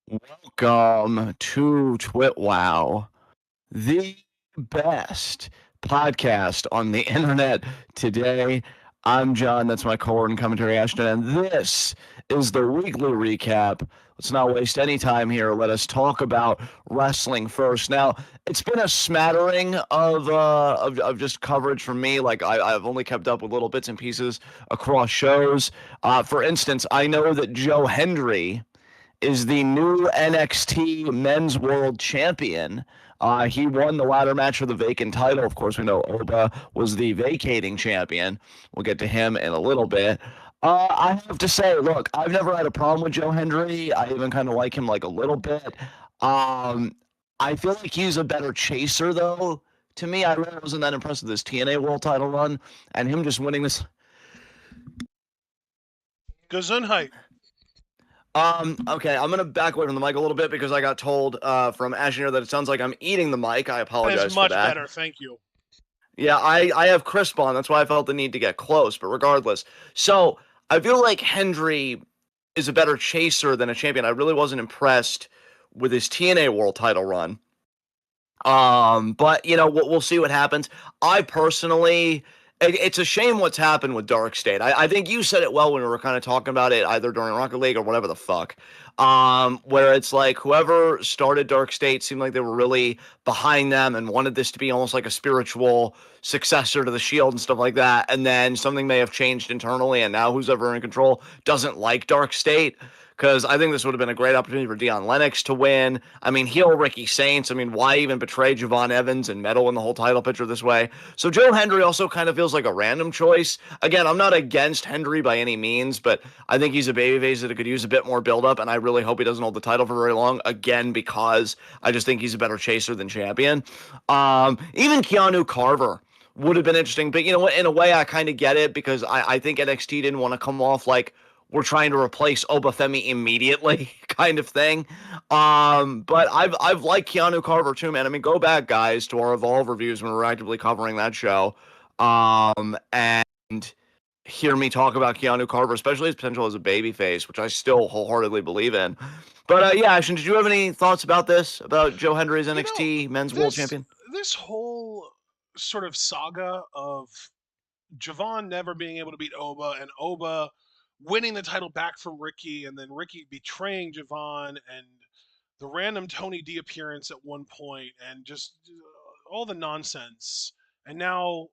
Welcome to TWitWoW, the best podcast on the internet today. I'm John, that's my core and commentary Ashton, and this is the weekly recap. Let's not waste any time here. Let us talk about wrestling first. Now, it's been a smattering of just coverage from me. Like I've only kept up with little bits and pieces across shows. For instance, I know that Joe Hendry is the new NXT Men's World Champion. He won the ladder match for the vacant title. Of course, we know Oba was the vacating champion. We'll get to him in a little bit. I have to say, look, I've never had a problem with Joe Hendry. I even kind of like him like a little bit. Um, I feel like he's a better chaser, though. To me, I really wasn't that impressed with this TNA World Title run, and him just winning this. Gesundheit. Okay, I'm gonna back away from the mic a little bit because I got told from Ashton that it sounds like I'm eating the mic. I That apologize is for much that. better, thank you. Yeah, I have crisp on. That's why I felt the need to get close. But regardless, so I feel like Hendry is a better chaser than a champion. I really wasn't impressed with his TNA World Title run. But you know, we'll see what happens. I personally, it's a shame what's happened with Dark State. I think you said it well when we were kind of talking about it, either during Rocket League or whatever the fuck. Where it's like whoever started Dark State seemed like they were really behind them and wanted this to be almost like a spiritual successor to the Shield and stuff like that. And then something may have changed internally, and now who's ever in control doesn't like Dark State, because I think this would have been a great opportunity for Dion Lennox to win. I mean, heel Ricky Saints. I mean, why even betray Javon Evans and meddle in the whole title picture this way? So Joe Hendry also kind of feels like a random choice. Again, I'm not against Hendry by any means, but I think he's a babyface that could use a bit more build-up, and I really hope he doesn't hold the title for very long, again, because I just think he's a better chaser than champion. Even Keanu Carver would have been interesting, but you know what? In a way, I kind of get it, because I think NXT didn't want to come off like we're trying to replace Obafemi immediately, kind of thing. But I've liked Keanu Carver too, man. I mean, go back, guys, to our Evolve reviews when we were actively covering that show, and hear me talk about Keanu Carver, especially his potential as a babyface, which I still wholeheartedly believe in. But yeah, Ashton, did you have any thoughts about this? About Joe Hendry's You know, NXT Men's World this Champion? this whole sort of saga of Javon never being able to beat Oba and Oba winning the title back from Ricky and then Ricky betraying Javon and the random Tony D appearance at one point and just all the nonsense. And now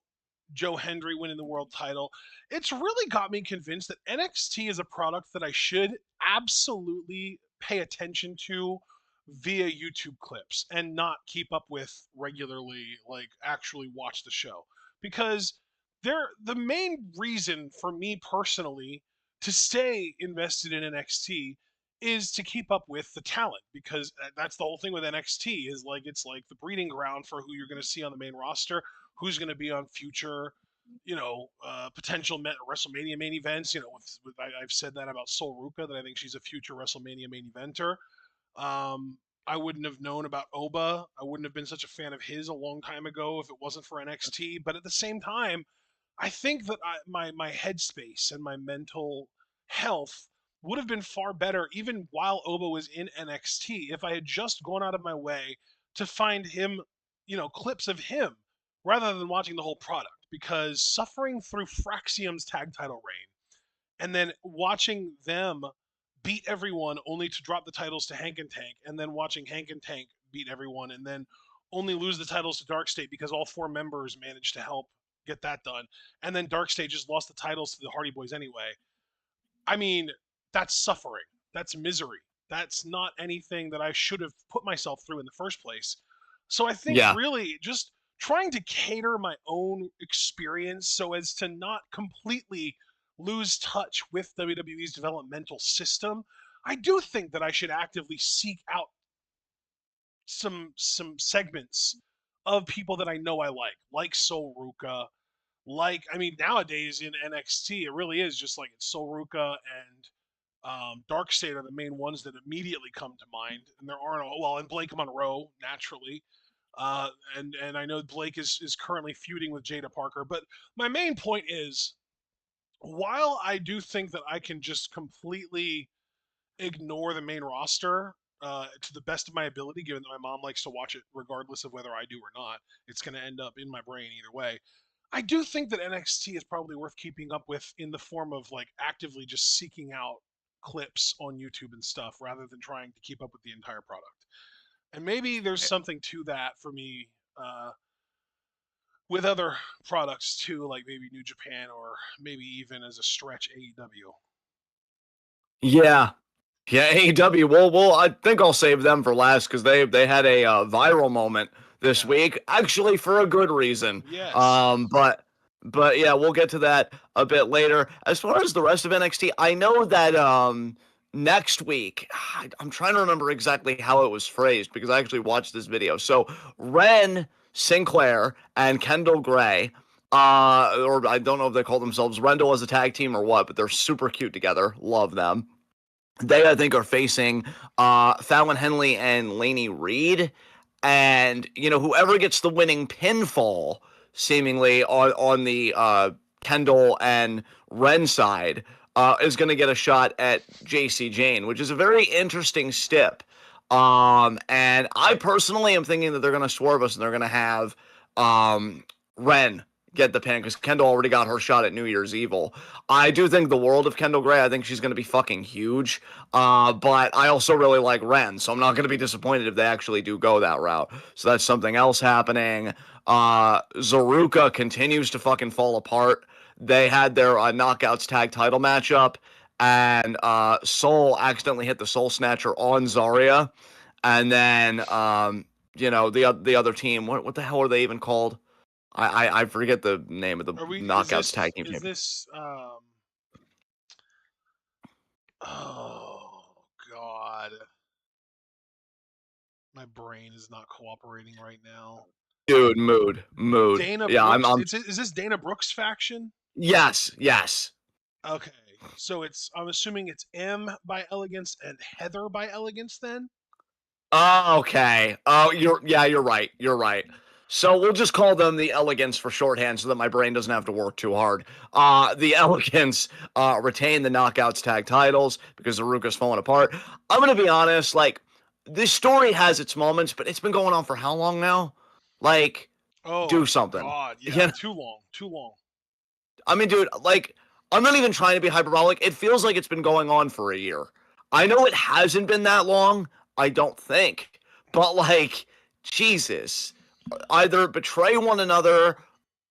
Joe Hendry winning the world title. It's really got me convinced that NXT is a product that I should absolutely pay attention to via YouTube clips and not keep up with regularly, like actually watch the show. Because the main reason for me personally to stay invested in NXT is to keep up with the talent, because that's the whole thing with NXT is like it's like the breeding ground for who you're going to see on the main roster, who's going to be on future, potential WrestleMania main events. I've said that about Sol Ruka, that I think she's a future WrestleMania main eventer. I wouldn't have known about Oba. I wouldn't have been such a fan of his a long time ago if it wasn't for NXT. But at the same time, I think that my headspace and my mental health would have been far better even while Oba was in NXT if I had just gone out of my way to find him, clips of him rather than watching the whole product. Because suffering through Fraxium's tag title reign and then watching them beat everyone only to drop the titles to Hank and Tank, and then watching Hank and Tank beat everyone and then only lose the titles to Dark State because all four members managed to help get that done, and then Dark State just lost the titles to the Hardy Boys anyway. I mean, that's suffering. That's misery. That's not anything that I should have put myself through in the first place. So I think Yeah. really just trying to cater my own experience so as to not completely lose touch with WWE's developmental system, I do think that I should actively seek out some segments of people that I know I like Sol Ruka, I mean, nowadays in NXT, it really is just like it's Sol Ruka and Dark State are the main ones that immediately come to mind, and there aren't and Blake Monroe naturally, and I know Blake is currently feuding with Jada Parker. But my main point is, while I do think that I can just completely ignore the main roster to the best of my ability, given that my mom likes to watch it regardless of whether I do or not. It's going to end up in my brain either way. I do think that NXT is probably worth keeping up with in the form of like actively just seeking out clips on YouTube and stuff rather than trying to keep up with the entire product. And maybe there's something to that for me with other products too, like maybe New Japan or maybe even as a stretch AEW. Yeah. Yeah, AEW. Well, I think I'll save them for last because they had a viral moment this Yeah. week, actually for a good reason. Yes. But yeah, we'll get to that a bit later. As far as the rest of NXT, I know that next week, I'm trying to remember exactly how it was phrased because I actually watched this video. So Ren Sinclair and Kendall Gray. Or I don't know if they call themselves Rendell as a tag team or what, but they're super cute together. Love them. They, I think, are facing Fallon Henley and Lainey Reed. And, whoever gets the winning pinfall, seemingly, on the Kendall and Ren side, is going to get a shot at JC Jane, which is a very interesting step. And I personally am thinking that they're going to swerve us and they're going to have Ren get the pin because Kendall already got her shot at New Year's Evil. I do think the world of Kendall Gray. I think she's going to be fucking huge. But I also really like Ren, so I'm not going to be disappointed if they actually do go that route. So that's something else happening. Zaruka continues to fucking fall apart. They had their Knockouts tag title matchup, and Soul accidentally hit the Soul Snatcher on Zarya. And then, the other team, what the hell are they even called? I forget the name of the Knockouts tag team. Is this oh god. My brain is not cooperating right now. Dude, mood. Dana Yeah, Brooks. I'm Is this Dana Brooks faction? yes. Okay. So I'm assuming it's M by Elegance and Heather by Elegance then? Oh, okay. Oh, you're right. You're right. So we'll just call them the Elegance for shorthand so that my brain doesn't have to work too hard. The Elegance retain the Knockouts tag titles because Aruka's falling apart. I'm going to be honest, like, this story has its moments, but it's been going on for how long now? Like, do Oh something. god, yeah, You know? too long. Too long. I mean, dude, like, I'm not even trying to be hyperbolic. It feels like it's been going on for a year. I know it hasn't been that long. I don't think. But, like, Jesus. Either betray one another,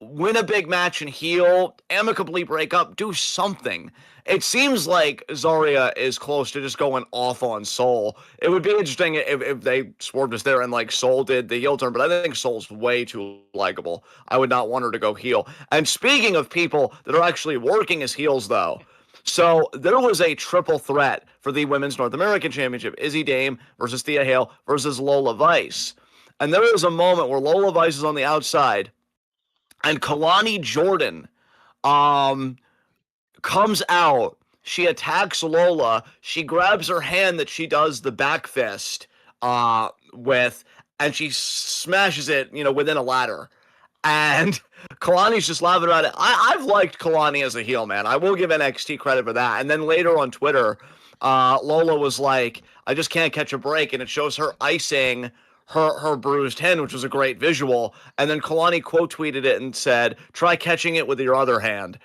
win a big match and heal, amicably break up, do something. It seems like Zarya is close to just going off on Soul. It would be interesting if they swerved us there and like Soul did the heel turn, but I think Soul's way too likable. I would not want her to go heel. And speaking of people that are actually working as heels, though, so there was a triple threat for the Women's North American Championship: Izzy Dame versus Thea Hale versus Lola Vice. And there is a moment where Lola Vice is on the outside, and Kalani Jordan comes out. She attacks Lola. She grabs her hand that she does the back fist with, and she smashes it, within a ladder. And Kalani's just laughing about it. I've liked Kalani as a heel, man. I will give NXT credit for that. And then later on Twitter, Lola was like, I just can't catch a break. And it shows her icing her bruised hand, which was a great visual. And then Kalani quote tweeted it and said, try catching it with your other hand.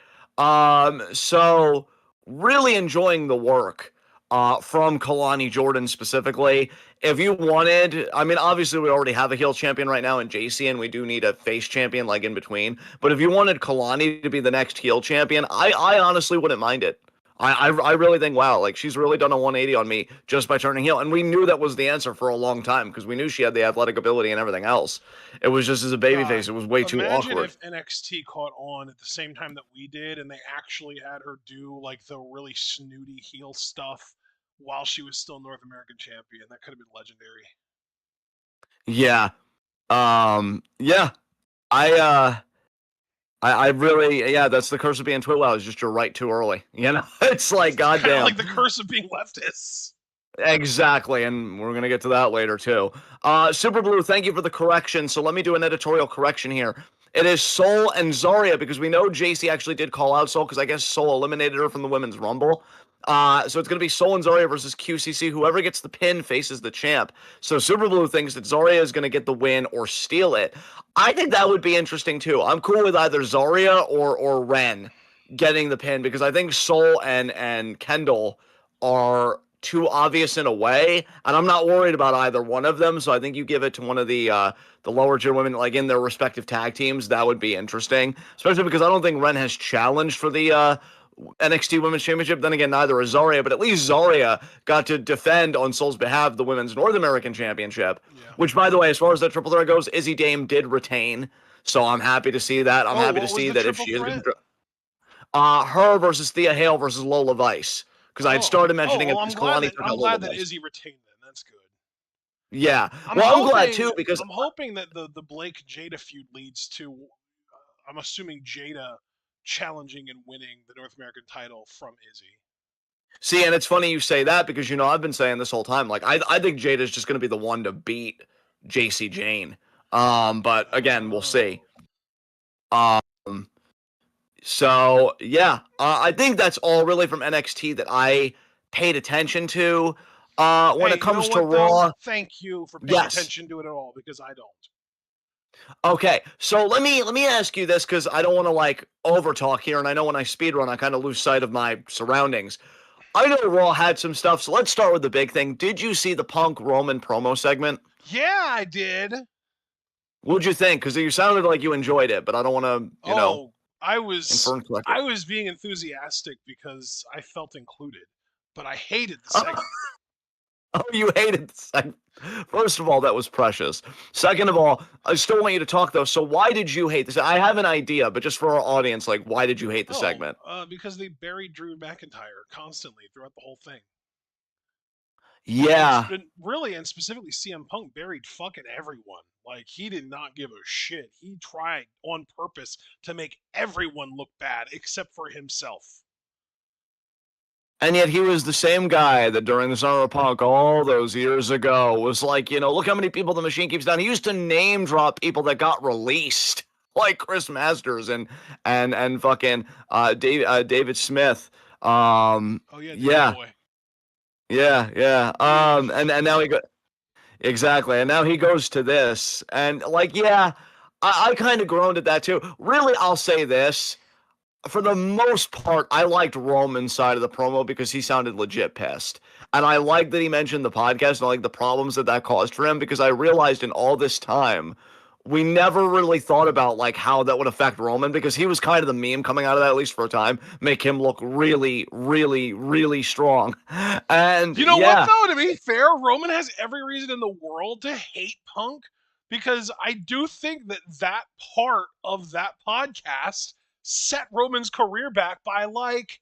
So really enjoying the work from Kalani Jordan specifically. If you wanted, I mean, obviously we already have a heel champion right now in JC, and we do need a face champion like in between. But if you wanted Kalani to be the next heel champion, I honestly wouldn't mind it. I really think, wow, like she's really done a 180 on me just by turning heel. And we knew that was the answer for a long time because we knew she had the athletic ability and everything else. It was just as a babyface, it was way too awkward. Imagine if NXT caught on at the same time that we did and they actually had her do like the really snooty heel stuff while she was still North American champion. That could have been legendary. Yeah. Yeah. I really, yeah, that's the curse of being TWitWoW, is just you're right too early. It's like, goddamn. Like the curse of being leftists. Exactly, and we're gonna get to that later too. Super Blue, thank you for the correction. So let me do an editorial correction here. It is Soul and Zarya because we know JC actually did call out Soul because I guess Soul eliminated her from the Women's Rumble. So it's going to be Sol and Zarya versus QCC. Whoever gets the pin faces the champ. So Super Blue thinks that Zarya is going to get the win or steal it. I think that would be interesting too. I'm cool with either Zarya or Ren getting the pin because I think Sol and Kendall are too obvious in a way, and I'm not worried about either one of them. So I think you give it to one of the lower tier women, like in their respective tag teams. That would be interesting, especially because I don't think Ren has challenged for the NXT Women's Championship. Then again, neither is Zarya, but at least Zarya got to defend on Sol's behalf the Women's North American Championship, Yeah. which, by the way, as far as the triple threat goes, Izzy Dame did retain. So I'm happy to see that. I'm happy to What was see the that if triple she is threat? her versus Thea Hale versus Lola Vice. Because I had started mentioning it. I'm glad that Izzy retained then. That's good. Yeah. I'm glad too because I'm hoping that the Blake Jada feud leads to, I'm assuming Jada challenging and winning the North American title from Izzy. See, and it's funny you say that because I've been saying this whole time, like I think Jada's just going to be the one to beat JC Jane. But again, we'll see. Um, So yeah, I think that's all really from NXT that I paid attention to. When it comes to Raw, thank you for paying yes. attention to it at all because I don't. Okay, so let me ask you this because I don't want to like overtalk here, and I know when I speedrun, I kind of lose sight of my surroundings. I know Raw had some stuff, so let's start with the big thing. Did you see the Punk Roman promo segment? Yeah, I did. What'd you think? Because you sounded like you enjoyed it, but I don't want to, I was infer I was being enthusiastic because I felt included, but I hated the segment. Oh, you hated the segment. First of all, that was precious. Second of all, I still want you to talk though. So why did you hate this? I have an idea, but just for our audience, like, why did you hate the segment? Because they buried Drew McIntyre constantly throughout the whole thing. Yeah. And specifically CM Punk buried fucking everyone. Like, he did not give a shit. He tried on purpose to make everyone look bad except for himself. And yet he was the same guy that during the Summer of Punk all those years ago was like, look how many people the machine keeps down. He used to name drop people that got released, like Chris Masters and fucking David Smith. Yeah. Boy. Yeah. And now exactly. And now he goes to this. And like, yeah, I kind of groaned at that too. Really, I'll say this. For the most part, I liked Roman's side of the promo because he sounded legit pissed. And I like that he mentioned the podcast and I like the problems that caused for him because I realized in all this time, we never really thought about like how that would affect Roman because he was kind of the meme coming out of that, at least for a time, make him look really, really, really strong. And you know what though, to be fair, Roman has every reason in the world to hate Punk because I do think that part of that podcast set Roman's career back by like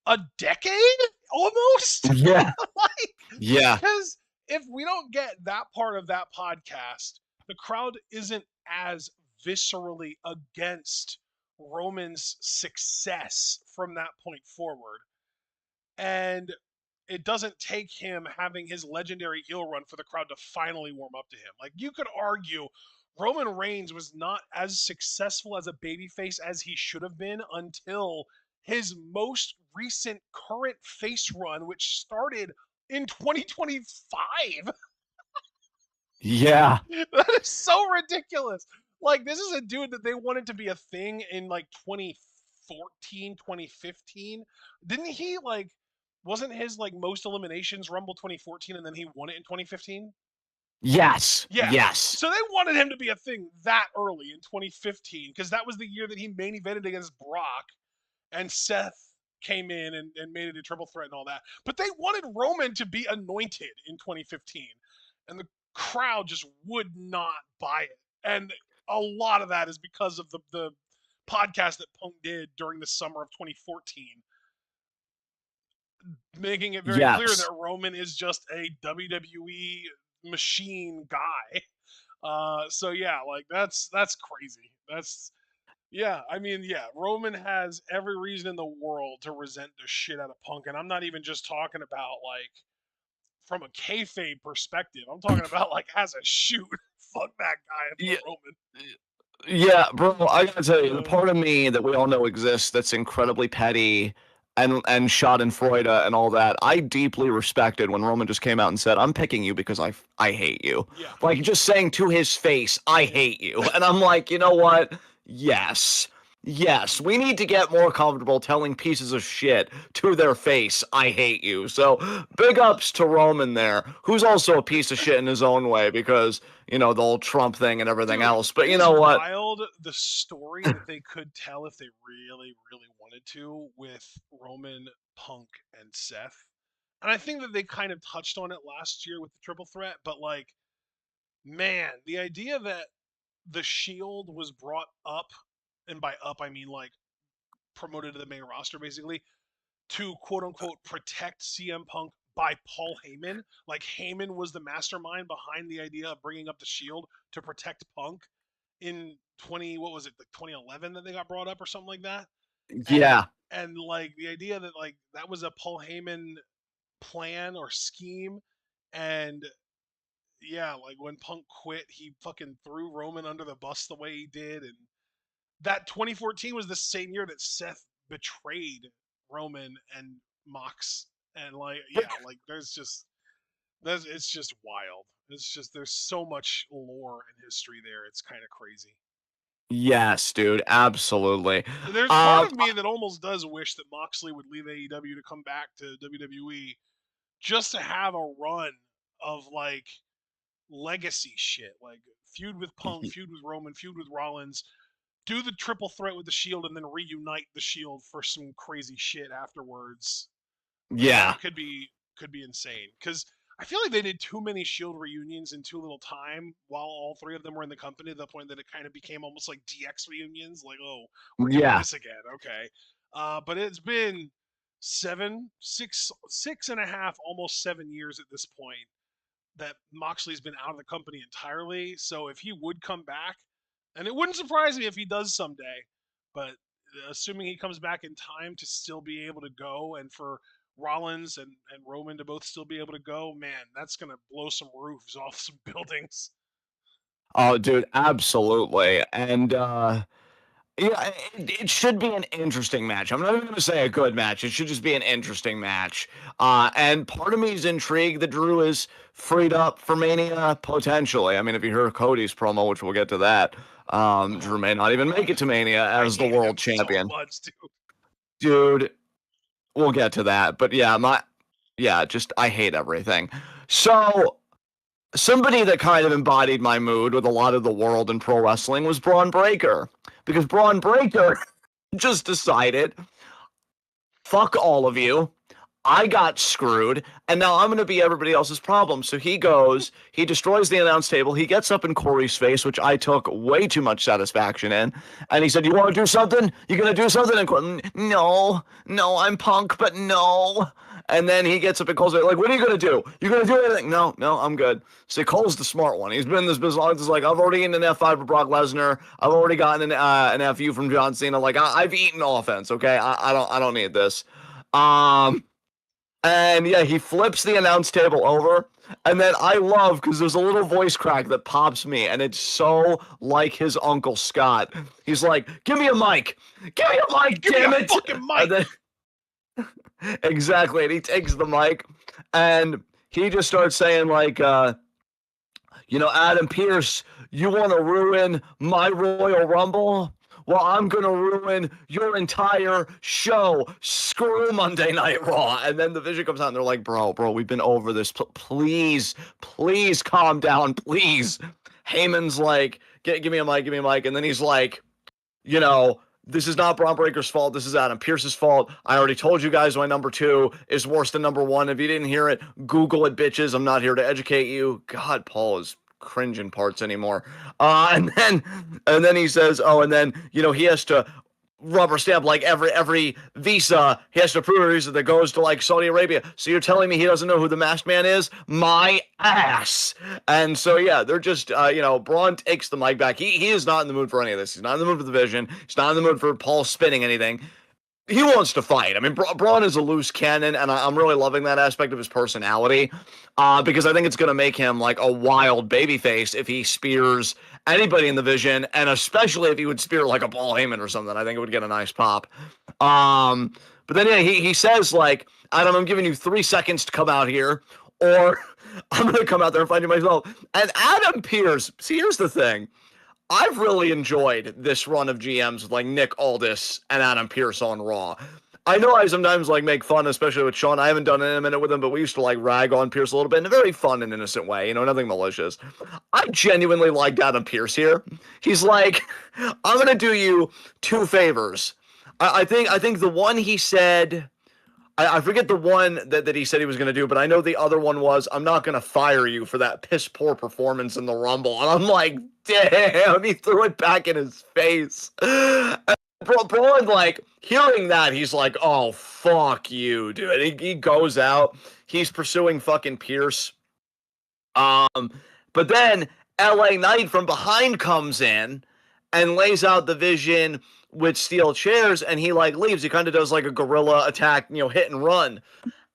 a decade almost. Yeah. Yeah. Because if we don't get that part of that podcast, the crowd isn't as viscerally against Roman's success from that point forward. And it doesn't take him having his legendary heel run for the crowd to finally warm up to him. Like, you could argue Roman Reigns was not as successful as a babyface as he should have been until his most recent current face run, which started in 2025. Yeah. That is so ridiculous. Like, this is a dude that they wanted to be a thing in like 2014, 2015. Didn't he like, wasn't his like most eliminations Rumble 2014 and then he won it in 2015? Yes. Yeah. Yes. So they wanted him to be a thing that early in 2015 because that was the year that he main evented against Brock and Seth came in and made it a triple threat and all that. But they wanted Roman to be anointed in 2015. And the crowd just would not buy it. And a lot of that is because of the podcast that Punk did during the summer of 2014, making it very clear that Roman is just a WWE machine guy. So yeah, like that's crazy. Roman has every reason in the world to resent the shit out of Punk, and I'm not even just talking about like from a kayfabe perspective. I'm talking about like as a shoot. Fuck that guy for Roman. Yeah, bro, I gotta tell you, the part of me that we all know exists that's incredibly petty and Schadenfreude and all that. I deeply respected when Roman just came out and said, "I'm picking you because I hate you." Yeah. Like just saying to his face, "I hate you," and I'm like, you know what? Yes. Yes, we need to get more comfortable telling pieces of shit to their face, "I hate you." So, big ups to Roman there, who's also a piece of shit in his own way because, the whole Trump thing and everything Dude, else. But it you is know what? wild the story that they could tell if they really, really wanted to with Roman, Punk, and Seth. And I think that they kind of touched on it last year with the triple threat, but like, man, the idea that the Shield was brought up, and by up I mean like promoted to the main roster basically, to quote unquote protect CM Punk by Paul Heyman. Like Heyman was the mastermind behind the idea of bringing up the Shield to protect Punk in 20, what was it, like 2011 that they got brought up or something like that. And Yeah, like the idea that like that was a Paul Heyman plan or scheme, and yeah, like when Punk quit, he fucking threw Roman under the bus the way he did, and that 2014 was the same year that Seth betrayed Roman and Mox, and like yeah, like it's just wild. It's just there's so much lore and history there. It's kind of crazy. yes, dude, absolutely. There's part Um, of me that almost does wish that Moxley would leave AEW to come back to WWE just to have a run of like legacy shit, like feud with Punk, feud with Roman, feud with Rollins, do the triple threat with the Shield, and then reunite the Shield for some crazy shit afterwards. Like yeah, could be insane because I feel like they did too many Shield reunions in too little time while all three of them were in the company to the point that it kind of became almost like DX reunions. Like, oh, we're doing yeah. this again, okay? But it's been six and a half, almost 7 years at this point that Moxley's been out of the company entirely. So if he would come back, and it wouldn't surprise me if he does someday, but assuming he comes back in time to still be able to go and for Rollins and Roman to both still be able to go, man, that's going to blow some roofs off some buildings. Oh, dude, absolutely. And yeah, it should be an interesting match. I'm not even going to say a good match. It should just be an interesting match. And part of me is intrigued that Drew is freed up for Mania potentially. I mean, if you hear Cody's promo, which we'll get to that, Oh Drew may my not even make god. it to Mania I as the hate him world so champion. much, dude. Dude, we'll get to that. But yeah, just I hate everything. So somebody that kind of embodied my mood with a lot of the world in pro wrestling was Braun Breaker. Because Braun Breaker just decided, fuck all of you. I got screwed, and now I'm going to be everybody else's problem. So he goes, he destroys the announce table. He gets up in Corey's face, which I took way too much satisfaction in. And he said, "You want to do something? You going to do something?" And Corey, "No, no, I'm Punk, but no." And then he gets up and calls it, like, "What are you going to do? You going to do anything?" "No, no, I'm good." So Cole's the smart one. He's been in this business long. It's like, I've already eaten an F5 for Brock Lesnar. I've already gotten an FU from John Cena. Like, I've eaten offense, okay? I don't need this. And yeah, he flips the announce table over. And then I love because there's a little voice crack that pops me, and it's so like his Uncle Scott. He's like, "Give me a mic. Give me a mic, Give me a damn it." fucking And mic. then exactly, and he takes the mic and he just starts saying like Adam Pierce, you want to ruin my Royal Rumble? Well, I'm going to ruin your entire show. Screw Monday Night Raw. And then the Vision comes out and they're like, bro, we've been over this. Please, please calm down, please. Heyman's like, give me a mic, give me a mic. And then he's like, this is not Braun Breaker's fault. This is Adam Pierce's fault. I already told you guys my number 2 is worse than number 1. If you didn't hear it, Google it, bitches. I'm not here to educate you. God, Paul is cringing parts anymore. And then he says, oh, and then he has to rubber stamp like every visa. He has to prove a visa that goes to like Saudi Arabia. So you're telling me he doesn't know who the masked man is? My ass. And so yeah, they're just Braun takes the mic back. He is not in the mood for any of this. He's not in the mood for the Vision. He's not in the mood for Paul spinning anything. He wants to fight. I mean, Braun is a loose cannon, and I'm really loving that aspect of his personality because I think it's going to make him like a wild babyface if he spears anybody in the Vision, and especially if he would spear like a Paul Heyman or something. I think it would get a nice pop. But then yeah, he says like, Adam, I'm giving you 3 seconds to come out here, or I'm gonna come out there and find you myself. And Adam Pearce, see, here's the thing. I've really enjoyed this run of GMs with like Nick Aldis and Adam Pearce on Raw. I know I sometimes like make fun, especially with Sean. I haven't done it in a minute with him, but we used to like rag on Pearce a little bit in a very fun and innocent way, you know, nothing malicious. I genuinely liked Adam Pearce here. He's like, I'm gonna do you 2 favors. I think the one he said, I forget the one that he said he was going to do, but I know the other one was, I'm not going to fire you for that piss poor performance in the Rumble. And I'm like, damn, he threw it back in his face. And Braun, like, hearing that, he's like, oh, fuck you, dude. He goes out. He's pursuing fucking Pearce. But then LA Knight from behind comes in and lays out the Vision with steel chairs, and he like leaves. He kind of does like a guerrilla attack, you know, hit and run.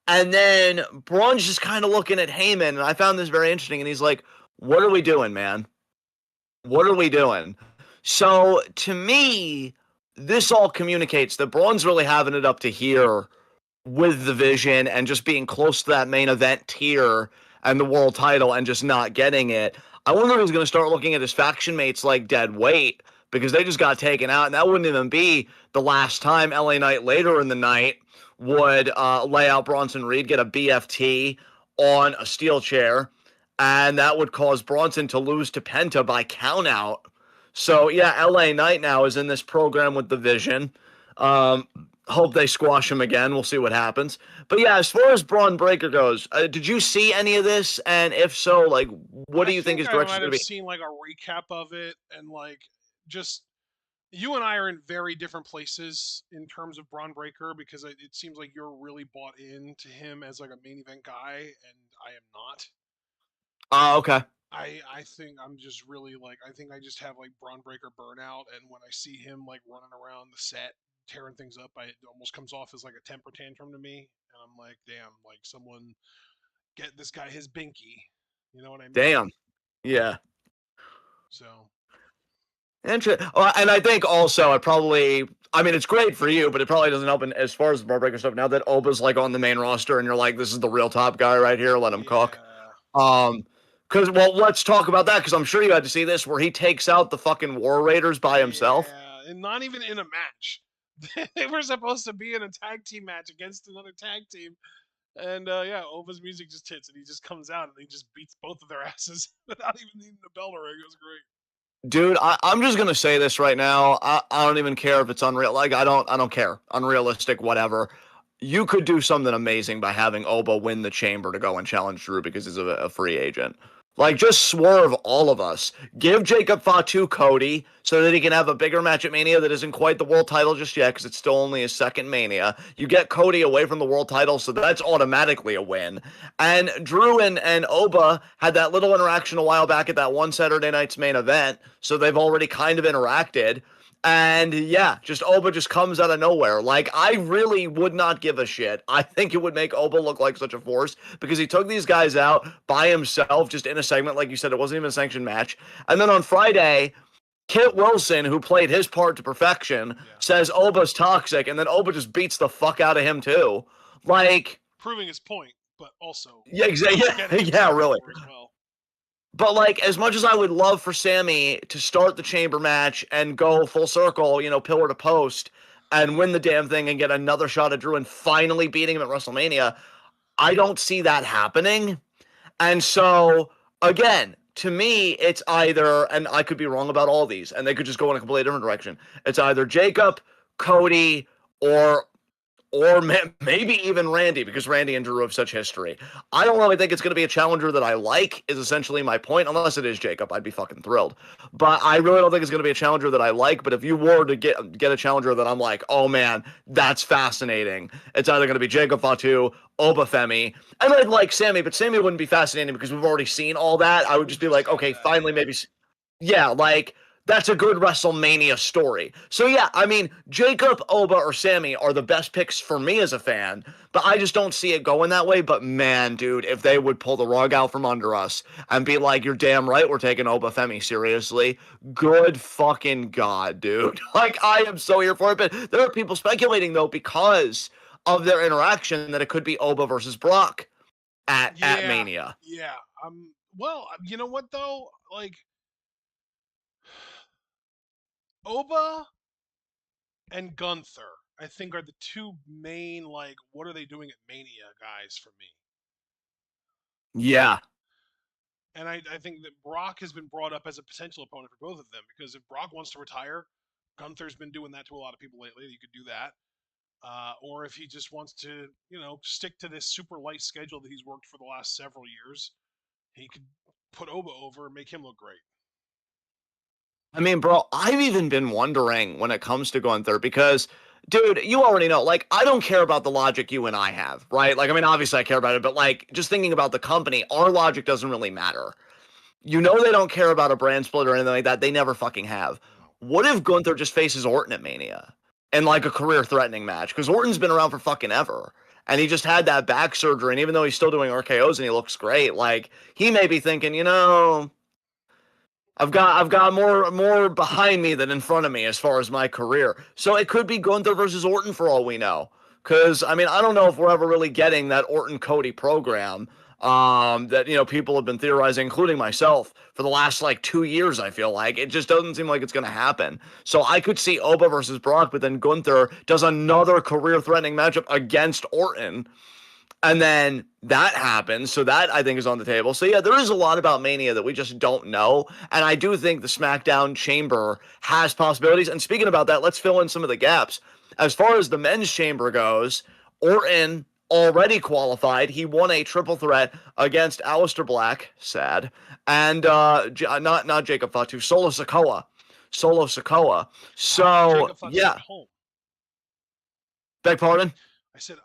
And then Braun's just kind of looking at Heyman, and I found this very interesting. And he's like, "What are we doing, man? What are we doing?" So to me, this all communicates that Braun's really having it up to here with the Vision and just being close to that main event tier and the world title and just not getting it. I wonder if he's going to start looking at his faction mates like dead weight, because they just got taken out, and that wouldn't even be the last time LA Knight later in the night would lay out Bronson Reed, get a BFT on a steel chair, and that would cause Bronson to lose to Penta by countout. So, yeah, LA Knight now is in this program with the Vision. Hope they squash him again. We'll see what happens. But, yeah, as far as Braun Breaker goes, did you see any of this? And if so, like, what do you think his direction is going to be? I might have seen, like, a recap of it, and, like, just you and I are in very different places in terms of Braun Breaker, because it seems like you're really bought into him as like a main event guy, and I am not. Okay. I think I'm just really like, I think I just have like Braun Breaker burnout, and when I see him like running around the set tearing things up, it almost comes off as like a temper tantrum to me, and I'm like, damn, like someone get this guy his binky, you know what I mean? Damn. Yeah. So. And I think also it's great for you, but it probably doesn't help as far as the Braun Breaker stuff now that Oba's like on the main roster and you're like, this is the real top guy right here, let him cook. Because, well, let's talk about that, because I'm sure you had to see this where he takes out the fucking War Raiders by himself. Yeah, and not even in a match. They were supposed to be in a tag team match against another tag team. And Oba's music just hits, and he just comes out and he just beats both of their asses without even needing a bell to ring. It was great. Dude, I'm just gonna say this right now. I don't even care if it's unreal. Like I don't care. Unrealistic, whatever. You could do something amazing by having Oba win the chamber to go and challenge Drew because he's a free agent. Like, just swerve all of us. Give Jacob Fatu Cody so that he can have a bigger match at Mania that isn't quite the world title just yet, because it's still only his second Mania. You get Cody away from the world title, so that's automatically a win. And Drew and Oba had that little interaction a while back at that one Saturday night's main event, so they've already kind of interacted. And yeah, just Oba just comes out of nowhere. Like, I really would not give a shit. I think it would make Oba look like such a force because he took these guys out by himself, just in a segment. Like you said, it wasn't even a sanctioned match. And then on Friday, Kit Wilson, who played his part to perfection, says Oba's toxic, and then Oba just beats the fuck out of him too. Like, proving his point, but also yeah, really. Well. But, like, as much as I would love for Sammy to start the chamber match and go full circle, you know, pillar to post, and win the damn thing and get another shot at Drew and finally beating him at WrestleMania, I don't see that happening. And so, again, to me, it's either, and I could be wrong about all these, and they could just go in a completely different direction. It's either Jacob, Cody, or maybe even Randy, because Randy and Drew have such history. I don't really think it's going to be a challenger that I like, is essentially my point. Unless it is Jacob, I'd be fucking thrilled. But I really don't think it's going to be a challenger that I like. But if you were to get a challenger that I'm like, oh man, that's fascinating, it's either going to be Jacob Fatu, Oba Femi, and I'd like Sammy, but Sammy wouldn't be fascinating because we've already seen all that. I would just be like, okay, finally, maybe, yeah, like, that's a good WrestleMania story. So yeah, I mean, Jacob, Oba, or Sammy are the best picks for me as a fan, but I just don't see it going that way. But man, dude, if they would pull the rug out from under us and be like, you're damn right, we're taking Oba Femi seriously, good fucking God, dude. Like, I am so here for it. But there are people speculating, though, because of their interaction that it could be Oba versus Brock at Yeah, Mania. yeah. Well, you know what though? Like Oba and Gunther, I think are the two main like what are they doing at Mania guys for me. Yeah. And I think that Brock has been brought up as a potential opponent for both of them because if Brock wants to retire, Gunther's been doing that to a lot of people lately. You could do that. Or if he just wants to, stick to this super light schedule that he's worked for the last several years, he could put Oba over and make him look great. I mean, bro, I've even been wondering when it comes to Gunther because, dude, you already know, like, I don't care about the logic you and I have, right? Like, I mean, obviously I care about it, but, like, just thinking about the company, our logic doesn't really matter. You know they don't care about a brand split or anything like that. They never fucking have. No. What if Gunther just faces Orton at Mania in, like, a career-threatening match? Because Orton's been around for fucking ever. And he just had that back surgery, and even though he's still doing RKOs and he looks great, like, he may be thinking, I've got more behind me than in front of me as far as my career. So it could be Gunther versus Orton for all we know. Because I mean, I don't know if we're ever really getting that Orton Cody program that people have been theorizing, including myself, for the last like 2 years. I feel like it just doesn't seem like it's going to happen. So I could see Oba versus Brock, but then Gunther does another career-threatening matchup against Orton. And then that happens. So that I think is on the table. So yeah, there is a lot about Mania that we just don't know. And I do think the SmackDown chamber has possibilities. And speaking about that, let's fill in some of the gaps. As far as the men's chamber goes, Orton already qualified. He won a triple threat against Aleister Black, sad, and not Jacob Fatu, Solo Sikoa. Solo Sikoa. So Jacob Fatu yeah. at home. Beg pardon? I said,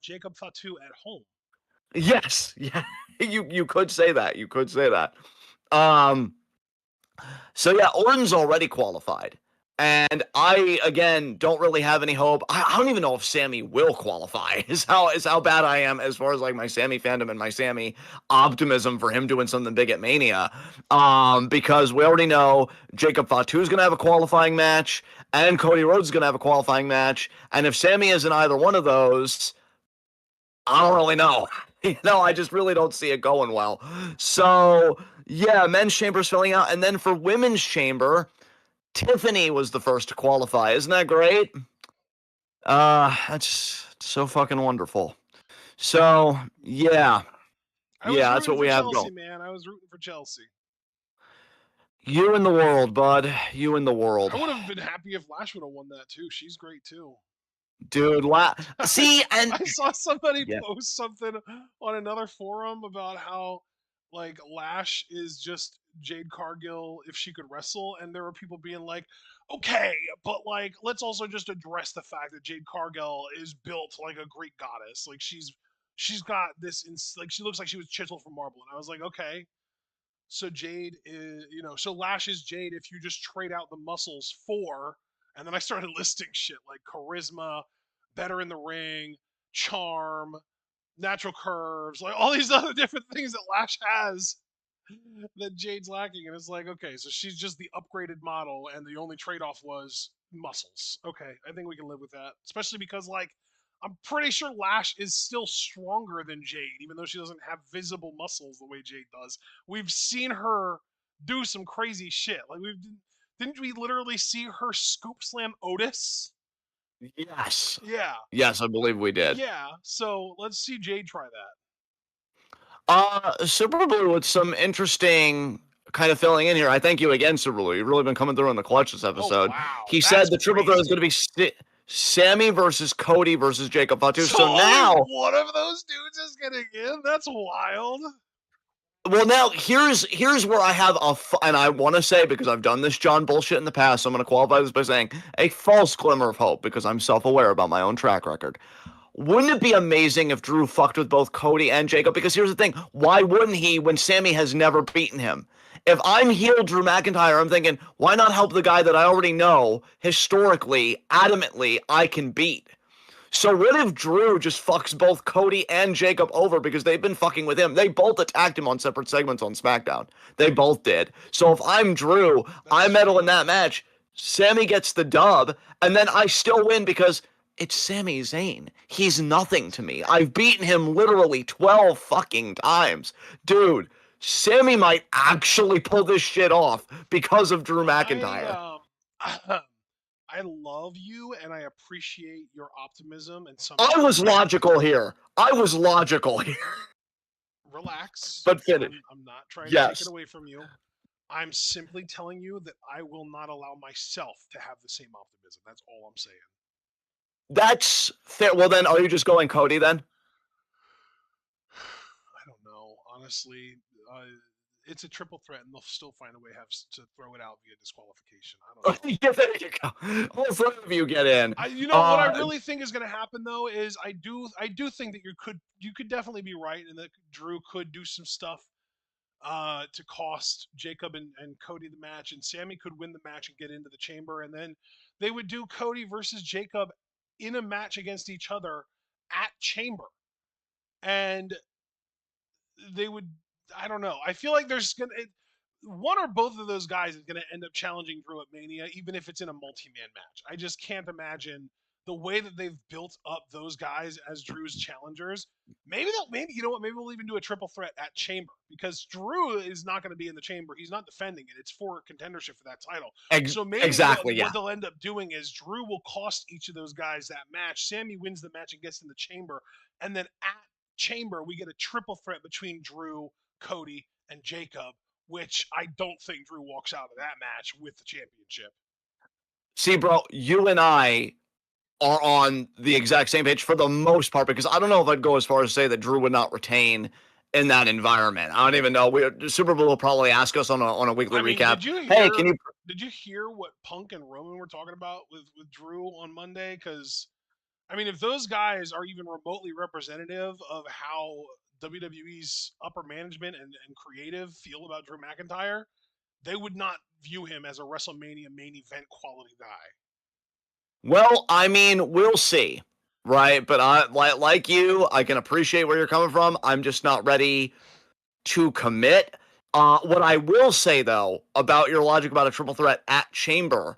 Jacob Fatu at home. Yes, yeah, you could say that. You could say that. Um, so yeah, Orton's already qualified, and I again don't really have any hope. I don't even know if Sammy will qualify. Is how bad I am as far as like my Sammy fandom and my Sammy optimism for him doing something big at Mania. Because we already know Jacob Fatu is gonna have a qualifying match, and Cody Rhodes is gonna have a qualifying match, and if Sammy isn't either one of those, I don't really know. I just really don't see it going well. So, yeah, men's chamber's filling out. And then for women's chamber, Tiffany was the first to qualify. Isn't that great? That's so fucking wonderful. So, yeah. Yeah, that's what we have Chelsea, going. man. I was rooting for Chelsea. You in the world, bud. You in the world. I would have been happy if Lash would have won that too. She's great too. Dude, see, and I saw somebody yeah. post something on another forum about how like Lash is just Jade Cargill if she could wrestle, and there were people being like, okay, but like let's also just address the fact that Jade Cargill is built like a Greek goddess. Like she's got this like she looks like she was chiseled from marble, and I was like, okay. So Jade is, so Lash is Jade if you just trade out the muscles for, and then I started listing shit like charisma, better in the ring, charm, natural curves, like all these other different things that Lash has that Jade's lacking. And it's like, okay, so she's just the upgraded model, and the only trade off was muscles. Okay, I think we can live with that, especially because, like, I'm pretty sure Lash is still stronger than Jade, even though she doesn't have visible muscles the way Jade does. We've seen her do some crazy shit. Like, didn't we literally see her scoop slam Otis? Yes. Yeah. Yes, I believe we did. Yeah. So let's see Jade try that. Super Blue with some interesting kind of filling in here. I thank you again, Super Blue. You've really been coming through in the clutch this episode. Oh, wow. He That's said the triple threat is crazy. going to be Sammy versus Cody versus Jacob Fatu. So So now, only one of those dudes is getting in? That's wild. well, now here's where I have and I want to say, because I've done this John bullshit in the past, so I'm going to qualify this by saying a false glimmer of hope because I'm self-aware about my own track record. Wouldn't it be amazing if Drew fucked with both Cody and Jacob? Because here's the thing. Why wouldn't he when Sammy has never beaten him? If I'm heel Drew McIntyre, I'm thinking, why not help the guy that I already know, historically, adamantly, I can beat? So what if Drew just fucks both Cody and Jacob over because they've been fucking with him? They both attacked him on separate segments on SmackDown. They both did. So if I'm Drew, I medal in that match, Sammy gets the dub, and then I still win because It's Sami Zayn. He's nothing to me. I've beaten him literally 12 fucking times. Dude, Sami might actually pull this shit off because of Drew McIntyre. I love you and I appreciate your optimism and some. I was logical here. I was logical here. Relax. But finish. I'm not trying to take Yes. it away from you. I'm simply telling you that I will not allow myself to have the same optimism. That's all I'm saying. That's fair. Well, then, are you just going Cody then? I don't know. Honestly, it's a triple threat, and they'll still find a way to throw it out via disqualification. I don't know. Yeah, there you go. All three of you get in. What I really think is going to happen though is I do think that you could definitely be right, and that Drew could do some stuff to cost Jacob and Cody the match, and Sami could win the match and get into the chamber, and then they would do Cody versus Jacob in a match against each other at Chamber, and they would. I don't know. I feel like there's gonna one or both of those guys is gonna end up challenging Drew at Mania, even if it's in a multi-man match. I just can't imagine the way that they've built up those guys as Drew's challengers. Maybe you know what? Maybe we'll even do a triple threat at Chamber, because Drew is not going to be in the Chamber. He's not defending it. It's for contendership for that title. So maybe exactly, what they'll end up doing is Drew will cost each of those guys that match. Sami wins the match and gets in the Chamber, and then at Chamber we get a triple threat between Drew, Cody, and Jacob, which I don't think Drew walks out of that match with the championship. See, bro, you and I are on the exact same page for the most part, because I don't know if I'd go as far as to say that Drew would not retain in that environment. I don't even know. Super Bowl will probably ask us on a weekly recap. Did you hear what Punk and Roman were talking about with Drew on Monday? Because I mean, if those guys are even remotely representative of how WWE's upper management and creative feel about Drew McIntyre, they would not view him as a WrestleMania main event quality guy. Well, I mean, we'll see, right? But like you, I can appreciate where you're coming from. I'm just not ready to commit. What I will say, though, about your logic about a triple threat at Chamber,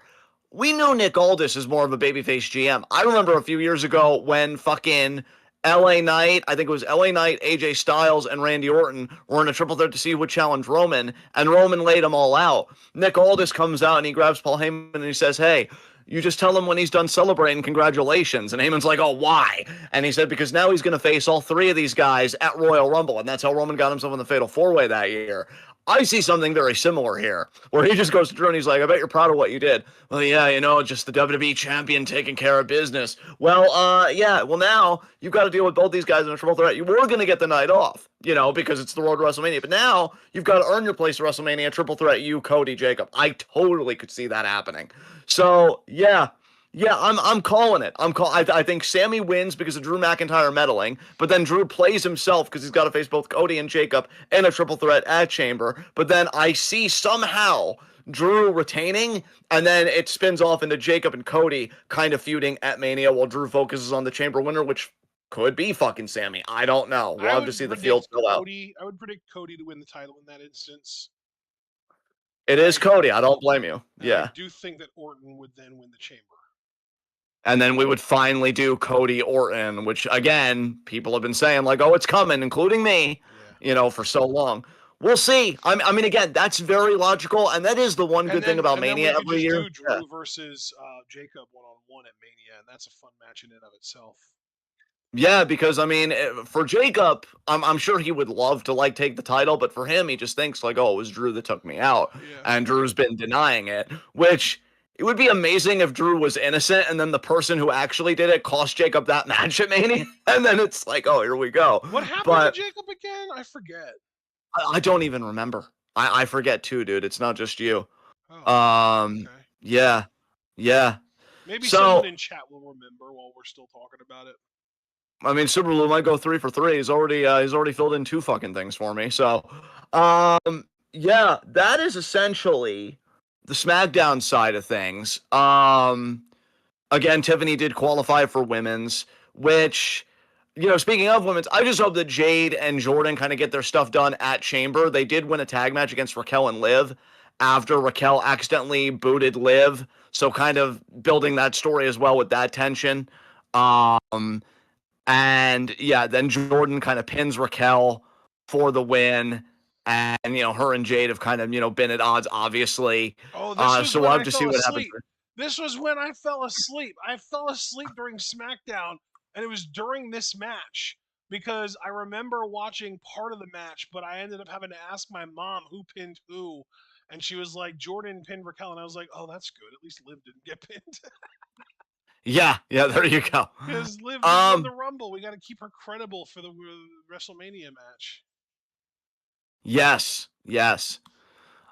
we know Nick Aldis is more of a babyface GM. I remember a few years ago when fucking LA Knight, I think it was LA Knight, AJ Styles, and Randy Orton were in a triple threat to see who would challenge Roman, and Roman laid them all out. Nick Aldis comes out and he grabs Paul Heyman and he says, hey, you just tell him when he's done celebrating, congratulations. And Heyman's like, oh, why? And he said, because now he's going to face all three of these guys at Royal Rumble. And that's how Roman got himself in the Fatal 4-Way that year. I see something very similar here, where he just goes to Drew and he's like, I bet you're proud of what you did. Well, yeah, you know, just the WWE champion taking care of business. Well, yeah, well, now you've got to deal with both these guys in a triple threat. You were going to get the night off, you know, because it's the road to WrestleMania. But now you've got to earn your place at WrestleMania, triple threat, you, Cody, Jacob. I totally could see that happening. So, yeah, I'm calling it. I think Sami wins because of Drew McIntyre meddling, but then Drew plays himself because he's got to face both Cody and Jacob in a triple threat at Chamber. But then I see somehow Drew retaining, and then it spins off into Jacob and Cody kind of feuding at Mania while Drew focuses on the Chamber winner, which could be fucking Sami. I don't know. We'll have to see the field fill out. I would predict Cody to win the title in that instance. It is Cody. I don't blame you. Yeah. I do think that Orton would then win the Chamber. And then we would finally do Cody Orton, which, again, people have been saying, like, oh, it's coming, including me, you know, for so long. We'll see. I mean, again, that's very logical, and that is the one good thing about Mania every year. Do Drew versus Jacob one-on-one at Mania, and that's a fun match in and of itself. Yeah, because, I mean, for Jacob, I'm sure he would love to, like, take the title, but for him, he just thinks, like, oh, it was Drew that took me out, and Drew's been denying it, which... It would be amazing if Drew was innocent and then the person who actually did it cost Jacob that match at Mania. And then it's like, oh, here we go. What happened to Jacob again? I forget. I don't even remember. I forget too, dude. It's not just you. Oh, okay. Yeah. Maybe someone in chat will remember while we're still talking about it. I mean, Super Blue might go 3 for 3. He's already filled in 2 fucking things for me. So, yeah, that is essentially the SmackDown side of things. Again, Tiffany did qualify for women's, which, you know, speaking of women's, I just hope that Jade and Jordan kind of get their stuff done at Chamber. They did win a tag match against Raquel and Liv after Raquel accidentally booted Liv. So kind of building that story as well with that tension. Um, and yeah, then Jordan kind of pins Raquel for the win. And, her and Jade have kind of, been at odds, obviously. Oh, this was So when we'll have I to see fell what happens asleep. This was when I fell asleep. I fell asleep during SmackDown, and it was during this match because I remember watching part of the match, but I ended up having to ask my mom who pinned who, and she was like, Jordan pinned Raquel, and I was like, oh, that's good. At least Liv didn't get pinned. Yeah, there you go. Because Liv won the Um, Rumble. We got to keep her credible for the WrestleMania match. yes.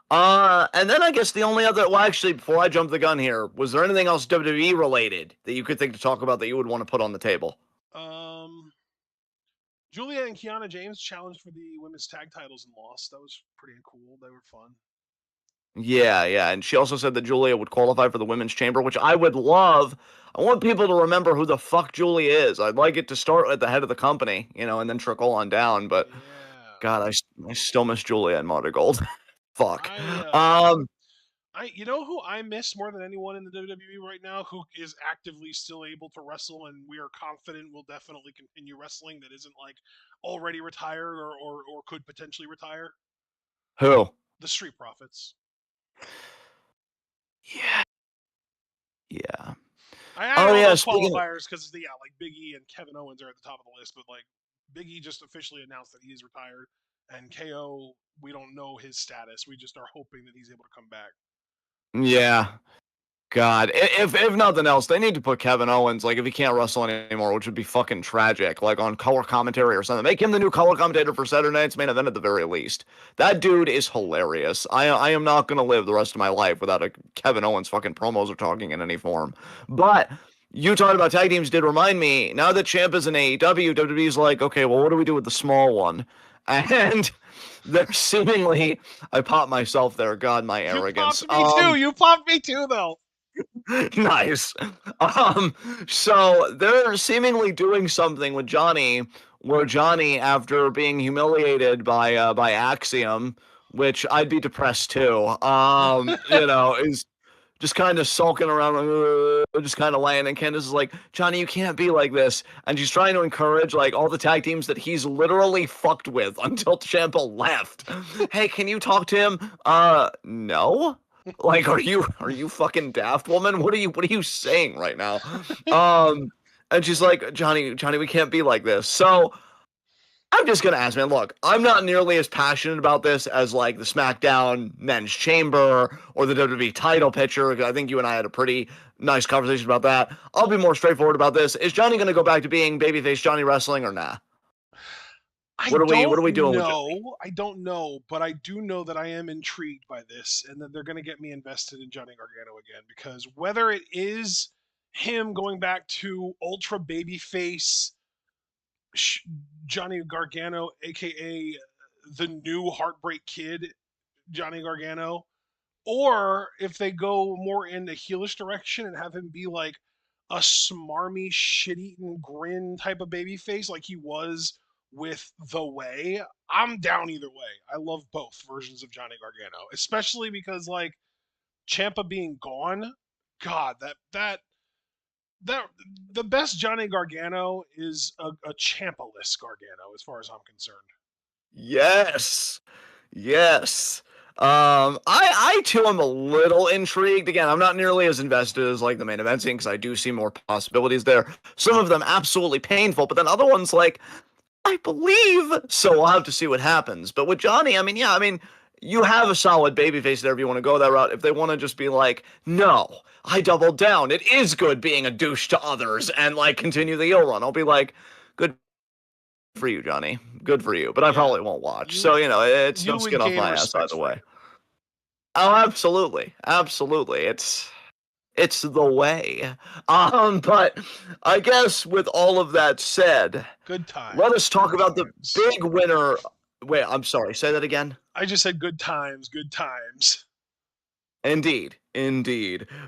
And then I guess the only other, well, actually, before I jump the gun here, was there anything else WWE related that you could think to talk about that you would want to put on the table? Um, Julia and Kiana James challenged for the women's tag titles and lost. That was pretty cool. They were fun. Yeah, and she also said that Julia would qualify for the women's chamber, which I would love. I want people to remember who the fuck Julia is. I'd like it to start at the head of the company, and then trickle on down. But Yeah. God, I still miss Julia and Marta Gold. Fuck. I Um, you know who I miss more than anyone in the WWE right now who is actively still able to wrestle and we are confident will definitely continue wrestling that isn't like already retired or could potentially retire? who? The Street Profits. Yeah, yeah. I added Oh all yeah. those Speaking of, qualifiers because like Big E and Kevin Owens are at the top of the list, but like Big E just officially announced that he is retired, and KO we don't know his status. We just are hoping that he's able to come back. yeah. God, if nothing else, they need to put Kevin Owens, like, if he can't wrestle anymore, which would be fucking tragic, like on color commentary or something. Make him the new color commentator for Saturday Night's Main Event at the very least. That dude is hilarious. I am not gonna live the rest of my life without a Kevin Owens fucking promos or talking in any form. But you talking about tag teams did remind me. Now that Champ is in AEW, WWE's like, okay, well, what do we do with the small one? And they're seemingly, I popped myself there. God, my You arrogance. popped me too. You popped me too, though. Nice. So they're seemingly doing something with Johnny, where Johnny, after being humiliated by Axiom, which I'd be depressed too, is just kind of sulking around, just kind of laying. And Candace is like, Johnny, you can't be like this. And she's trying to encourage like all the tag teams that he's literally fucked with until Ciampa left. Hey, can you talk to him? No. Like, are you fucking daft, woman? What are you saying right now? Um, and she's like, Johnny, we can't be like this. So I'm just gonna ask, man. Look, I'm not nearly as passionate about this as like the SmackDown Men's Chamber or the WWE title picture. I think you and I had a pretty nice conversation about that. I'll be more straightforward about this. Is Johnny gonna go back to being babyface Johnny wrestling or nah? I What are we don't doing with Johnny? know. I don't know, but I do know that I am intrigued by this and that they're going to get me invested in Johnny Gargano again because whether it is him going back to ultra babyface Johnny Gargano, aka the new Heartbreak Kid Johnny Gargano, or if they go more in the heelish direction and have him be like a smarmy, shit-eating grin type of baby face like he was with The Way, I'm down either way. I love both versions of Johnny Gargano, especially because like Champa being gone, God, that the best Johnny Gargano is a Champa-less Gargano, as far as I'm concerned. Yes. Yes. I too am a little intrigued. Again, I'm not nearly as invested as like the main event scene because I do see more possibilities there. Some of them absolutely painful, but then other ones like I believe. So we'll have to see what happens. But with Johnny, you have a solid babyface there if you want to go that route. If they want to just be like, no, I doubled down. It is good being a douche to others and like continue the heel run. I'll be like, good for you, Johnny. Good for you. But I Yeah, probably won't watch. you So, it's no you would skin off gain my ass respect either for way. him. Oh, absolutely. Absolutely. It's the way. But I guess with all of that said, Good times. let us talk Good about the times. big winner. Wait, I'm sorry. Say that again. I just said good times, good times. Indeed.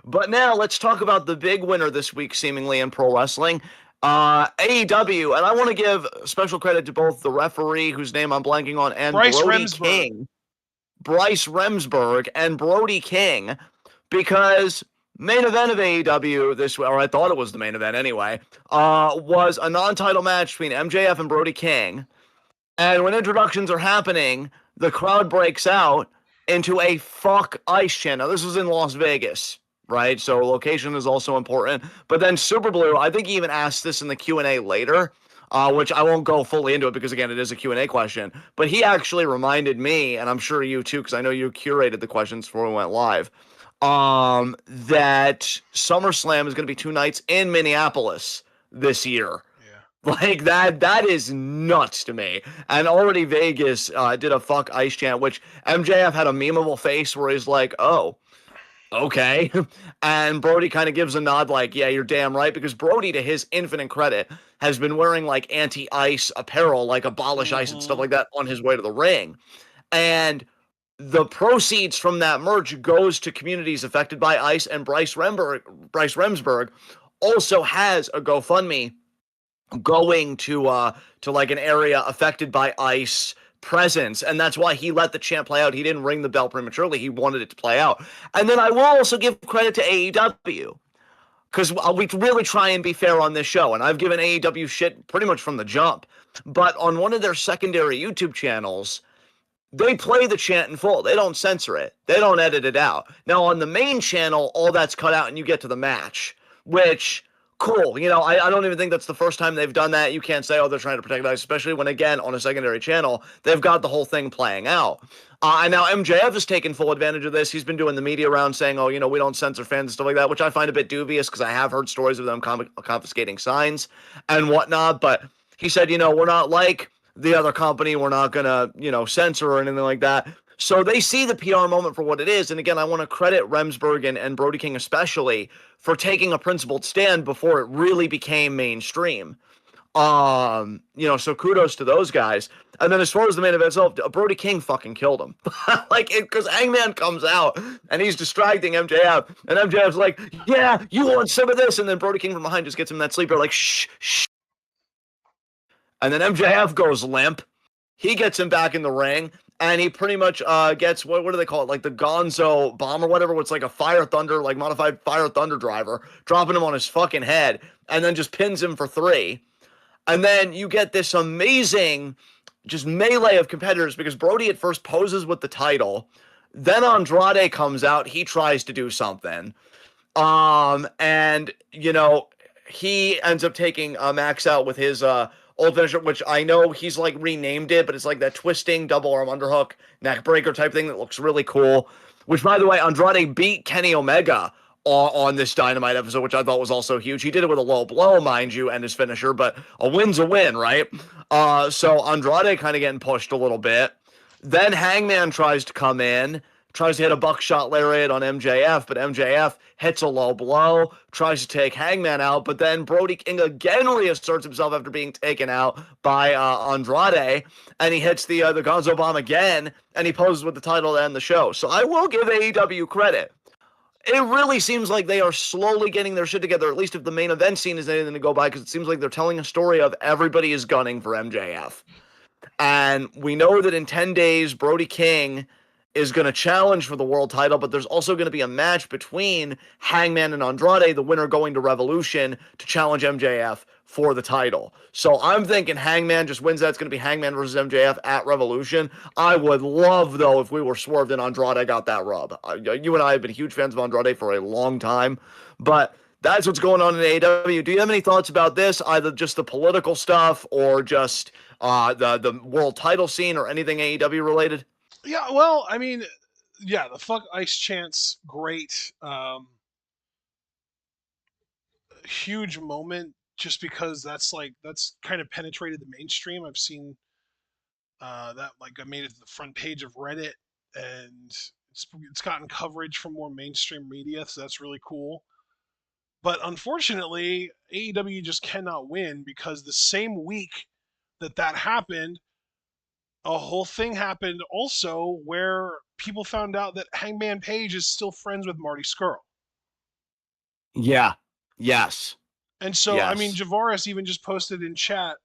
But now let's talk about the big winner this week, seemingly in pro wrestling. AEW, and I want to give special credit to both the referee, whose name I'm blanking on, and Bryce Brody Remsburg. King, Bryce Remsburg, and Brody King, because main event of AEW this way, or I thought it was the main event anyway, was a non-title match between MJF and Brody King. And when introductions are happening, the crowd breaks out into a fuck ice chant. Now, this was in Las Vegas, right? So location is also important. But then Super Blue, I think he even asked this in the Q&A later, which I won't go fully into it because, again, it is a Q&A question. But he actually reminded me, and I'm sure you too, because I know you curated the questions before we went live, that SummerSlam is going to be 2 nights in Minneapolis this year. Yeah. Like that is nuts to me. And already Vegas did a fuck ice chant, which MJF had a memeable face where he's like, "Oh, okay," and Brody kind of gives a nod, like, "Yeah, you're damn right," because Brody, to his infinite credit, has been wearing like anti-ice apparel, like abolish ice and stuff Mm-hmm. like that, on his way to the ring, and the proceeds from that merch goes to communities affected by ice. And Bryce Remsburg also has a GoFundMe going to like an area affected by ice presence, and that's why he let the chant play out. He didn't ring the bell prematurely. He wanted it to play out. And then I will also give credit to AEW, because we really try and be fair on this show, and I've given AEW shit pretty much from the jump. But on one of their secondary YouTube channels, they play the chant in full. They don't censor it. They don't edit it out. Now on the main channel, all that's cut out and you get to the match, which cool. I don't even think that's the first time they've done that. You can't say, oh, they're trying to protect us, especially when, again, on a secondary channel, they've got the whole thing playing out. And now MJF has taken full advantage of this. He's been doing the media round saying, oh, we don't censor fans and stuff like that, which I find a bit dubious because I have heard stories of them confiscating signs and whatnot. But he said, we're not like the other company. We're not going to, censor or anything like that. So they see the PR moment for what it is. And again, I want to credit Remsburg and Brody King especially for taking a principled stand before it really became mainstream. So kudos to those guys. And then as far as the main event itself, Brody King fucking killed him. Because Hangman comes out and he's distracting MJF, and MJF's like, yeah, you want some of this, and then Brody King from behind just gets him that sleeper, like, shh, shh. And then MJF goes limp. He gets him back in the ring, and he pretty much gets, what do they call it? Like the Gonzo bomb or whatever, what's like a Fire Thunder, like modified Fire Thunder driver, dropping him on his fucking head, and then just pins him for 3. And then you get this amazing just melee of competitors because Brody at first poses with the title. Then Andrade comes out. He tries to do something. And, he ends up taking Max out with his old finisher, which I know he's like renamed it, but it's like that twisting double arm underhook neck breaker type thing that looks really cool. Which, by the way, Andrade beat Kenny Omega on this Dynamite episode, which I thought was also huge. He did it with a low blow, mind you, and his finisher, but a win's a win, right? So Andrade kind of getting pushed a little bit. Then Hangman tries to come in, tries to hit a buckshot lariat on MJF, but MJF hits a low blow, tries to take Hangman out, but then Brody King again reasserts himself after being taken out by Andrade, and he hits the Gonzo Bomb again, and he poses with the title to end the show. So I will give AEW credit. It really seems like they are slowly getting their shit together, at least if the main event scene is anything to go by, because it seems like they're telling a story of everybody is gunning for MJF. And we know that in 10 days, Brody King is going to challenge for the world title, but there's also going to be a match between Hangman and Andrade, the winner going to Revolution to challenge MJF for the title. So I'm thinking Hangman just wins that. It's going to be Hangman versus MJF at Revolution. I would love, though, if we were swerved and Andrade got that rub. You and I have been huge fans of Andrade for a long time, but that's what's going on in AEW. Do you have any thoughts about this, either just the political stuff or just the world title scene or anything AEW related? Yeah, well, I mean, yeah, the fuck ice chants, great. Huge moment just because that's kind of penetrated the mainstream. I've seen that like I made it to the front page of Reddit, and it's gotten coverage from more mainstream media, so that's really cool. But unfortunately, AEW just cannot win because the same week that happened, a whole thing happened also where people found out that Hangman Page is still friends with Marty Scurll. Yeah. Yes. And so, I mean, Yes. Javaris even just posted in chat.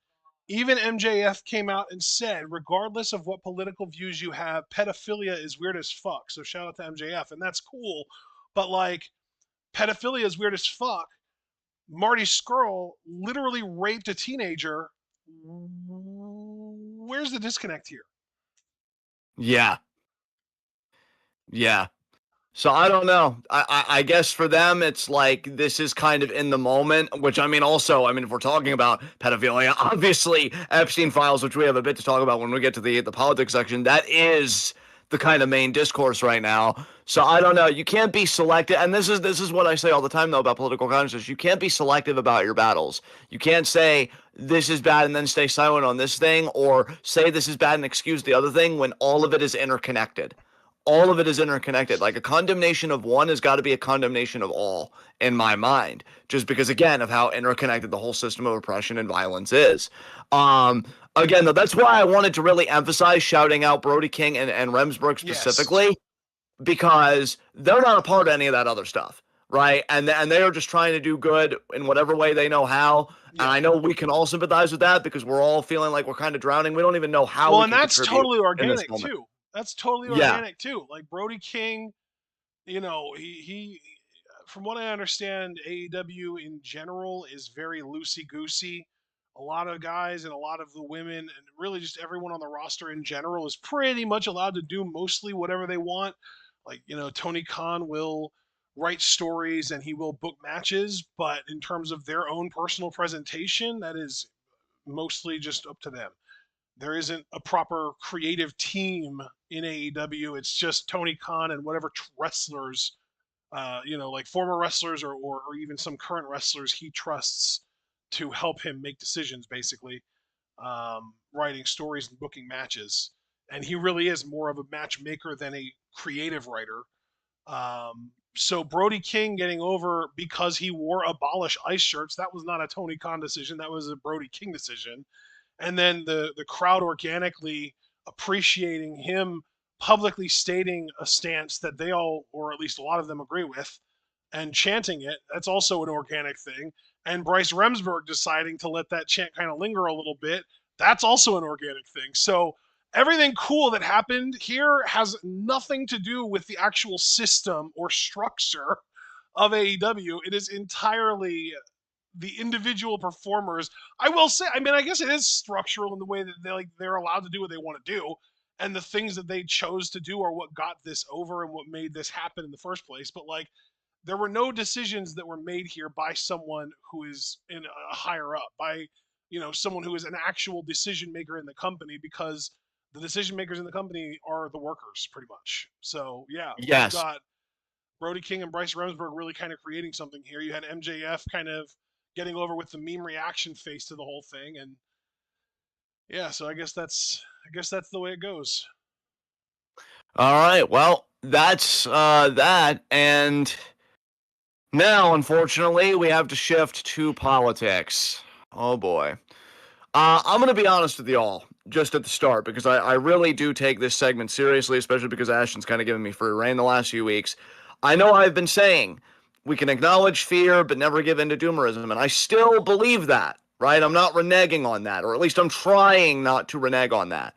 Even MJF came out and said, regardless of what political views you have, pedophilia is weird as fuck. So shout out to MJF, and that's cool. But like, pedophilia is weird as fuck. Marty Skrull literally raped a teenager. Where's the disconnect here? Yeah. Yeah. So I don't know. I guess for them, it's like this is kind of in the moment, which I mean, also, I mean, if we're talking about pedophilia, obviously Epstein files, which we have a bit to talk about when we get to the politics section, that is the kind of main discourse right now. So I don't know. You can't be selective, and this is what I say all the time though about political consciousness. You can't be selective about your battles. You can't say this is bad and then stay silent on this thing, or say this is bad and excuse the other thing when all of it is interconnected. All of it is interconnected. Like a condemnation of one has got to be a condemnation of all in my mind, just because again of how interconnected the whole system of oppression and violence is. Again, though, that's why I wanted to really emphasize shouting out Brody King and Remsburg specifically, yes, because they're not a part of any of that other stuff, right? And they are just trying to do good in whatever way they know how. Yeah. And I know we can all sympathize with that because we're all feeling like we're kind of drowning. We don't even know how. Well, we and can that's totally organic too. That's totally organic too. Like Brody King, you know, he from what I understand, AEW in general is very loosey goosey. A lot of guys and a lot of the women and really just everyone on the roster in general is pretty much allowed to do mostly whatever they want. Like, you know, Tony Khan will write stories and he will book matches, but in terms of their own personal presentation, that is mostly just up to them. There isn't a proper creative team in AEW. It's just Tony Khan and whatever wrestlers, you know, like former wrestlers or even some current wrestlers he trusts to help him make decisions, basically, writing stories and booking matches. And he really is more of a matchmaker than a creative writer. So Brody King getting over because he wore abolish ice shirts, that was not a Tony Khan decision. That was a Brody King decision. And then the crowd organically appreciating him publicly stating a stance that they all, or at least a lot of them, agree with, and chanting it. That's also an organic thing. And Bryce Remsburg deciding to let that chant kind of linger a little bit. That's also an organic thing. So everything cool that happened here has nothing to do with the actual system or structure of AEW. It is entirely the individual performers. I will say, I mean, I guess it is structural in the way that they're allowed to do what they want to do, and the things that they chose to do are what got this over and what made this happen in the first place. But like, there were no decisions that were made here by someone who is in a higher up, by, you know, someone who is an actual decision maker in the company, because the decision makers in the company are the workers pretty much. So yeah, yes, you've got Brody King and Bryce Remsburg really kind of creating something here. You had MJF kind of getting over with the meme reaction face to the whole thing, and yeah, so I guess that's the way it goes. All right, well, that's that, and now, unfortunately, we have to shift to politics. Oh boy. I'm going to be honest with y'all just at the start because I really do take this segment seriously, especially because Ashton's kind of given me free rein the last few weeks. I know I've been saying we can acknowledge fear but never give in to doomerism, and I still believe that, right? I'm not reneging on that, or at least I'm trying not to renege on that.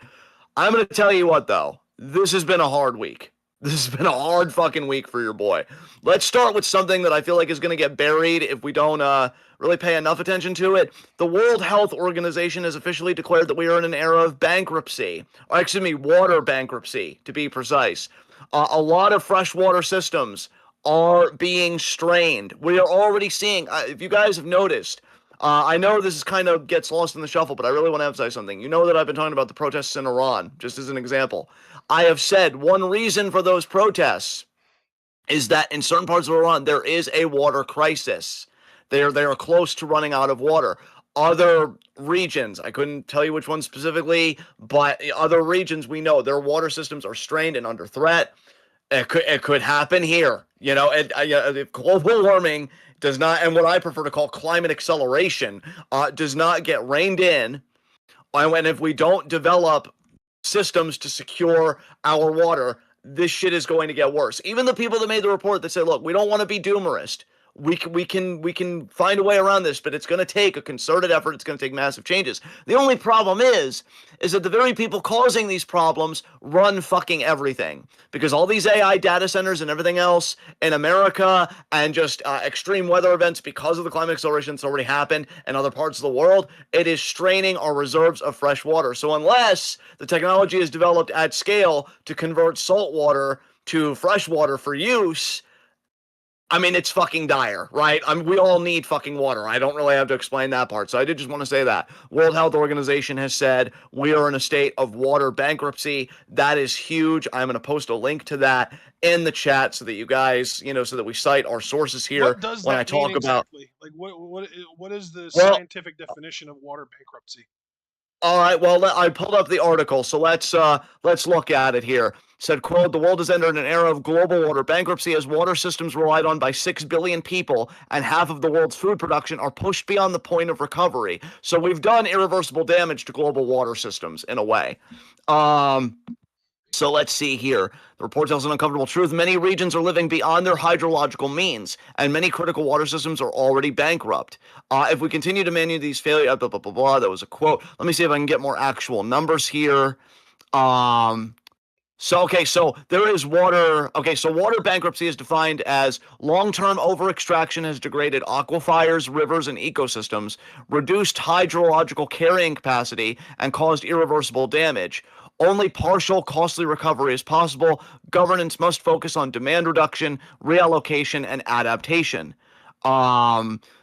I'm going to tell you what, though. This has been a hard week. This has been a hard fucking week for your boy. Let's start with something that I feel like is going to get buried if we don't really pay enough attention to it. The World Health Organization has officially declared that we are in an era of bankruptcy. Or excuse me, water bankruptcy, to be precise. A lot of freshwater systems are being strained. We are already seeing, if you guys have noticed, I know this is kind of gets lost in the shuffle, but I really want to emphasize something. You know that I've been talking about the protests in Iran, just as an example. I have said one reason for those protests is that in certain parts of Iran, there is a water crisis. They are close to running out of water. Other regions, I couldn't tell you which ones specifically, but other regions we know their water systems are strained and under threat. It could happen here. You know, if global warming does not, and what I prefer to call climate acceleration, does not get reined in, and if we don't develop systems to secure our water, this shit is going to get worse. Even the people that made the report that said, look, we don't want to be doomerist. we can find a way around this, but it's going to take a concerted effort. It's going to take massive changes. The only problem is that the very people causing these problems run fucking everything, because all these AI data centers and everything else in America, and just extreme weather events because of the climate acceleration that's already happened in other parts of the world, it is straining our reserves of fresh water. So unless the technology is developed at scale to convert salt water to fresh water for use, I mean, it's fucking dire, right? We all need fucking water. I don't really have to explain that part. So I did just want to say that. World Health Organization has said we are in a state of water bankruptcy. That is huge. I'm going to post a link to that in the chat so that you guys, so that we cite our sources here What does when that I talk mean about. exactly? Like, what is the Well, scientific definition of water bankruptcy? all right, well, I pulled up the article, so let's look at it here. Said, quote, the world has entered an era of global water bankruptcy as water systems relied on by 6 billion people and half of the world's food production are pushed beyond the point of recovery. So we've done irreversible damage to global water systems in a way. So let's see here. The report tells an uncomfortable truth. Many regions are living beyond their hydrological means, and many critical water systems are already bankrupt. If we continue to manage these failures, blah, blah, blah, blah, that was a quote. Let me see if I can get more actual numbers here. So there is water. Okay, so water bankruptcy is defined as long-term over-extraction has degraded aquifers, rivers, and ecosystems, reduced hydrological carrying capacity, and caused irreversible damage. Only partial, costly recovery is possible. Governance must focus on demand reduction, reallocation, and adaptation.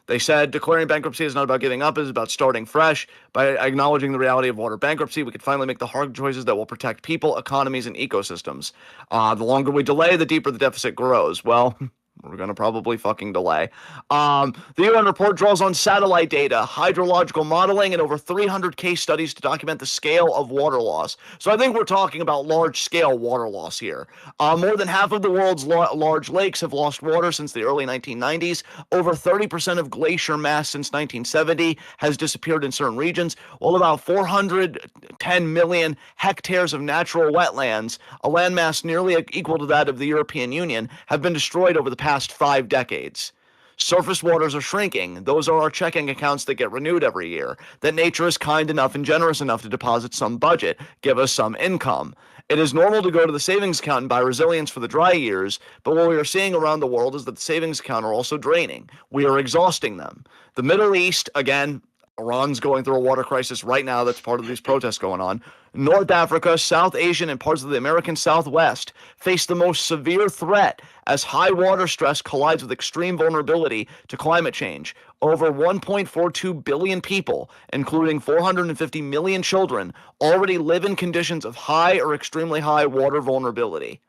They said declaring bankruptcy is not about giving up, it is about starting fresh. By acknowledging the reality of water bankruptcy, we can finally make the hard choices that will protect people, economies, and ecosystems. The longer we delay, the deeper the deficit grows. Well, we're going to probably fucking delay. The UN report draws on satellite data, hydrological modeling, and over 300 case studies to document the scale of water loss. So I think we're talking about large-scale water loss here. More than half of the world's large lakes have lost water since the early 1990s. Over 30% of glacier mass since 1970 has disappeared in certain regions, while about 410 million hectares of natural wetlands, a landmass nearly equal to that of the European Union, have been destroyed over the past 5 decades. Surface waters are shrinking. Those are our checking accounts that get renewed every year. That nature is kind enough and generous enough to deposit some budget, give us some income. It is normal to go to the savings account and buy resilience for the dry years, but what we are seeing around the world is that the savings account are also draining. We are exhausting them. The Middle East, again, Iran's going through a water crisis right now. That's part of these protests going on. North Africa, South Asia, and parts of the American Southwest face the most severe threat as high water stress collides with extreme vulnerability to climate change. Over 1.42 billion people, including 450 million children, already live in conditions of high or extremely high water vulnerability.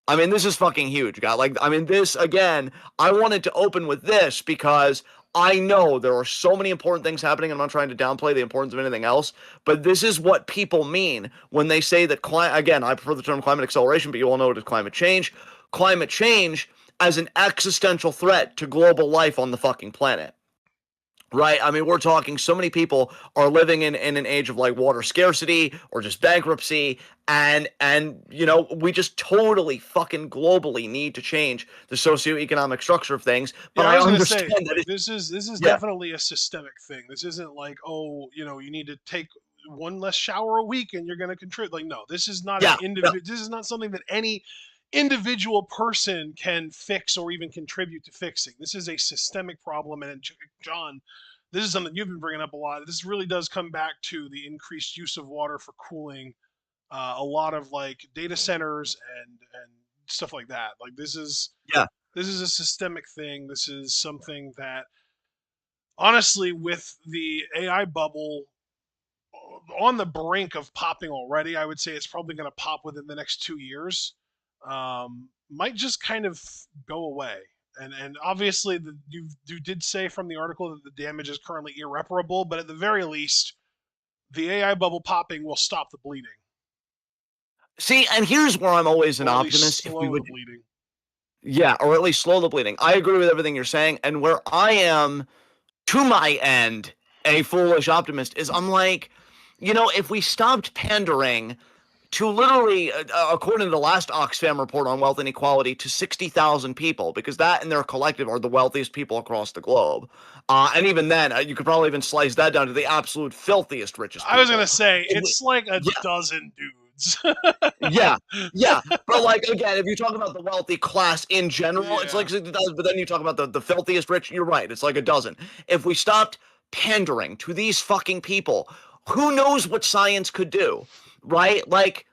I mean, this is fucking huge, guy. This, again, I wanted to open with this because I know there are so many important things happening. I'm not trying to downplay the importance of anything else, but this is what people mean when they say that again, I prefer the term climate acceleration, but you all know it as climate change. Climate change as an existential threat to global life on the fucking planet. Right? I mean, we're talking so many people are living in an age of like water scarcity or just bankruptcy. And we just totally fucking globally need to change the socioeconomic structure of things. But I was going to understand say, that this is yeah. definitely a systemic thing. This isn't like, you need to take one less shower a week and you're going to contribute. Like, no, this is not This is not something that any individual person can fix or even contribute to fixing. This is a systemic problem. And John, this is something you've been bringing up a lot. This really does come back to the increased use of water for cooling, a lot of like data centers and stuff like that. Like this is a systemic thing. This is something that honestly, with the AI bubble on the brink of popping already, I would say it's probably going to pop within the next 2 years. Might just kind of go away. And obviously, you did say from the article that the damage is currently irreparable, but at the very least, the AI bubble popping will stop the bleeding. See, and here's where I'm always an optimist. If we would, bleeding. Yeah, or at least slow the bleeding. I agree with everything you're saying, and where I am, to my end, a foolish optimist is I'm like, if we stopped pandering to literally, according to the last Oxfam report on wealth inequality, to 60,000 people, because that and their collective are the wealthiest people across the globe. And even then, you could probably even slice that down to the absolute filthiest, richest I was gonna people. say it's like a Yeah, dozen dudes. yeah, yeah. But like again, if you talk about the wealthy class in general, it's Yeah. like 60,000. But then you talk about the filthiest rich. You're right. It's like a dozen. If we stopped pandering to these fucking people, who knows what science could do, right? Like,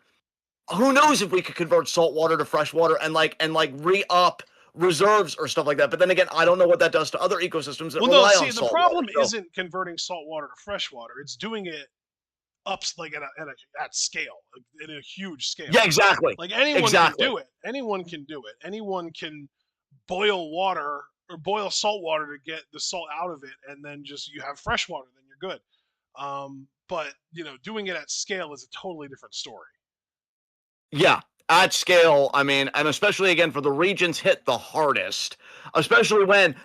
who knows if we could convert salt water to fresh water and re-up reserves or stuff like that. But then again, I don't know what that does to other ecosystems that Well, no. rely See, on the salt water. problem So isn't converting salt water to fresh water. It's doing it ups like at scale, like, in a huge scale. yeah, exactly, Like anyone can exactly. do it. Anyone can do it. Anyone can boil water or boil salt water to get the salt out of it, and then just you have fresh water. Then you're good. But doing it at scale is a totally different story. Yeah, at scale, I mean, and especially again for the regions hit the hardest, especially when,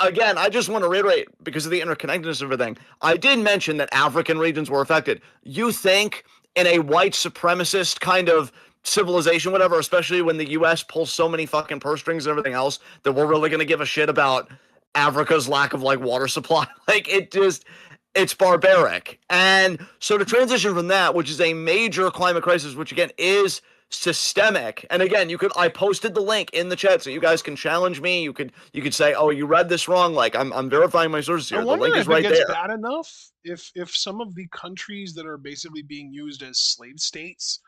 again, I just want to reiterate because of the interconnectedness of everything. I did mention that African regions were affected. You think in a white supremacist kind of civilization, whatever, especially when the US pulls so many fucking purse strings and everything else, that we're really going to give a shit about Africa's lack of like water supply? Like it just, it's barbaric. And so to transition from that, which is a major climate crisis, which again is systemic. And again, I posted the link in the chat so you guys can challenge me. You could say, "Oh, you read this wrong." Like I'm verifying my sources I here. The wonder link is if it right gets there. bad enough if some of the countries that are basically being used as slave states,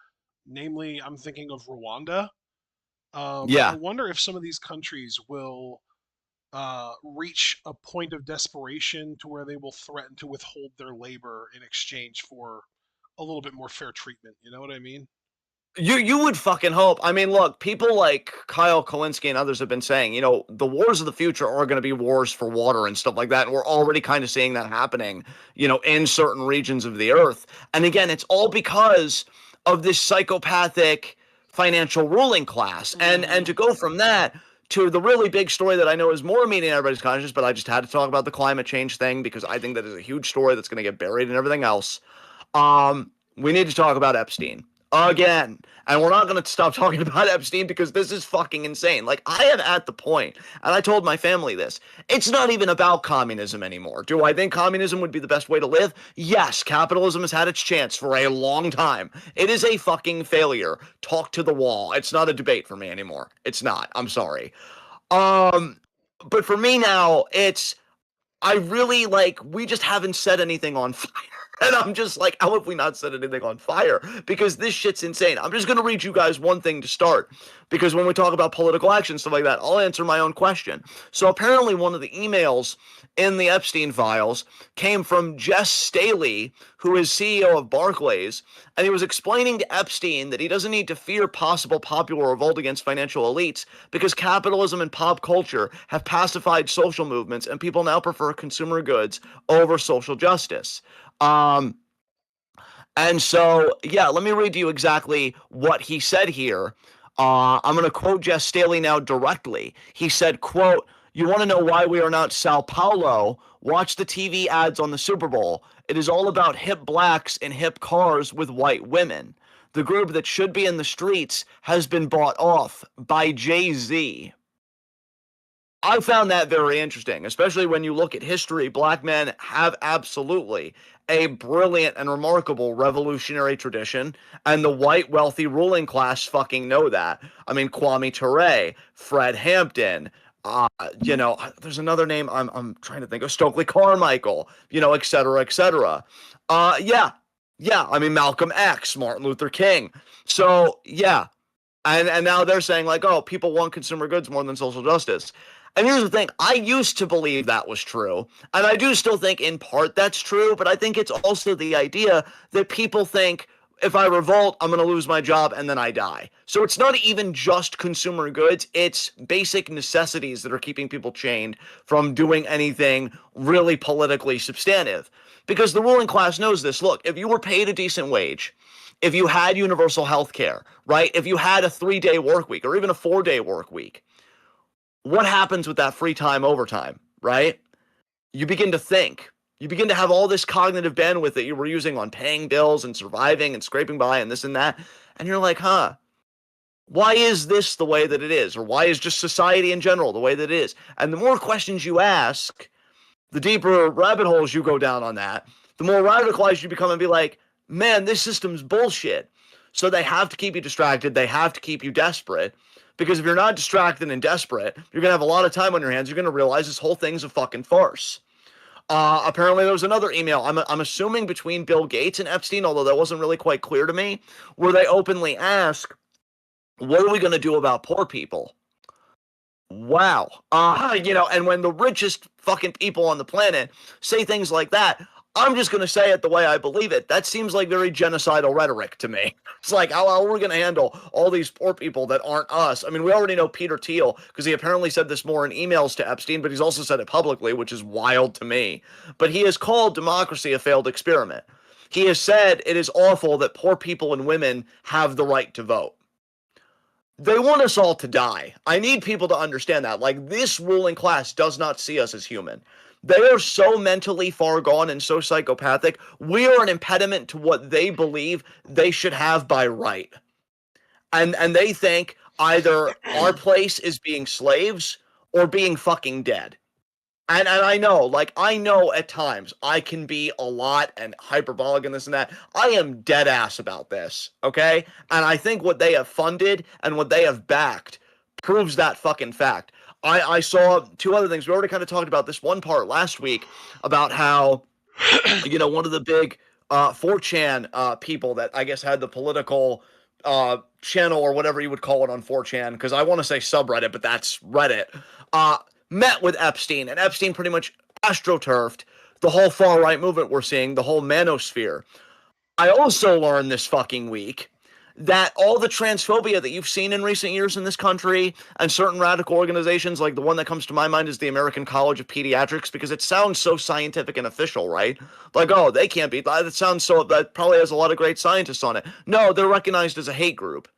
namely, I'm thinking of Rwanda. I Yeah. wonder if some of these countries will reach a point of desperation to where they will threaten to withhold their labor in exchange for a little bit more fair treatment. You know what I mean? You would fucking hope. I mean, look, people like Kyle Kalinske and others have been saying, the wars of the future are going to be wars for water and stuff like that. And we're already kind of seeing that happening, in certain regions of the earth. And again, it's all because of this psychopathic financial ruling class. And Mm-hmm. to go from that to the really big story that I know is more immediate in everybody's conscious, but I just had to talk about the climate change thing because I think that is a huge story that's going to get buried in everything else. We need to talk about Epstein again. And we're not going to stop talking about Epstein because this is fucking insane. Like, I am at the point, and I told my family this, it's not even about communism anymore. Do I think communism would be the best way to live? Yes, capitalism has had its chance for a long time. It is a fucking failure. Talk to the wall. It's not a debate for me anymore. It's not. I'm sorry. Um, but for me now, I really we just haven't set anything on fire. And I'm just like, how have we not set anything on fire? Because this shit's insane. I'm just going to read you guys one thing to start. Because when we talk about political action, stuff like that, I'll answer my own question. So apparently, one of the emails in the Epstein files came from Jess Staley, who is CEO of Barclays. And he was explaining to Epstein that he doesn't need to fear possible popular revolt against financial elites because capitalism and pop culture have pacified social movements and people now prefer consumer goods over social justice. Um, and so, yeah, let me read to you exactly what he said here. I'm going to quote Jess Staley now directly. He said, quote, "You want to know why we are not Sao Paulo? Watch the TV ads on the Super Bowl. It is all about hip blacks in hip cars with white women. The group that should be in the streets has been bought off by Jay-Z." I found that very interesting, especially when you look at history. Black men have absolutely a brilliant and remarkable revolutionary tradition, and the white wealthy ruling class fucking know that. I mean, Kwame Ture, Fred Hampton, there's another name I'm trying to think of, Stokely Carmichael, et cetera, et cetera. Yeah, yeah. I mean, Malcolm X, Martin Luther King. So yeah, and now they're saying like, oh, people want consumer goods more than social justice. And here's the thing, I used to believe that was true, and I do still think in part that's true, but I think it's also the idea that people think if I revolt, I'm going to lose my job and then I die. So it's not even just consumer goods, it's basic necessities that are keeping people chained from doing anything really politically substantive. Because the ruling class knows this. Look, if you were paid a decent wage, if you had universal health care, right? If you had a 3-day work week or even a 4-day work week, what happens with that free time overtime, right? You begin to think. You begin to have all this cognitive bandwidth that you were using on paying bills and surviving and scraping by and this and that. And you're like, huh, why is this the way that it is? Or why is just society in general the way that it is? And the more questions you ask, the deeper rabbit holes you go down on that, the more radicalized you become and be like, man, this system's bullshit. So they have to keep you distracted. They have to keep you desperate. Because if you're not distracted and desperate, you're going to have a lot of time on your hands. You're going to realize this whole thing's a fucking farce. Apparently, there was another email. I'm assuming between Bill Gates and Epstein, although that wasn't really quite clear to me, where they openly ask, what are we going to do about poor people? Wow. And when the richest fucking people on the planet say things like that, I'm just going to say it the way I believe it. That seems like very genocidal rhetoric to me. It's like, how are we going to handle all these poor people that aren't us? I mean, we already know Peter Thiel, because he apparently said this more in emails to Epstein, but he's also said it publicly, which is wild to me. But he has called democracy a failed experiment. He has said it is awful that poor people and women have the right to vote. They want us all to die. I need people to understand that. Like, this ruling class does not see us as human. They are so mentally far gone and so psychopathic. We are an impediment to what they believe they should have by right. And they think either our place is being slaves or being fucking dead. And I know at times I can be a lot and hyperbolic and this and that. I am dead ass about this, okay? And I think what they have funded and what they have backed proves that fucking fact. I saw two other things. We already kind of talked about this one part last week about how, one of the big 4chan people that I guess had the political channel or whatever you would call it on 4chan, because I want to say subreddit, but that's Reddit, met with Epstein, and Epstein pretty much astroturfed the whole far-right movement we're seeing, the whole manosphere. I also learned this fucking week that all the transphobia that you've seen in recent years in this country and certain radical organizations, like the one that comes to my mind is the American College of Pediatrics, because it sounds so scientific and official, right? Like, oh, they can't be, that probably has a lot of great scientists on it. No, they're recognized as a hate group.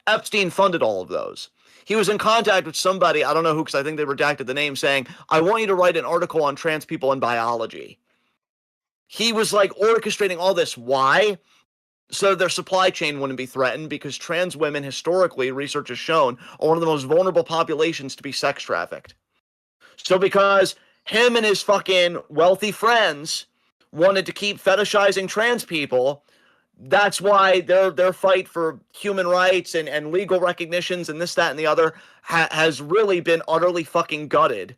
Epstein funded all of those. He was in contact with somebody, I don't know who, because I think they redacted the name, saying, I want you to write an article on trans people in biology. He was like orchestrating all this. Why? So their supply chain wouldn't be threatened, because trans women, historically, research has shown, are one of the most vulnerable populations to be sex trafficked. So because him and his fucking wealthy friends wanted to keep fetishizing trans people, that's why their fight for human rights and legal recognitions and this, that, and the other has really been utterly fucking gutted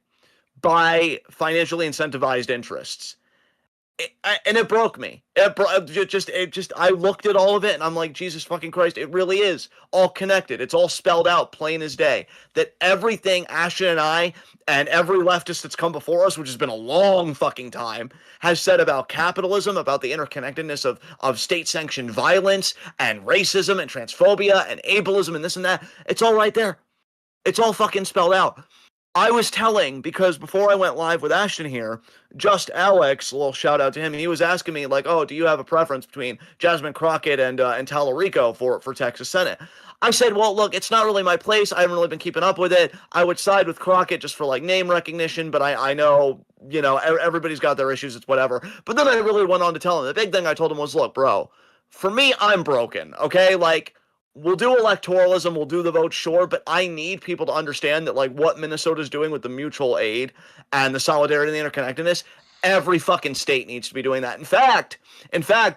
by financially incentivized interests. And it broke me. I looked at all of it and I'm like, Jesus fucking Christ, it really is all connected. It's all spelled out plain as day. That everything Ashton and I and every leftist that's come before us, which has been a long fucking time, has said about capitalism, about the interconnectedness of state-sanctioned violence and racism and transphobia and ableism and this and that, it's all right there. It's all fucking spelled out. I was telling, because before I went live with Ashton here, Just Alex, a little shout out to him, he was asking me, like, oh, do you have a preference between Jasmine Crockett and Tallarico for Texas Senate? I said, well, look, it's not really my place. I haven't really been keeping up with it. I would side with Crockett just for, like, name recognition, but I know, everybody's got their issues, it's whatever. But then I really went on to tell him, the big thing I told him was, look, bro, for me, I'm broken, okay? Like, we'll do electoralism, we'll do the vote, sure, but I need people to understand that, like, what Minnesota's doing with the mutual aid and the solidarity and the interconnectedness, every fucking state needs to be doing that. In fact,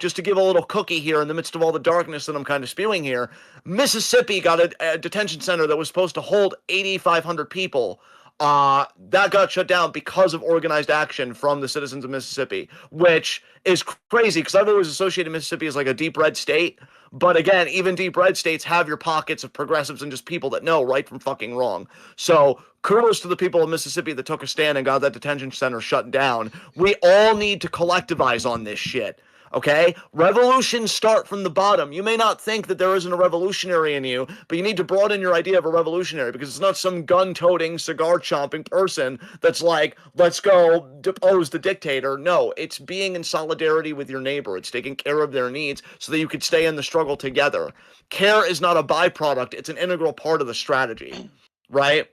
just to give a little cookie here in the midst of all the darkness that I'm kind of spewing here, Mississippi got a detention center that was supposed to hold 8,500 people. That got shut down because of organized action from the citizens of Mississippi, which is crazy because I've always associated Mississippi as like a deep red state. But again, even deep red states have your pockets of progressives and just people that know right from fucking wrong. So kudos to the people of Mississippi that took a stand and got that detention center shut down. We all need to collectivize on this shit. Okay? Revolutions start from the bottom. You may not think that there isn't a revolutionary in you, but you need to broaden your idea of a revolutionary, because it's not some gun-toting, cigar-chomping person that's like, let's go depose the dictator. No, it's being in solidarity with your neighbor. It's taking care of their needs so that you could stay in the struggle together. Care is not a byproduct. It's an integral part of the strategy, right?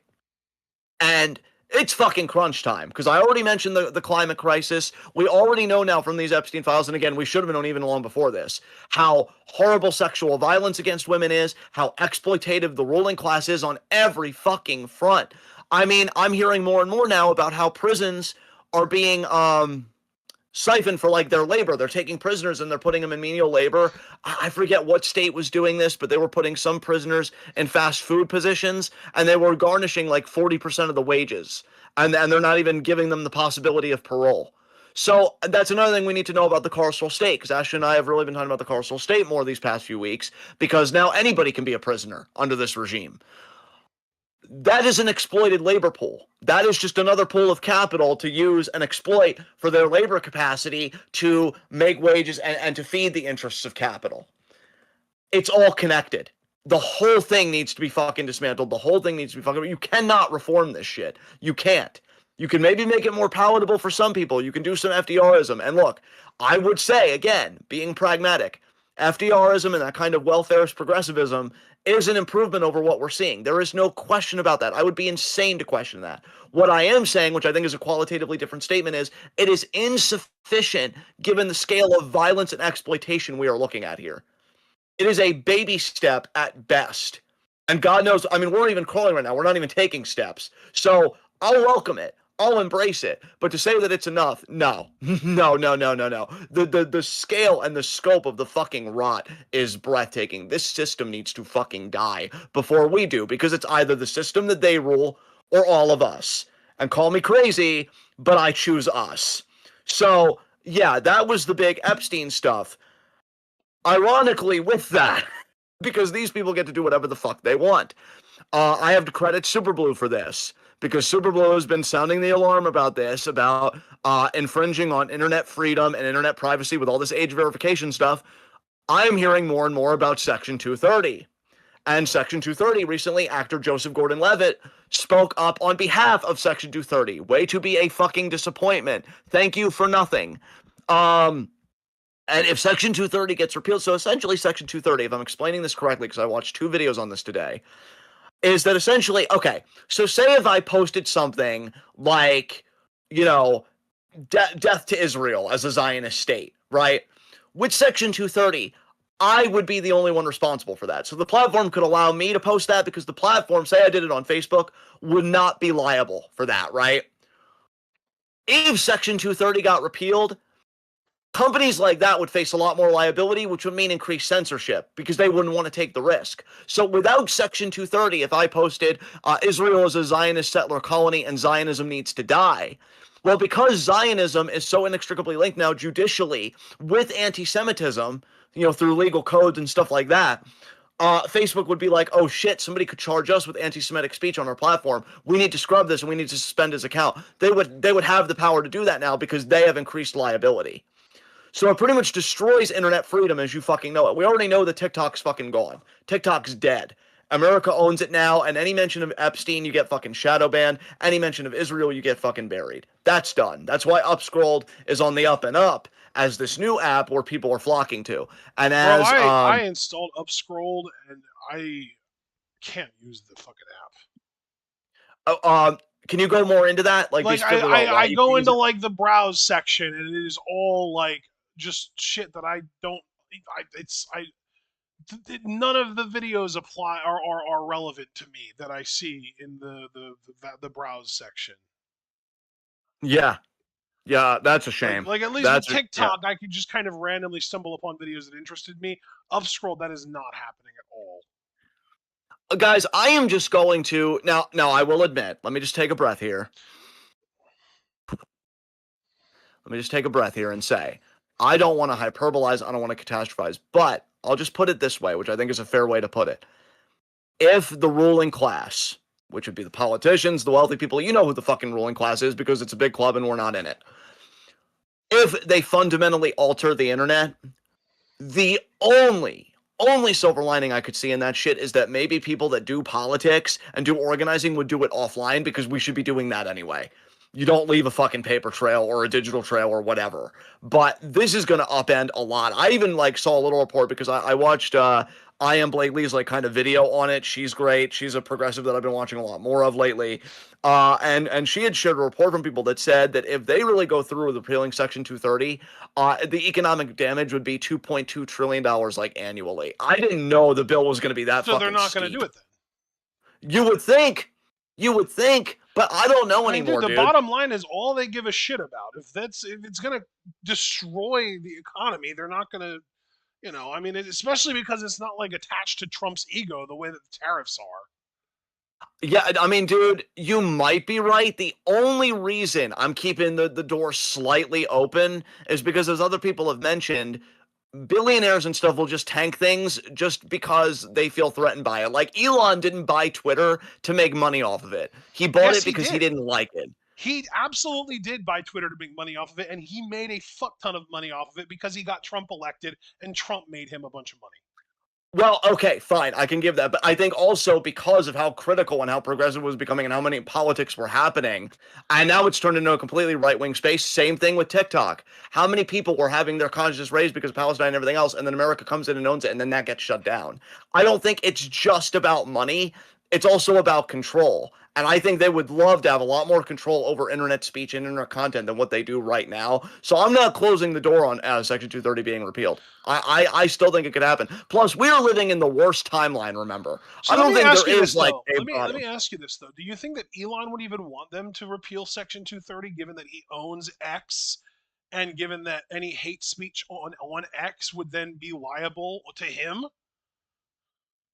And It's fucking crunch time, because I already mentioned the climate crisis. We already know now from these Epstein files, and again, we should have known even long before this, how horrible sexual violence against women is, how exploitative the ruling class is on every fucking front. I mean, I'm hearing more and more now about how prisons are being siphoned for like their labor. They're taking prisoners and they're putting them in menial labor. I forget what state was doing this, but they were putting some prisoners in fast food positions and they were garnishing like 40% of the wages. And they're not even giving them the possibility of parole. So that's another thing we need to know about the carceral state, because Ashley and I have really been talking about the carceral state more these past few weeks, because now anybody can be a prisoner under this regime. That is an exploited labor pool. That is just another pool of capital to use and exploit for their labor capacity to make wages and to feed the interests of capital. It's all connected. The whole thing needs to be fucking dismantled. The whole thing needs to be fucking... You cannot reform this shit. You can't. You can maybe make it more palatable for some people. You can do some FDRism. And look, I would say, again, being pragmatic, FDRism and that kind of welfarist progressivism is an improvement over what we're seeing. There is no question about that. I would be insane to question that. What I am saying, which I think is a qualitatively different statement, is it is insufficient given the scale of violence and exploitation we are looking at here. It is a baby step at best. And God knows, I mean, we're not even crawling right now. We're not even taking steps. So I'll welcome it. I'll embrace it. But to say that it's enough, no. No. The scale and the scope of the fucking rot is breathtaking. This system needs to fucking die before we do, because it's either the system that they rule or all of us. And call me crazy, but I choose us. So, yeah, that was the big Epstein stuff. Ironically, with that, because these people get to do whatever the fuck they want, I have to credit Superblue for this. Because Superblue has been sounding the alarm about this, about infringing on internet freedom and internet privacy with all this age verification stuff. I am hearing more and more about Section 230. And Section 230, recently, actor Joseph Gordon-Levitt spoke up on behalf of Section 230. Way to be a fucking disappointment. Thank you for nothing. And if Section 230 gets repealed, so essentially Section 230, if I'm explaining this correctly, because I watched 2 videos on this today, is that essentially, okay, so say if I posted something like, you know, death to Israel as a Zionist state, right? With Section 230, I would be the only one responsible for that. So the platform could allow me to post that because the platform, say I did it on Facebook, would not be liable for that, right? If Section 230 got repealed, companies like that would face a lot more liability, which would mean increased censorship because they wouldn't want to take the risk. So without Section 230, if I posted Israel is a Zionist settler colony and Zionism needs to die, well, because Zionism is so inextricably linked now judicially with anti-Semitism, you know, through legal codes and stuff like that, Facebook would be like, oh shit, somebody could charge us with anti-Semitic speech on our platform. We need to scrub this and we need to suspend his account. They would have the power to do that now because they have increased liability. So it pretty much destroys internet freedom as you fucking know it. We already know that TikTok's fucking gone. TikTok's dead. America owns it now, and any mention of Epstein, you get fucking shadow banned. Any mention of Israel, you get fucking buried. That's done. That's why Upscrolled is on the up and up as this new app where people are flocking to. And as I installed Upscrolled and I can't use the fucking app. Can you go more into that? Like I go into like the browse section and it is all like just shit that I don't. None of the videos apply are relevant to me that I see in the browse section. Yeah, that's a shame. Like at least with TikTok, I could just kind of randomly stumble upon videos that interested me. Upscroll, that is not happening at all. Guys, I am just going to now. I will admit. Let me just take a breath here. And say, I don't want to hyperbolize. I don't want to catastrophize. But I'll just put it this way, which I think is a fair way to put it. If the ruling class, which would be the politicians, the wealthy people, you know who the fucking ruling class is because it's a big club and we're not in it. If they fundamentally alter the internet, the only silver lining I could see in that shit is that maybe people that do politics and do organizing would do it offline because we should be doing that anyway. You don't leave a fucking paper trail or a digital trail or whatever. But this is going to upend a lot. I even saw a little report because I watched I Am Blakely's like kind of video on it. She's great. She's a progressive that I've been watching a lot more of lately. And she had shared a report from people that said that if they really go through with repealing Section 230, the economic damage would be $2.2 trillion like annually. I didn't know the bill was going to be that So they're fucking not going to do steep. it then. You would think, but I don't know I mean, dude, anymore, the dude. bottom line is all they give a shit about. If it's going to destroy the economy, they're not going to, I mean, especially because it's not like attached to Trump's ego the way that the tariffs are. Yeah, I mean, dude, you might be right. The only reason I'm keeping the door slightly open is because, as other people have mentioned, billionaires and stuff will just tank things just because they feel threatened by it. Like Elon didn't buy Twitter to make money off of it. He bought Yes, it he because he did. didn't like it. He absolutely did buy Twitter to make money off of it, and he made a fuck ton of money off of it because he got Trump elected, and Trump made him a bunch of money. Well, okay, fine, I can give that, but I think also because of how critical and how progressive it was becoming and how many politics were happening, and now it's turned into a completely right-wing space. Same thing with TikTok. How many people were having their consciousness raised because of Palestine and everything else, and then America comes in and owns it, and then that gets shut down. I don't think it's just about money. It's also about control. And I think they would love to have a lot more control over internet speech and internet content than what they do right now. So I'm not closing the door on Section 230 being repealed. I still think it could happen. Plus, we're living in the worst timeline, remember. So I let don't me think ask there you this is like though. a Let me bottom. ask you this though. Do you think that Elon would even want them to repeal Section 230, given that he owns X, and given that any hate speech on X would then be liable to him?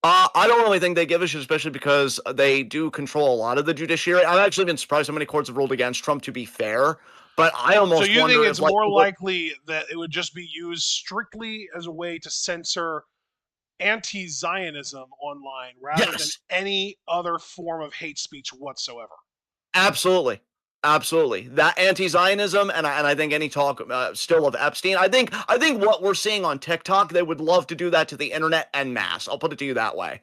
I don't really think they give a shit, especially because they do control a lot of the judiciary. I've actually been surprised how many courts have ruled against Trump, to be fair. But I So almost you think wonder it's if, like, more likely that it would just be used strictly as a way to censor anti-Zionism online rather than yes, any other form of hate speech whatsoever? absolutely. Absolutely. That anti-Zionism and I think any talk still of Epstein. I think what we're seeing on TikTok, they would love to do that to the internet en masse. I'll put it to you that way.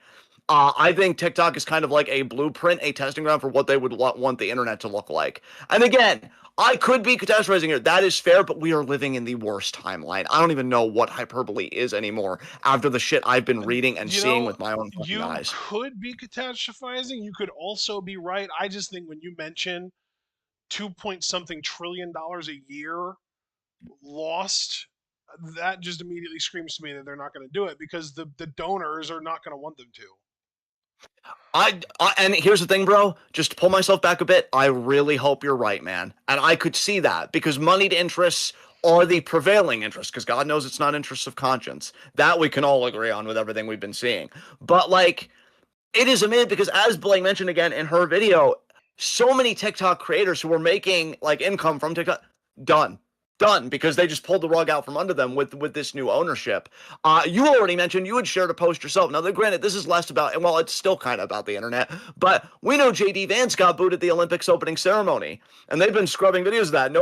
I think TikTok is kind of like a blueprint, a testing ground for what they would want the internet to look like. And again, I could be catastrophizing here. That is fair, but we are living in the worst timeline. I don't even know what hyperbole is anymore after the shit I've been reading and You seeing know, with my own fucking you eyes. could be catastrophizing. You could also be right. I just think when you mention 2 point something trillion dollars a year lost, that just immediately screams to me that they're not going to do it because the donors are not going to want them to. And here's the thing, bro. Just to pull myself back a bit, I really hope you're right, man. And I could see that because moneyed interests are the prevailing interests, because God knows it's not interests of conscience. That we can all agree on with everything we've been seeing. But like, it is amazing because, as Blake mentioned again in her video, so many TikTok creators who were making like income from TikTok done. Done because they just pulled the rug out from under them with this new ownership. You already mentioned you had shared a post yourself. Now, granted, this is less about, and well, it's still kind of about the internet, but we know JD Vance got booed at the Olympics opening ceremony, and they've been scrubbing videos of that.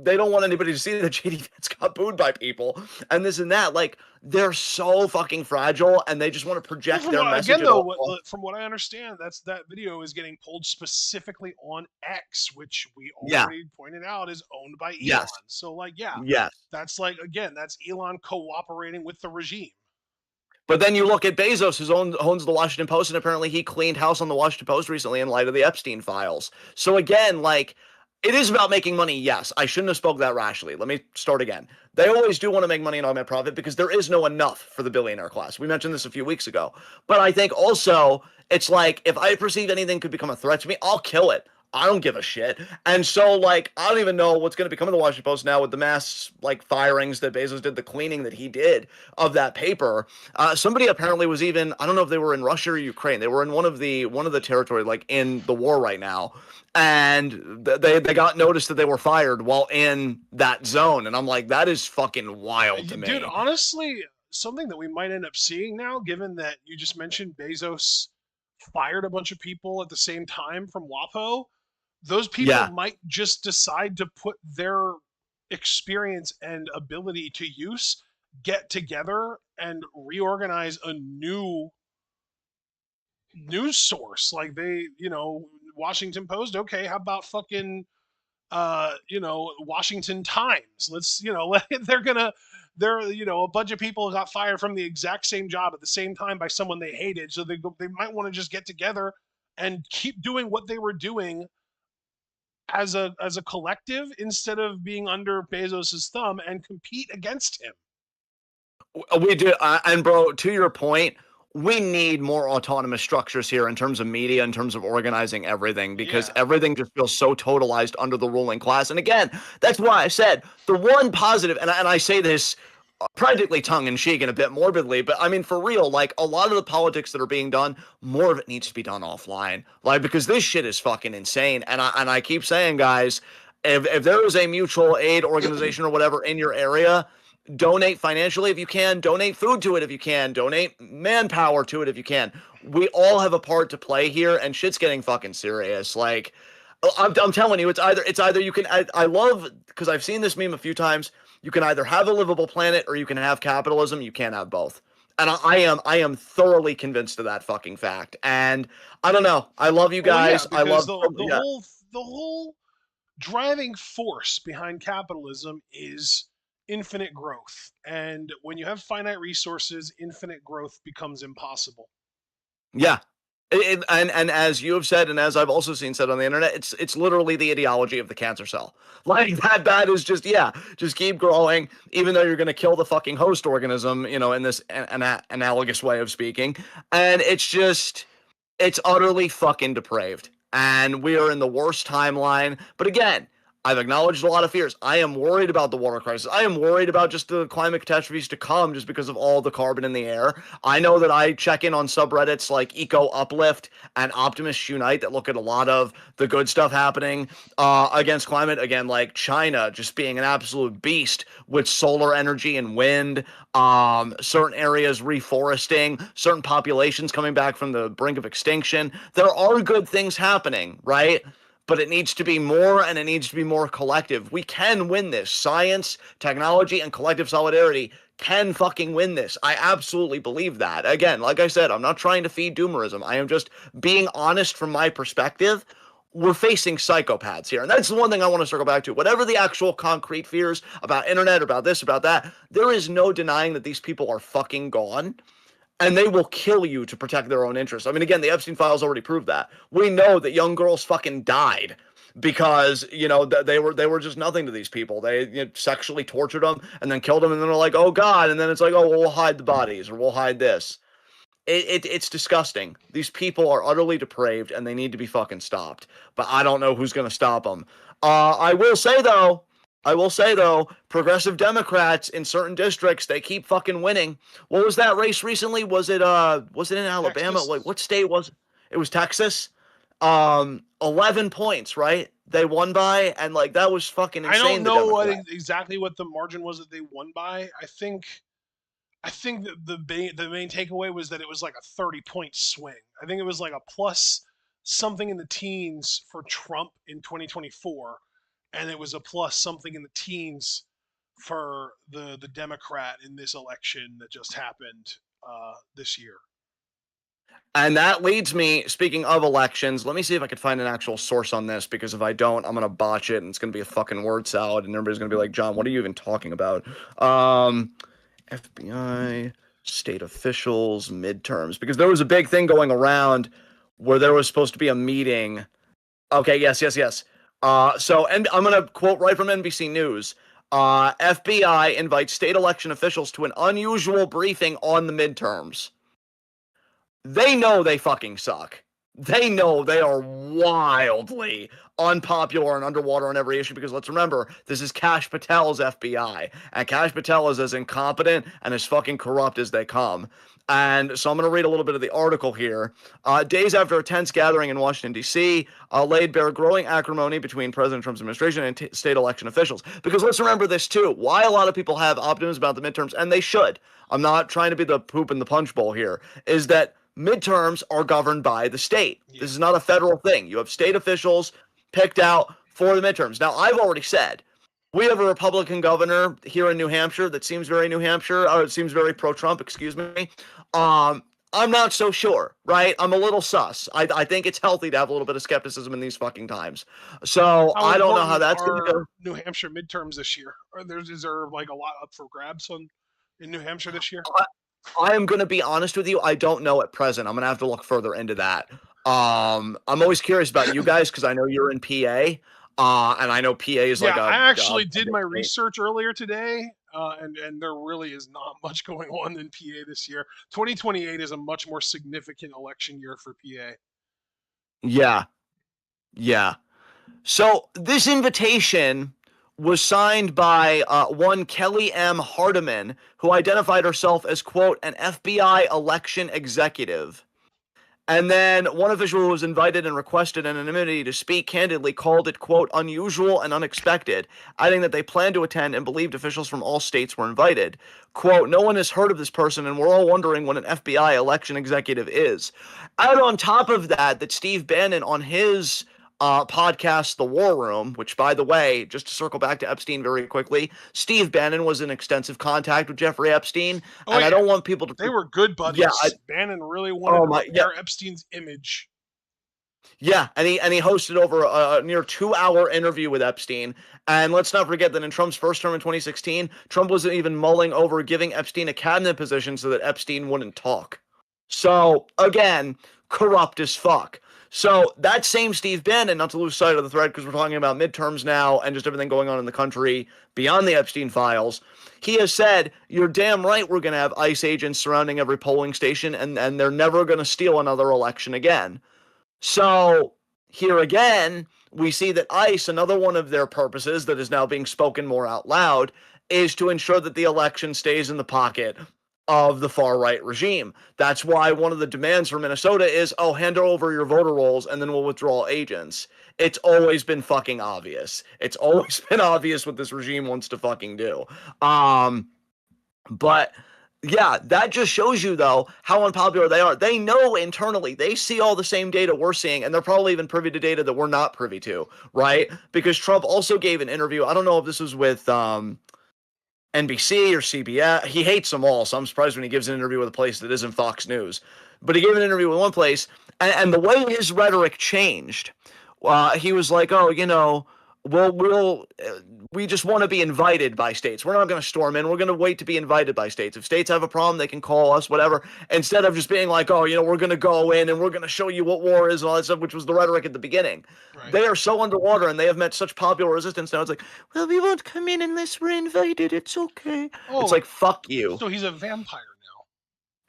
They don't want anybody to see that JD Vance got booed by people and this and that. Like, they're so fucking fragile, and they just want to Well, project their message at all. from what I understand, that video is getting pulled specifically on X, which we Yeah. already pointed out is owned by Elon. Yes. So, like, yeah, Yes. that's like again, that's Elon cooperating with the regime. But then you look at Bezos, who owns the Washington Post, and apparently he cleaned house on the Washington Post recently in light of the Epstein files. So again, like, it is about making money. Yes, I shouldn't have spoke that rashly. Let me start again. They always do want to make money and augment profit because there is no enough for the billionaire class. We mentioned this a few weeks ago. But I think also it's like if I perceive anything could become a threat to me, I'll kill it. I don't give a shit. And so, like, I don't even know what's going to become of the Washington Post now with the mass, like, firings that Bezos did, the cleaning that he did of that paper. Somebody apparently was even, I don't know if they were in Russia or Ukraine. They were in one of the territory, like, in the war right now. And they got noticed that they were fired while in that zone. And I'm like, that is fucking wild to Dude, me. honestly, something that we might end up seeing now, given that you just mentioned Bezos fired a bunch of people at the same time from WAPO, those people Yeah. might just decide to put their experience and ability to use, get together and reorganize a new news source. Like Washington Post, okay, how about fucking Washington Times? Let's, they're gonna they're, a bunch of people got fired from the exact same job at the same time by someone they hated, so they might want to just get together and keep doing what they were doing as a collective instead of being under Bezos's thumb and compete against him. We do, and bro, to your point, we need more autonomous structures here in terms of media, in terms of organizing everything, because Yeah. everything just feels so totalized under the ruling class. And again, that's why I said the one positive, and I say this practically tongue-in-cheek and a bit morbidly, but I mean, for real, like, a lot of the politics that are being done, more of it needs to be done offline, like, because this shit is fucking insane. And I keep saying, guys, if there is a mutual aid organization or whatever in your area, donate financially if you can, donate food to it if you can, donate manpower to it if you can. We all have a part to play here, and shit's getting fucking serious. Like, I'm telling you, it's either you can. I love, because I've seen this meme a few times. You can either have a livable planet or you can have capitalism. You can't have both. And I am thoroughly convinced of that fucking fact. And I don't know. I love you Well, yeah, guys. I because love the yeah. whole driving force behind capitalism is infinite growth. And when you have finite resources, infinite growth becomes impossible. Yeah. And as you have said, and as I've also seen said on the internet, it's literally the ideology of the cancer cell. Like, that is just, yeah, just keep growing, even though you're going to kill the fucking host organism, in this analogous way of speaking. And it's utterly fucking depraved. And we are in the worst timeline. But again, I've acknowledged a lot of fears. I am worried about the water crisis. I am worried about just the climate catastrophes to come just because of all the carbon in the air. I know that I check in on subreddits like Eco Uplift and Optimists Unite that look at a lot of the good stuff happening against climate. Again, like China just being an absolute beast with solar energy and wind, certain areas reforesting, certain populations coming back from the brink of extinction. There are good things happening, right? But it needs to be more, and it needs to be more collective. We can win this. Science, technology, and collective solidarity can fucking win this. I absolutely believe that. Again, like I said, I'm not trying to feed doomerism. I am just being honest from my perspective. We're facing psychopaths here. And that's the one thing I want to circle back to. Whatever the actual concrete fears about internet, about this, about that, there is no denying that these people are fucking gone. And they will kill you to protect their own interests. I mean, again, the Epstein files already proved that. We know that young girls fucking died because they were just nothing to these people. They sexually tortured them and then killed them, and then they're like, oh god, and then it's like, oh well, we'll hide the bodies or we'll hide this. It's disgusting. These people are utterly depraved and they need to be fucking stopped. But I don't know who's gonna stop them. I will say though, progressive Democrats in certain districts, they keep fucking winning. What was that race recently? Was it in Alabama? Texas. Like, what state was it? It was Texas. 11 points, right? They won by, and like, that was fucking I don't insane, the know Democrat. exactly what the margin was that they won by. I think that the main takeaway was that it was like a 30-point swing. I think it was like a plus something in the teens for Trump in 2024, and it was a plus something in the teens for the Democrat in this election that just happened this year. And that leads me, speaking of elections, let me see if I could find an actual source on this, because if I don't, I'm going to botch it and it's going to be a fucking word salad and everybody's going to be like, John, what are you even talking about? FBI, state officials, midterms, because there was a big thing going around where there was supposed to be a meeting. Okay, yes. And I'm going to quote right from NBC News. FBI invites state election officials to an unusual briefing on the midterms. They know they fucking suck. They know they are wildly unpopular and underwater on every issue, because let's remember, this is Kash Patel's FBI, and Kash Patel is as incompetent and as fucking corrupt as they come. And so I'm going to read a little bit of the article here. Days after a tense gathering in Washington, D.C., laid bare growing acrimony between President Trump's administration and state election officials. Because let's remember this, too. Why a lot of people have optimism about the midterms, and they should. I'm not trying to be the poop in the punch bowl here, is that midterms are governed by the state. Yeah. This is not a federal thing. You have state officials picked out for the midterms. Now, I've already said, we have a Republican governor here in New Hampshire that seems very New Hampshire, or it seems very pro-Trump, excuse me. I I'm not so sure, right? I'm a little sus. I think it's healthy to have a little bit of skepticism in these fucking times. So How I don't know how important that's going to are go. New Hampshire midterms this year? Is there like a lot up for grabs in New Hampshire this year? I am going to be honest with you. I don't know at present. I'm going to have to look further into that. I'm always curious about you guys because I know you're in PA, and I know PA is like Yeah, a, I a actually did big my state. research earlier today, and there really is not much going on in PA this year. 2028 is a much more significant election year for PA. Yeah, yeah. So this invitation was signed by one Kelly M. Hardiman, who identified herself as, quote, an FBI election executive. And then one official who was invited and requested anonymity to speak candidly called it, quote, unusual and unexpected, adding that they planned to attend and believed officials from all states were invited. Quote, no one has heard of this person and we're all wondering what an FBI election executive is. Add on top of that, that Steve Bannon on his podcast, The War Room, which, by the way, just to circle back to Epstein very quickly, Steve Bannon was in extensive contact with Jeffrey Epstein, Oh and I yeah, don't want people to. they were good Yeah, buddies. Bannon really wanted oh to my, yeah, repair Epstein's image. yeah, and he hosted over a near 2 hour interview with Epstein. And let's not forget that in Trump's first term in 2016, Trump wasn't even mulling over giving Epstein a cabinet position so that Epstein wouldn't talk. So again, corrupt as fuck. So that same Steve Bannon, not to lose sight of the thread because we're talking about midterms now and just everything going on in the country beyond the Epstein files, he has said, you're damn right we're going to have ICE agents surrounding every polling station and they're never going to steal another election again. So here again, we see that ICE, another one of their purposes that is now being spoken more out loud, is to ensure that the election stays in the pocket of the far right regime. That's why one of the demands for Minnesota is, oh, hand over your voter rolls and then we'll withdraw agents. It's always been fucking obvious. It's always been obvious what this regime wants to fucking do. But yeah, that just shows you, though, how unpopular they are. They know internally, they see all the same data we're seeing, and they're probably even privy to data that we're not privy to, right? Because Trump also gave an interview. I don't know if this was with NBC or CBS. He hates them all, so I'm surprised when he gives an interview with a place that isn't Fox News. But he gave an interview with one place, and the way his rhetoric changed, he was like, oh, we just want to be invited by states. We're not going to storm in. We're going to wait to be invited by states. If states have a problem, they can call us, whatever. Instead of just being like, oh, we're going to go in and we're going to show you what war is and all that stuff, which was the rhetoric at the beginning. Right. They are so underwater and they have met such popular resistance now. It's like, well, we won't come in unless we're invited. It's okay. Oh, it's like, fuck you. So he's a vampire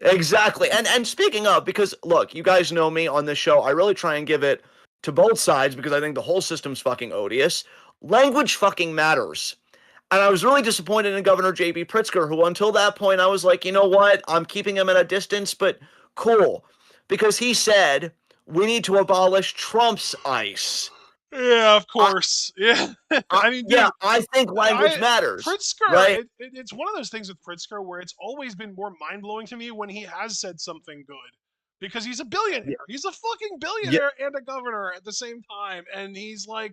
Exactly. And speaking of, because look, you guys know me on this show, I really try and give it to both sides because I think the whole system's fucking odious. Language fucking matters. And I was really disappointed in Governor J.B. Pritzker, who until that point I was like, you know what? I'm keeping him at a distance, but cool. Because he said, we need to abolish Trump's ICE. now. Yeah, of course. Yeah. I mean, dude, yeah, I think language matters. Pritzker, right? it's one of those things with Pritzker where it's always been more mind-blowing to me when he has said something good. Because he's a billionaire. Yeah. He's a fucking billionaire and a governor at the same time. And he's like,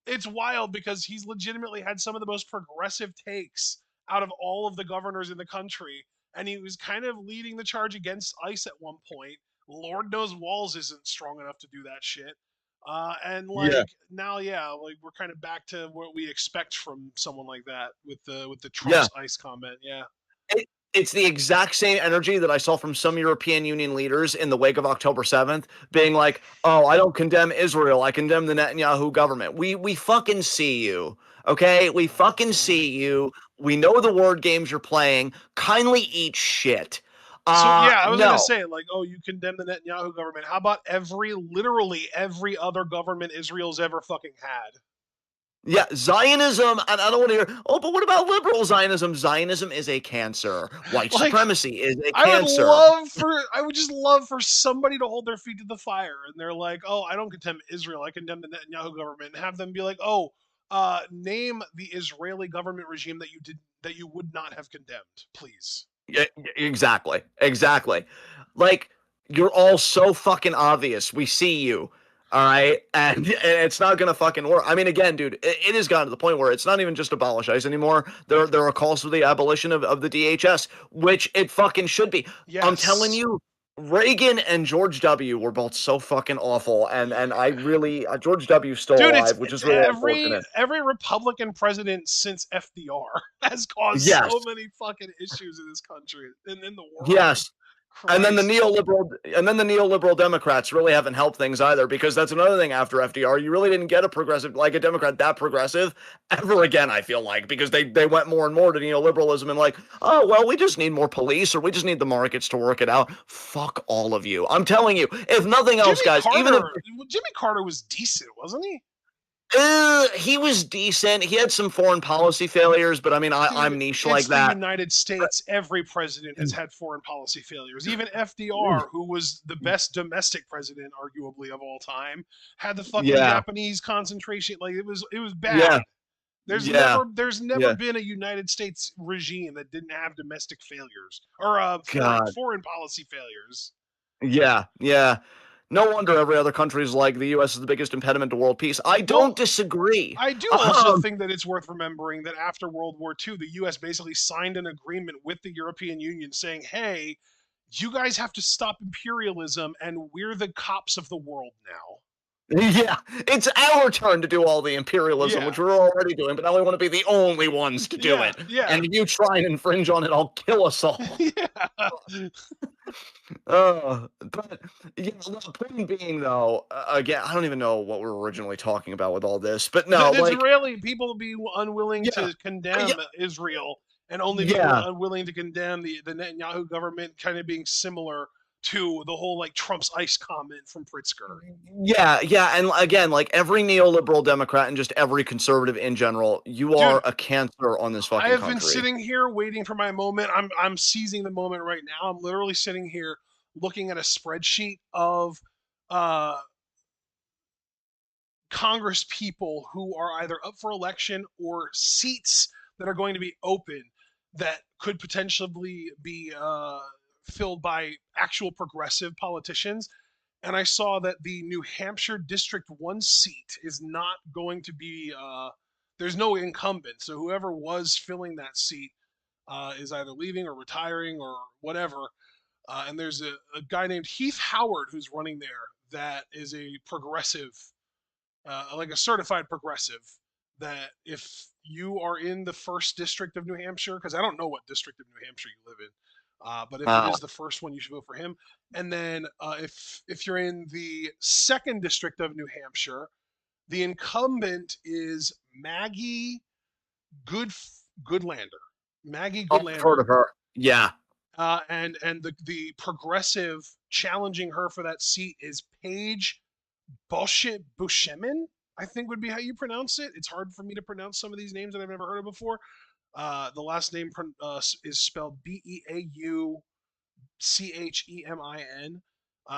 it's wild because he's legitimately had some of the most progressive takes out of all of the governors in the country. And he was kind of leading the charge against ICE at one point. Lord knows Walls isn't strong enough to do that shit. And like now, like we're kind of back to what we expect from someone like that with the Trump's ICE comment. Yeah. It's the exact same energy that I saw from some European Union leaders in the wake of October 7th, being like, oh, I don't condemn Israel. I condemn the Netanyahu government. We fucking see you. Okay? We fucking see you. We know the word games you're playing. Kindly eat shit. So yeah, I was gonna No. say, like, oh, you condemn the Netanyahu government. How about literally every other government Israel's ever fucking had? Yeah, Zionism, and I don't want to hear, oh, but what about liberal Zionism? Zionism is a cancer. White Like, supremacy is a I cancer. I would just love for somebody to hold their feet to the fire, and they're like, oh, I don't condemn Israel, I condemn the Netanyahu government, and have them be like, oh, name the Israeli government regime that you would not have condemned, please. Yeah, exactly. Like, you're all so fucking obvious. We see you. All right. And it's not going to fucking work. I mean, again, dude, it has gotten to the point where it's not even just abolish ICE anymore. There are calls for the abolition of the DHS, which it fucking should be. Yes. I'm telling you, Reagan and George W. were both so fucking awful, and I really George W. still Dude, alive, which it's is really every unfortunate. every Republican president since FDR has caused Yes, so many fucking issues in this country and in the world. yes. And then the Christ. neoliberal Democrats really haven't helped things either, because that's another thing after FDR. You really didn't get a progressive, like a Democrat that progressive ever again, I feel like, because they went more and more to neoliberalism and like, oh well, we just need more police or we just need the markets to work it out. Fuck all of you. I'm telling you, if nothing else, Jimmy guys, even if Carter, Jimmy Carter was decent, wasn't he? he was decent. He had some foreign policy failures, but I mean, Dude, I'm niche like it's the that. United States. Every president has had foreign policy failures. Even FDR, who was the best domestic president, arguably of all time, had the fucking Yeah, Japanese concentration. Like it was bad. yeah, yeah. There's never Yeah. been a United States regime that didn't have domestic failures or foreign God. foreign policy failures. Yeah, yeah. No wonder every other country is like the U.S. is the biggest impediment to world peace. I Well, don't disagree. I do also Um, think that it's worth remembering that after World War II, the US basically signed an agreement with the European Union saying, hey, you guys have to stop imperialism and we're the cops of the world now. yeah, it's our turn to do all the imperialism, Yeah. which we're already doing, but now we want to be the only ones to do Yeah. it. Yeah. And if you try and infringe on it, I'll kill us all. Yeah. But yeah, the point being though, again, I don't even know what we're originally talking about with all this, but no, It's like, really people be unwilling yeah, to yeah, condemn Israel and only be yeah. unwilling to condemn the Netanyahu government kind of being similar to the whole like Trump's ICE comment from Pritzker. Yeah, yeah, and again, like every neoliberal Democrat and just every conservative in general, you Dude, are a cancer on this I fucking have been country. sitting here waiting for my moment. I'm seizing the moment right now. I'm literally sitting here looking at a spreadsheet of uh, Congress people who are either up for election or seats that are going to be open that could potentially be filled by actual progressive politicians. And I saw that the New Hampshire District 1 seat is not going to be, there's no incumbent. So whoever was filling that seat is either leaving or retiring or whatever. And there's a guy named Heath Howard who's running there that is a progressive, like a certified progressive. That if you are in the first district of New Hampshire, because I don't know what district of New Hampshire you live in, but if it Uh, is the first one, you should vote for him. And then if you're in the second district of New Hampshire, the incumbent is Maggie Good Goodlander. Maggie I've heard Goodlander, of her. Yeah. and the progressive challenging her for that seat is Paige Bushemin, I think would be how you pronounce it. It's hard for me to pronounce some of these names that I've never heard of before. The last name is spelled Beauchemin.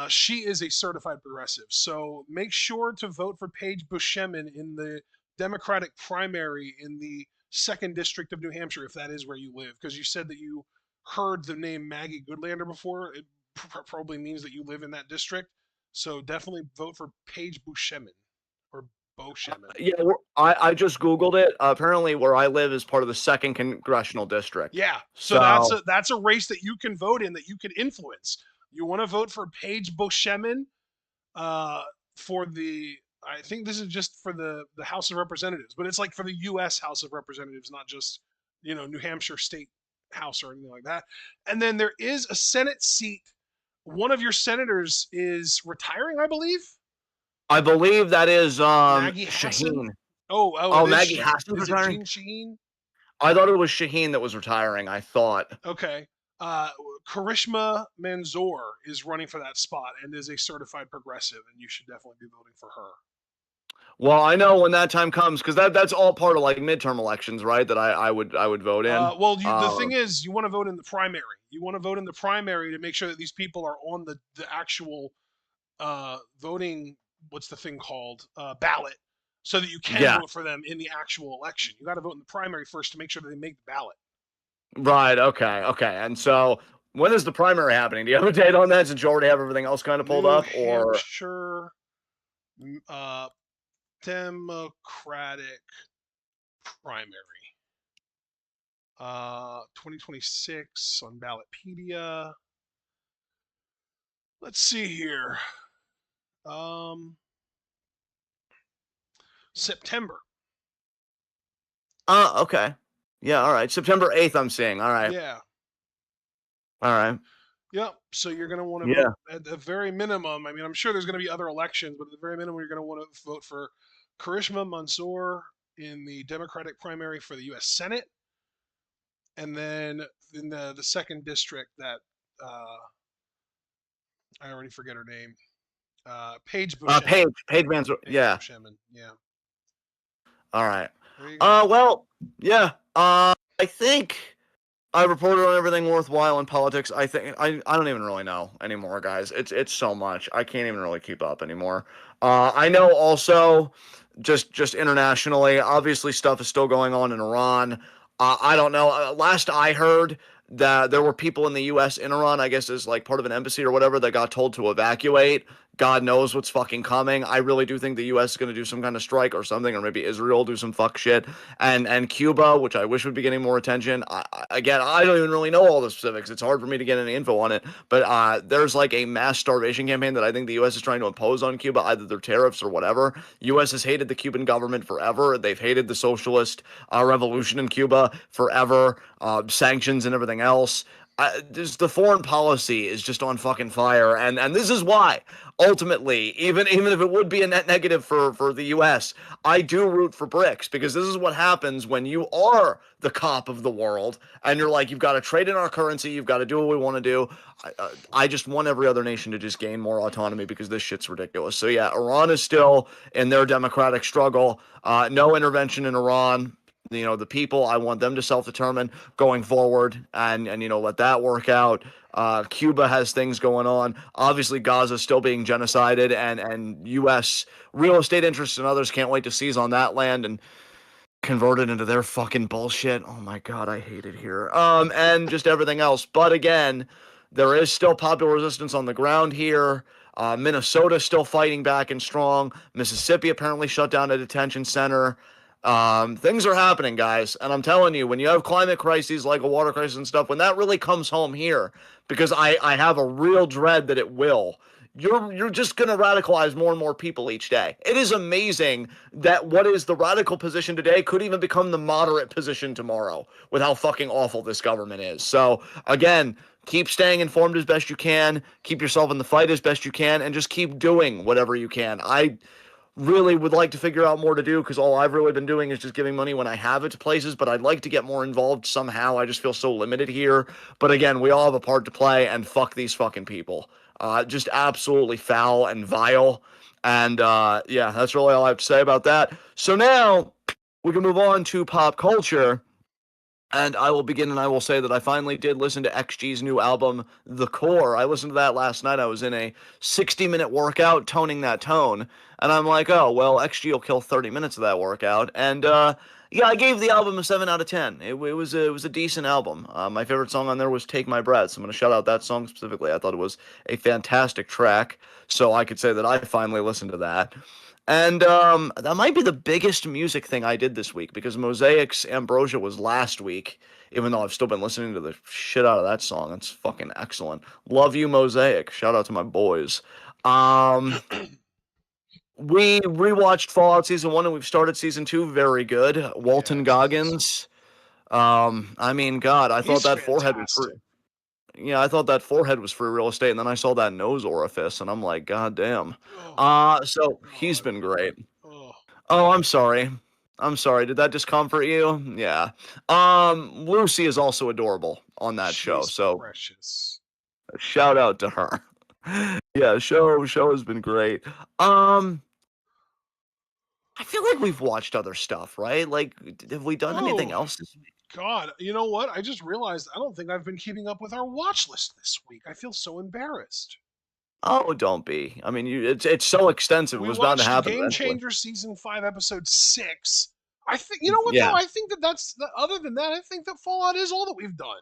She is a certified progressive. So make sure to vote for Paige Bushemin in the Democratic primary in the second district of New Hampshire, if that is where you live. Because you said that you heard the name Maggie Goodlander before. It probably means that you live in that district. So definitely vote for Paige Bushemin or Bushemin. Yeah, I just Googled it. Apparently, where I live is part of the second congressional district. Yeah. So that's So, a race that you can vote in that you can influence. You want to vote for Paige Bushemin uh, for the I think this is just for the House of Representatives, but it's like for the U.S. House of Representatives, not just New Hampshire State House or anything like that. And then there is a Senate seat. One of your senators is retiring, I believe. I believe that is Maggie Hassan. Shaheen. Oh, Oh, it is. Maggie Hassan's Is it retiring. Jean Shaheen? I thought it was Shaheen that was retiring. I thought. Okay. Uh, Karishma Manzoor is running for that spot and is a certified progressive, and you should definitely be voting for her. Well, I know when that time comes because that's all part of like midterm elections, right? That I would vote in. Well, the thing is, you want to vote in the primary. You want to vote in the primary to make sure that these people are on the actual voting. What's the thing called? Ballot, so that you can Yeah. vote for them in the actual election. You got to vote in the primary first to make sure that they make the ballot. Right. Okay. Okay. And so, when is the primary happening? Do you have a date on that? Since you already have everything else kind of pulled New up, or Hampshire uh, Democratic primary. 2026 on Ballotpedia. Let's see here. September. Okay. Yeah, all right. September 8th, I'm seeing. All right. Yeah. All right. Yep. So you're going to want to vote Yeah. at the very minimum. I mean, I'm sure there's going to be other elections, but at the very minimum, you're going to want to vote for Karishma Mansour in the Democratic primary for the U.S. Senate, and then in the second district that I already forget her name, Paige Buchanan. Paige Mansour. Paige Yeah. Buchanan. Yeah. All right. There you go. Well, yeah. I think I reported on everything worthwhile in politics. I think I don't even really know anymore, guys. It's so much. I can't even really keep up anymore. I know also just internationally, obviously stuff is still going on in Iran. I don't know. Last I heard that there were people in the U.S. in Iran, I guess, as like part of an embassy or whatever, that got told to evacuate. God knows what's fucking coming. I really do think the U.S. is going to do some kind of strike or something, or maybe Israel do some fuck shit. And Cuba, which I wish would be getting more attention. Again, I don't even really know all the specifics. It's hard for me to get any info on it. But there's like a mass starvation campaign that I think the U.S. is trying to impose on Cuba, either their tariffs or whatever. U.S. has hated the Cuban government forever. They've hated the socialist revolution in Cuba forever. Sanctions and everything else. Just the foreign policy is just on fucking fire, and this is why ultimately, even if it would be a net negative for the U.S., I do root for BRICS, because this is what happens when you are the cop of the world and you're like, you've got to trade in our currency, you've got to do what we want to do. I just want every other nation to just gain more autonomy, because this shit's ridiculous. So yeah, Iran is still in their democratic struggle. No intervention in Iran. The people, I want them to self-determine going forward, and let that work out. Cuba has things going on. Obviously, Gaza is still being genocided, and U.S. real estate interests and others can't wait to seize on that land and convert it into their fucking bullshit. Oh my god, I hate it here. And just everything else. But again, there is still popular resistance on the ground here. Minnesota's still fighting back and strong. Mississippi apparently shut down a detention center. Things are happening, guys, and I'm telling you, when you have climate crises like a water crisis and stuff, when that really comes home here, because I have a real dread that it will, you're just gonna radicalize more and more people each day. It is amazing that what is the radical position today could even become the moderate position tomorrow, with how fucking awful this government is. So again, keep staying informed as best you can, keep yourself in the fight as best you can, and just keep doing whatever you can. I really would like to figure out more to do, because all I've really been doing is just giving money when I have it to places, but I'd like to get more involved somehow. I just feel so limited here. But again, we all have a part to play, and fuck these fucking people. Just absolutely foul and vile. And yeah, that's really all I have to say about that. So now we can move on to pop culture. And I will begin, and I will say that I finally did listen to XG's new album, The Core. I listened to that last night. I was in a 60-minute workout, toning that tone. And I'm like, oh, well, XG will kill 30 minutes of that workout. And yeah, I gave the album a 7 out of 10. It was a decent album. My favorite song on there was Take My Breath. So I'm going to shout out that song specifically. I thought it was a fantastic track. So I could say that I finally listened to that. And that might be the biggest music thing I did this week, because Mosaic's Ambrosia was last week, even though I've still been listening to the shit out of that song. It's fucking excellent. Love you, Mosaic. Shout out to my boys. We rewatched Fallout Season 1, and we've started Season 2. Very good. Walton Yes. Goggins. I mean, God, I thought He's that forehead was fantastic. free. Yeah, I thought that forehead was free real estate, and then I saw that nose orifice, and I'm like, God damn. Oh So he's God. been great. Oh, Oh, I'm sorry. I'm sorry. Did that discomfort you? Yeah. Lucy is also adorable on that show, she's so precious. shout out to her. Yeah, show has been great. Um, I feel like we've watched other stuff, right? Like, have we done anything Oh else this week? God. You know what? I just realized I don't think I've been keeping up with our watch list this week. I feel so embarrassed. Oh, don't be. I mean, it's so extensive. It We was bound to watched happen Game eventually. Changer season 5, episode 6. I think you know what though. Yeah. I think that's other than that. I think that Fallout is all that we've done.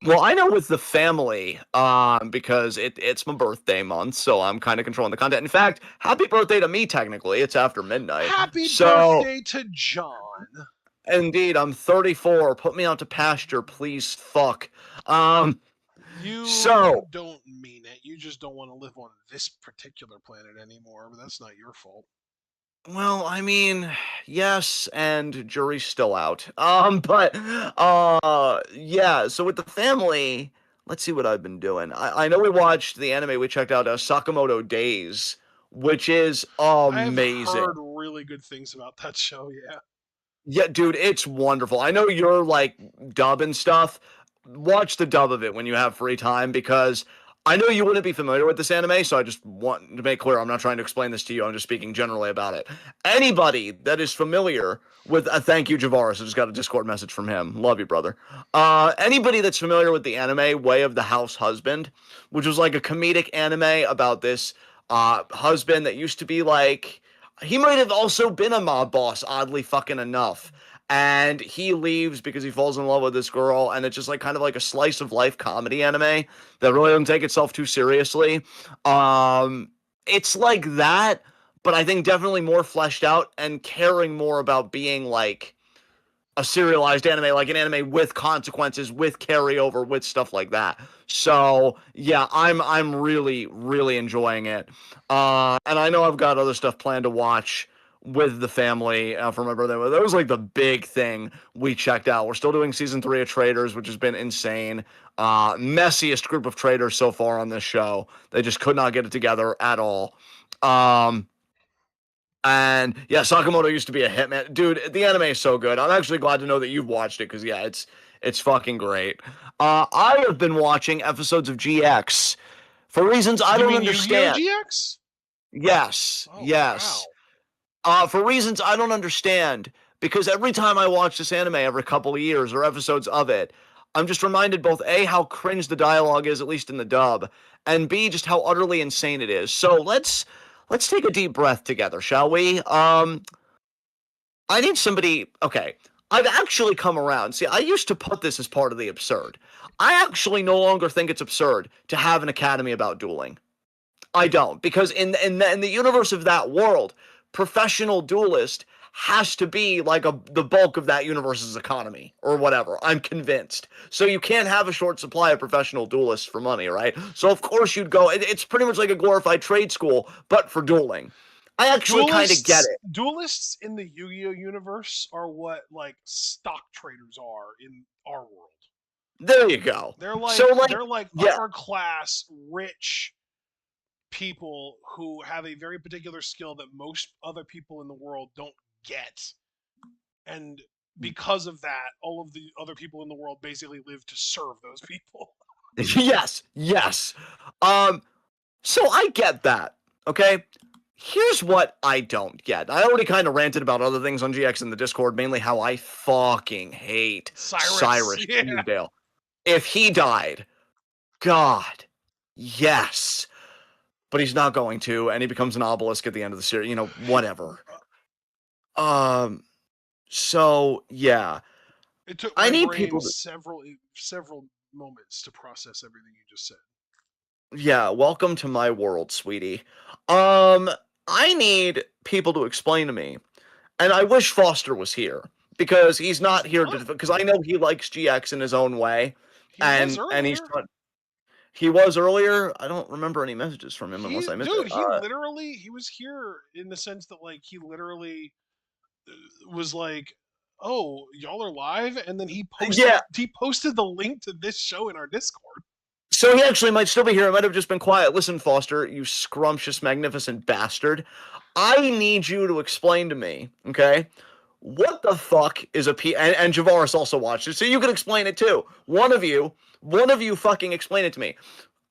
Well, I know with the family, because it's my birthday month, so I'm kind of controlling the content. In fact, happy birthday to me, technically. It's after midnight. Happy So, birthday to John. indeed, I'm 34. Put me out to pasture, please, fuck. Um, You So, don't mean it. You just don't want to live on this particular planet anymore, but that's not your fault. well, I mean, yes, and jury's still out. But yeah. So with the family, let's see what I've been doing. I know we watched the anime. We checked out Sakamoto Days, which is I've amazing. heard really good things about that show, yeah. Yeah, dude, it's wonderful. I know you're like dub and stuff. Watch the dub of it when you have free time because I know you wouldn't be familiar with this anime, so I just want to make clear I'm not trying to explain this to you. I'm just speaking generally about it. Anybody that is familiar with thank you, Javaris. I just got a Discord message from him. Love you, brother. Anybody that's familiar with the anime Way of the House Husband, which was like a comedic anime about this husband that used to be like he might have also been a mob boss, oddly fucking enough. And he leaves because he falls in love with this girl, and it's just like kind of like a slice of life comedy anime that really doesn't take itself too seriously. It's like that, but I think definitely more fleshed out and caring more about being like a serialized anime, like an anime with consequences, with carryover, with stuff like that. So yeah, I'm really enjoying it. And I know I've got other stuff planned to watch with the family for my birthday. That was like the big thing we checked out. We're still doing season 3 of Traders, which has been insane. Messiest group of traders so far on this show. They just could not get it together at all. Um, and yeah, Sakamoto used to be a hitman. Dude, the anime is so good. I'm actually glad to know that you've watched it because yeah, it's fucking great. I have been watching episodes of GX for reasons I You don't mean Yu-Gi-Oh! understand. GX? Yes, Oh, yes. wow. For reasons I don't understand because every time I watch this anime every couple of years or episodes of it, I'm just reminded both A, how cringe the dialogue is, at least in the dub, and B, just how utterly insane it is. So let's take a deep breath together, shall we? I need somebody. Okay, I've actually come around. See, I used to put this as part of the absurd. I actually no longer think it's absurd to have an academy about dueling. I don't, because in the universe of that world, professional duelist has to be like the bulk of that universe's economy or whatever. I'm convinced. So you can't have a short supply of professional duelists for money, right? So of course you'd go. It's pretty much like a glorified trade school, but for dueling. I actually kind of get it. Duelists in the Yu-Gi-Oh universe are what like stock traders are in our world. There you go. They're So like like, they're like yeah, upper class rich people who have a very particular skill that most other people in the world don't get. And because of that, all of the other people in the world basically live to serve those people. yes, yes. Um, so I get that. Okay. Here's what I don't get. I already kind of ranted about other things on GX in the Discord, mainly how I fucking hate Cyrus, Cyrus yeah. Teasdale. If he died, God, yes. But he's not going to, and he becomes an obelisk at the end of the series. You know, whatever. Um. So yeah, It took I my need brain people to. several moments to process everything you just said. Yeah, welcome to my world, sweetie. Um, I need people to explain to me, and I wish Foster was here because he's He's not here to not. because I know he likes GX in his own way, He was and earlier. he was earlier. I don't remember any messages from him unless He, I missed it. dude, he literally he was here in the sense that like he literally was like, "Oh, y'all are live," and then Yeah, he posted the link to this show in our Discord. so he actually might still be here. It might have just been quiet. Listen, Foster, you scrumptious, magnificent bastard. I need you to explain to me, okay? What the fuck is a P? And Javaris also watched it, so you can explain it too. One of you fucking explain it to me.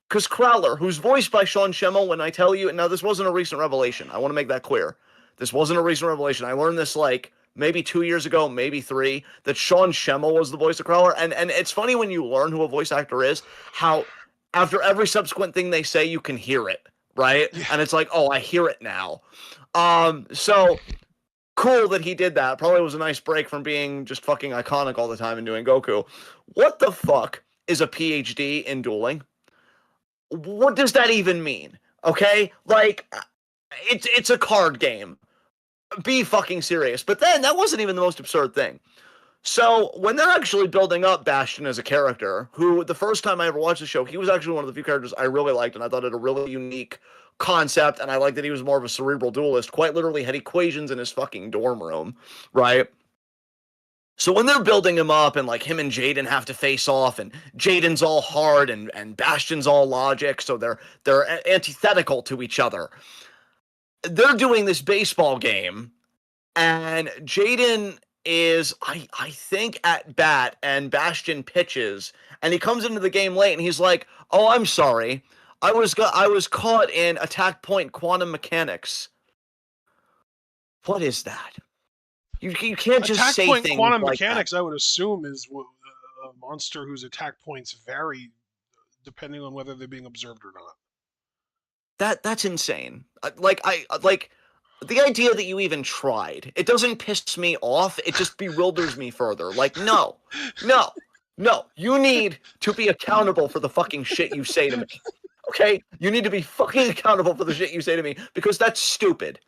Because Crowler, who's voiced by Sean Schemmel, when I tell you, now this wasn't a recent revelation. I want to make that clear. This wasn't a recent revelation. I learned this like maybe 2 years ago, maybe three, that Sean Schemmel was the voice of Crowler. And it's funny when you learn who a voice actor is, how after every subsequent thing they say, you can hear it, right? Yeah, And it's like, oh, I hear it now. So cool that he did that. Probably was a nice break from being just fucking iconic all the time and doing Goku. What the fuck is a PhD in dueling? What does that even mean? Okay? Like it's a card game. Be fucking serious. But then that wasn't even the most absurd thing. So when they're actually building up Bastion as a character, who the first time I ever watched the show, he was actually one of the few characters I really liked, and I thought it a really unique concept, and I liked that he was more of a cerebral duelist, quite literally had equations in his fucking dorm room, right? So when they're building him up and like him and Jaden have to face off and Jaden's all hard and Bastion's all logic, so they're antithetical to each other. They're doing this baseball game and Jaden is I think at bat and Bastion pitches and he comes into the game late and he's like, "Oh, I'm sorry. I was caught in attack point quantum mechanics." What is that? You can't just Attack say point things quantum like mechanics, that. I would assume, is a monster whose attack points vary depending on whether they're being observed or not. That's insane. Like the idea that you even tried. It doesn't piss me off. It just bewilders me further. Like no, no, no. You need to be accountable for the fucking shit you say to me. Okay? You need to be fucking accountable for the shit you say to me because that's stupid.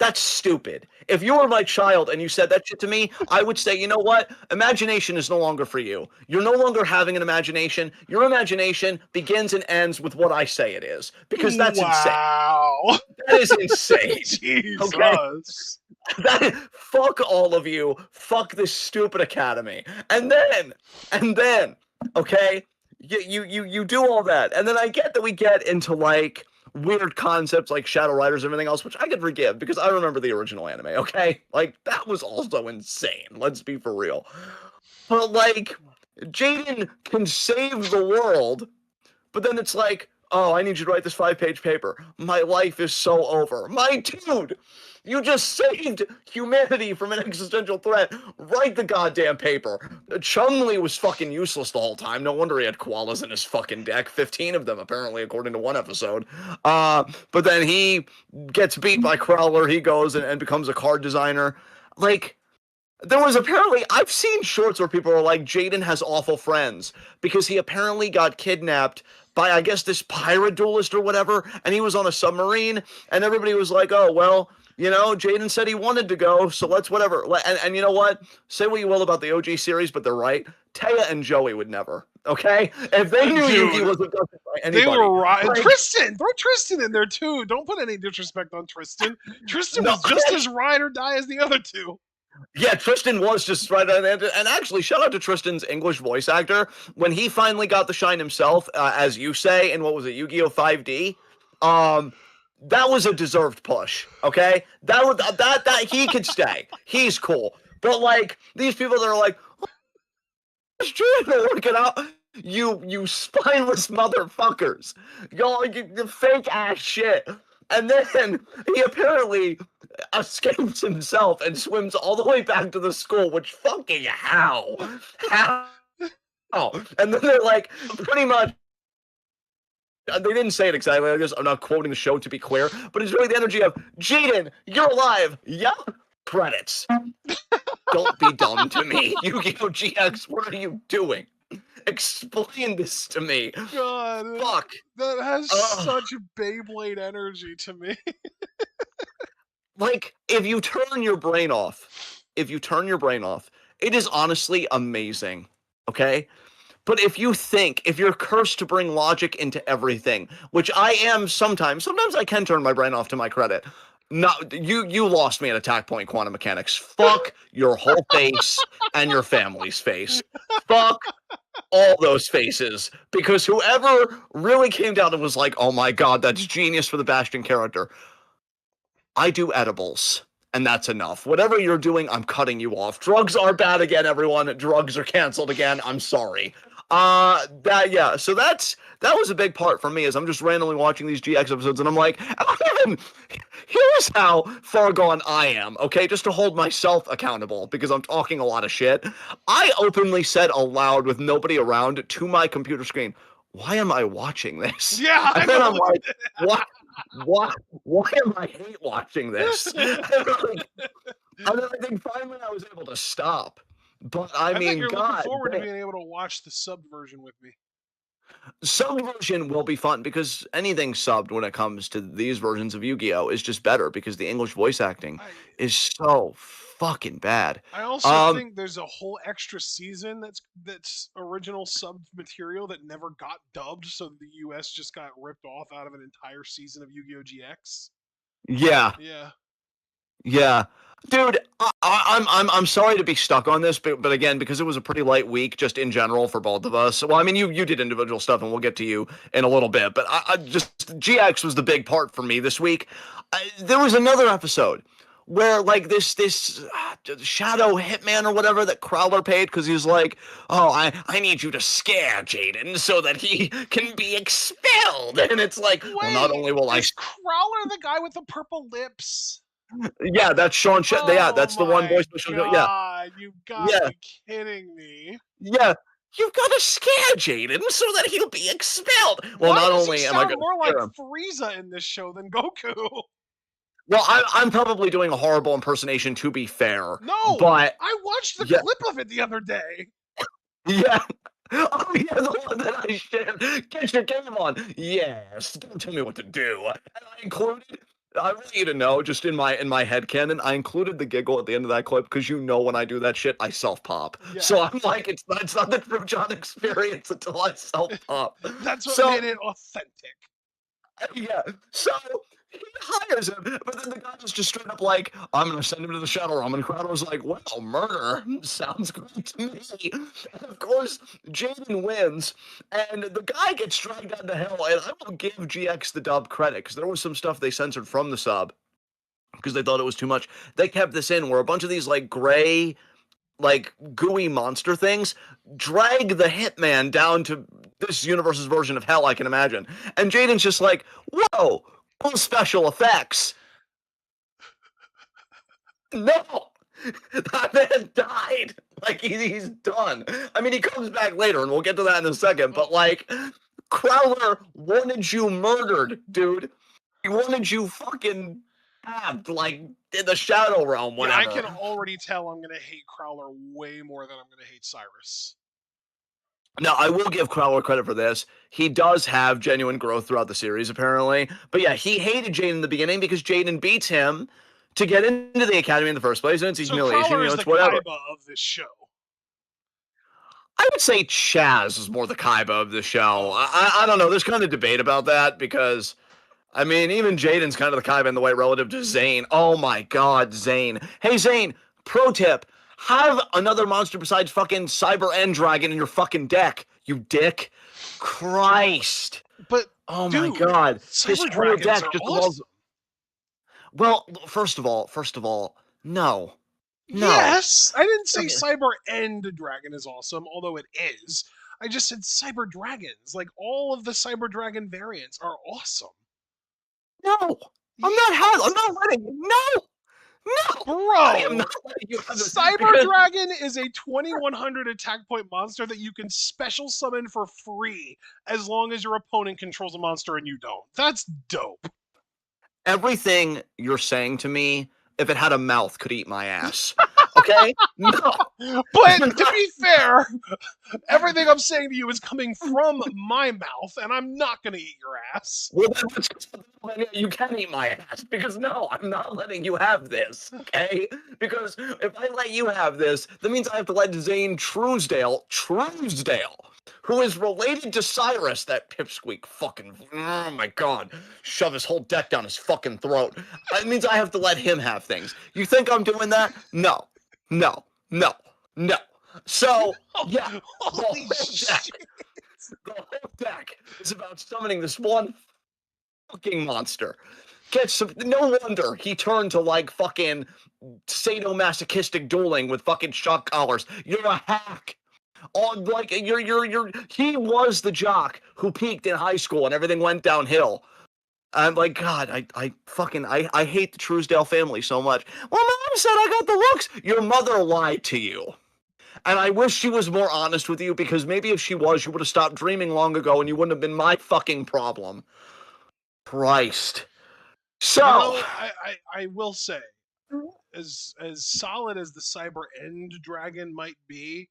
That's stupid. If you were my child and you said that shit to me, I would say, you know what? Imagination is no longer for you. You're no longer having an imagination. Your imagination begins and ends with what I say it is. Because that's insane. Wow. That is insane. Jesus. Okay? Fuck all of you. Fuck this stupid academy. And then, okay, you do all that. And then I get that we get into like weird concepts like Shadow Riders and everything else, which I could forgive because I remember the original anime, okay? Like, that was also insane. Let's be for real. But, like, Jaden can save the world, but then it's like, oh, I need you to write this 5-page paper. My life is so over. My dude, you just saved humanity from an existential threat. Write the goddamn paper. Chumley was fucking useless the whole time. No wonder he had koalas in his fucking deck. 15 of them, apparently, according to one episode. But then he gets beat by Crowler. He goes and becomes a card designer. Like, there was apparently, I've seen shorts where people are like, Jaden has awful friends because he apparently got kidnapped by, I guess, this pirate duelist or whatever, and he was on a submarine, and everybody was like, oh, well, you know, Jaden said he wanted to go, so let's whatever. And you know what? Say what you will about the OG series, but they're right. Taya and Joey would never, okay? If they knew Yugi wasn't going to fight anybody. They were right. Like, Tristan! Throw Tristan in there, too. Don't put any disrespect on Tristan. Tristan was just as ride or die as the other two. Yeah, Tristan was just right on it. And actually, shout out to Tristan's English voice actor. When he finally got the shine himself, as you say, in what was it, Yu-Gi-Oh! 5D, that was a deserved push, okay? That he could stay. He's cool. But, like, these people that are like, oh, it's true, they're working out. You spineless motherfuckers. Y'all, you fake ass shit. And then he apparently escapes himself and swims all the way back to the school, which fucking how? How? And then they're like, pretty much, they didn't say it exactly like this. I'm not quoting the show to be clear, but it's really the energy of, Jaden, you're alive. Yup. Credits. Don't be dumb to me. Yu-Gi-Oh! GX, what are you doing? Explain this to me. God. Fuck. That has such Beyblade energy to me. Like, if you turn your brain off, it is honestly amazing, okay? But if you're cursed to bring logic into everything, which I am sometimes I can turn my brain off to my credit. Not you lost me at attack point quantum mechanics. Fuck your whole face and your family's face. Fuck all those faces. Because whoever really came down and was like, oh my god, that's genius for the Bastion character. I do edibles, and that's enough. Whatever you're doing, I'm cutting you off. Drugs are bad again, everyone. Drugs are canceled again. I'm sorry. So that was a big part for me, as I'm just randomly watching these GX episodes, and I'm like, here's how far gone I am, okay? Just to hold myself accountable, because I'm talking a lot of shit. I openly said aloud with nobody around to my computer screen, why am I watching this? Yeah, and then I'm like, what? Why am I hate watching this? And then I think finally I was able to stop. But I mean, think you're God, looking forward to being able to watch the sub version with me. Subbed version will be fun because anything subbed when it comes to these versions of Yu-Gi-Oh is just better because the English voice acting I is so fucking bad. I also Um, think there's a whole extra season that's original subbed material that never got dubbed, so the U.S. just got ripped off out of an entire season of Yu-Gi-Oh! GX. yeah, Yeah. yeah, dude, I'm sorry to be stuck on this, but again, because it was a pretty light week just in general for both of us. Well, I mean, you did individual stuff, and we'll get to you in a little bit, but I just GX was the big part for me this week. There was another episode where like this shadow hitman or whatever that Crowler paid because he was like, oh, I need you to scare Jaden so that he can be expelled, and it's like, well, not Wait, only will I is Crowler the guy with the purple lips? yeah, that's Sean. Yeah, Oh that's the one my voice by Sean. Yeah, god, you gotta yeah, be kidding me. yeah. You've got to scare Jaden so that he'll be expelled. Well, Why not does he only am I sound going to more like scare him, Frieza in this show than Goku? well, I'm probably doing a horrible impersonation to be fair, No! but I watched the yeah, clip of it the other day. yeah. Oh, yeah, the one that I shared. Get your game on. Yes. Don't tell me what to do. And I included. I want you to know, just in my head canon, I included the giggle at the end of that clip because when I do that shit, I self pop. Yeah. So I'm like, it's not the true John experience until I self pop. That's what So made it authentic. yeah. So he hires him, but then the guy was just straight up like, I'm gonna send him to the Shadow Realm. And Crowder was like, well, murder sounds great to me. And of course, Jaden wins, and the guy gets dragged down to hell. And I will give GX the dub credit, because there was some stuff they censored from the sub because they thought it was too much. They kept this in where a bunch of these like gray, like gooey monster things drag the hitman down to this universe's version of hell I can imagine. And Jaden's just like, whoa, cool special effects. No, that man died. Like he's done. I mean, he comes back later, and we'll get to that in a second. But like, Crowler wanted you murdered, dude. He wanted you fucking stabbed, like in the Shadow Realm, Yeah, I whatever. can already tell I'm gonna hate Crowler way more than I'm gonna hate Cyrus. Now, I will give Crowler credit for this. He does have genuine growth throughout the series, apparently. But yeah, he hated Jaden in the beginning because Jaden beats him to get into the academy in the first place, and it's a So humiliation. Crowler is the It's whatever. Kaiba of this show. I would say Chaz is more the Kaiba of the show. Oh. I don't know. There's kind of debate about that because, I mean, even Jaden's kind of the Kaiba in the way relative to Zane. Oh my God, Zane. Hey, Zane, pro tip. Have another monster besides fucking Cyber End Dragon in your fucking deck, you dick. Christ. But Oh my dude, God. His Cyber whole Dragons deck are just involves. awesome. Well, first of all, no. No. Yes, I didn't say Okay. Cyber End Dragon is awesome, although it is. I just said Cyber Dragons. Like all of the Cyber Dragon variants are awesome. No. I'm Yes, not letting you. No. No. I am bro. not letting you have this Cyber because Dragon is a 2100 attack point monster that you can special summon for free as long as your opponent controls a monster and you don't. That's dope. everything you're saying to me, if it had a mouth, could eat my ass. Okay? No. But to be fair, everything I'm saying to you is coming from my mouth, and I'm not going to eat your ass. Well, then you can eat my ass because no, I'm not letting you have this. Okay? Because if I let you have this, that means I have to let Zane Truesdale, who is related to Cyrus, that pipsqueak fucking. Oh my God. Shove his whole deck down his fucking throat. That means I have to let him have things. You think I'm doing that? No. No. No. No. So, yeah. The whole Holy deck, shit. the whole deck is about summoning this one fucking monster. No wonder he turned to like fucking sadomasochistic dueling with fucking shock collars. You're a hack. On like you're he was the jock who peaked in high school and everything went downhill. I'm like, God, I hate the Truesdale family so much. Well, mom said I got the looks. Your mother lied to you. And I wish she was more honest with you because maybe if she was, you would have stopped dreaming long ago and you wouldn't have been my fucking problem. Christ. You So, know, I will say, as solid as the Cyber End Dragon might be,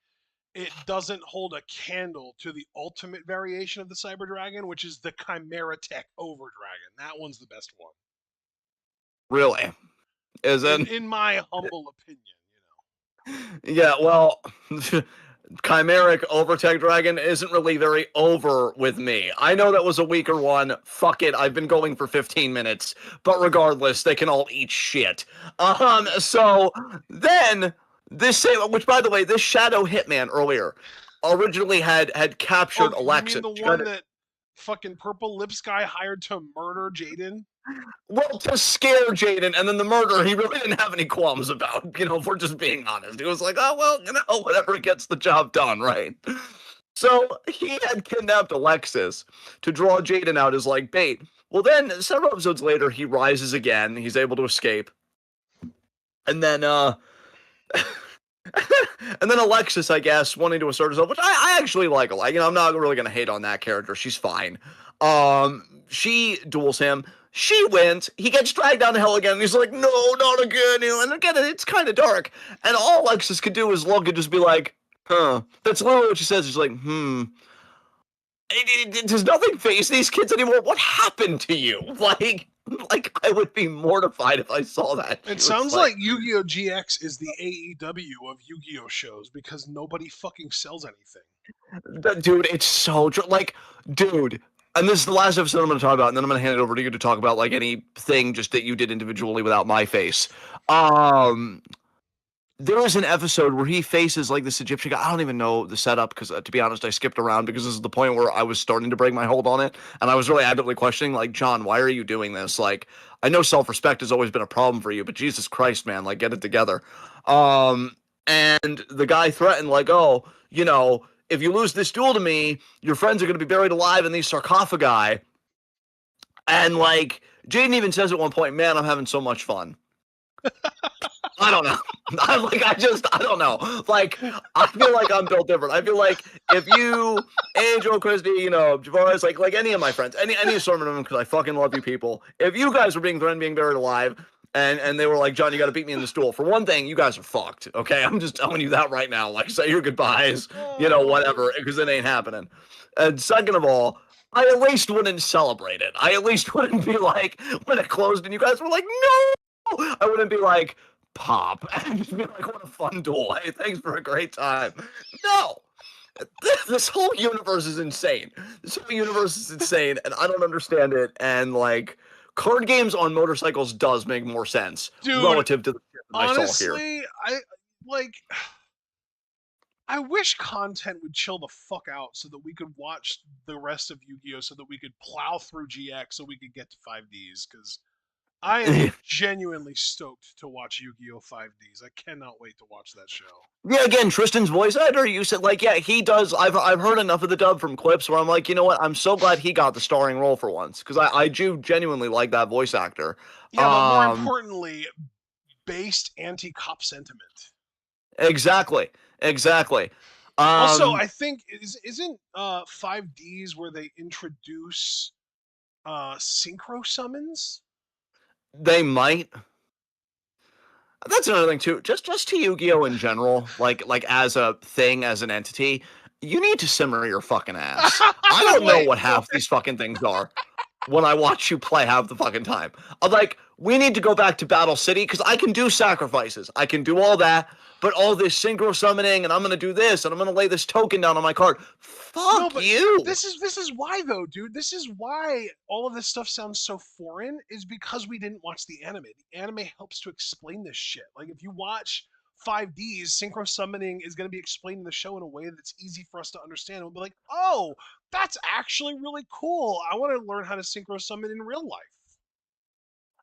it doesn't hold a candle to the ultimate variation of the Cyber Dragon, which is the Chimera Tech Over Dragon. That one's the best one. Really? Is it? In my humble opinion, Yeah, well, Chimeric Overtech Dragon isn't really very over with me. I know that was a weaker one. Fuck it, I've been going for 15 minutes. But regardless, they can all eat shit. So then this same, which by the way, this Shadow Hitman earlier originally had captured Oh, you mean Alexis. the one that fucking Purple Lips guy hired to murder Jaden? Well, to scare Jaden, and then the murder, he really didn't have any qualms about, if we're just being honest. He was like, oh, well, whatever gets the job done, right? So he had kidnapped Alexis to draw Jaden out as, like, bait. Well, then, several episodes later, he rises again. He's able to escape. And then, and then Alexis, I guess, wanting to assert herself, which I actually like. I'm not really going to hate on that character. She's fine. She duels him. She wins. He gets dragged down to hell again. And he's like, no, not again. And again, it's kind of dark. And all Alexis could do is look and just be like, huh. That's literally what she says. She's like, Does nothing face these kids anymore? What happened to you? Like I would be mortified if I saw that. It sounds like Yu-Gi-Oh! GX is the AEW of Yu-Gi-Oh! Shows because nobody fucking sells anything. Dude, it's so dude. And this is the last episode I'm going to talk about, and then I'm going to hand it over to you to talk about like anything just that you did individually without my face. There was an episode where he faces like this Egyptian guy. I don't even know the setup because, to be honest, I skipped around because this is the point where I was starting to break my hold on it, and I was really actively questioning, like, John, why are you doing this? Like, I know self-respect has always been a problem for you, but Jesus Christ, man, like, get it together. And the guy threatened, like, oh, if you lose this duel to me, your friends are going to be buried alive in these sarcophagi. And like, Jaden even says at one point, man, I'm having so much fun. I don't know. I don't know. Like, I feel like I'm built different. I feel like if you, Angel, Christy, Javaris, like any of my friends, any assortment of them, because I fucking love you people. If you guys were being threatened, being buried alive, and they were like, John, you got to beat me in this duel. For one thing, you guys are fucked. Okay, I'm just telling you that right now. Like, say your goodbyes, whatever, because it ain't happening. And second of all, I at least wouldn't celebrate it. I at least wouldn't be like, when it closed and you guys were like, no! I wouldn't be like, pop. And just be like, what a fun duel. Hey, thanks for a great time. No! This whole universe is insane. And I don't understand it. And, like, card games on motorcycles does make more sense. Dude, relative to the shit that honestly, I saw here. I wish content would chill the fuck out so that we could watch the rest of Yu-Gi-Oh! So that we could plow through GX so we could get to 5Ds, because I am genuinely stoked to watch Yu-Gi-Oh! 5Ds. I cannot wait to watch that show. Yeah, again, Tristan's voice actor, you said, like, yeah, he does. I've heard enough of the dub from clips where I'm like, you know what? I'm so glad he got the starring role for once, because I do genuinely like that voice actor. Yeah, but more importantly, based anti-cop sentiment. Exactly. Also, I think isn't 5Ds where they introduce synchro summons? They might. That's another thing too. Just to Yu-Gi-Oh! In general, like as a thing, as an entity, you need to simmer your fucking ass. I don't know what half these fucking things are when I watch you play half the fucking time. I'm like, we need to go back to Battle City because I can do sacrifices. I can do all that, but all this synchro summoning and I'm gonna do this and I'm gonna lay this token down on my card. Fuck you. This is why though, dude. This is why all of this stuff sounds so foreign, is because we didn't watch the anime. The anime helps to explain this shit. Like, if you watch 5Ds, synchro summoning is going to be explained in the show in a way that's easy for us to understand. We'll be like, oh, that's actually really cool. I want to learn how to synchro summon in real life.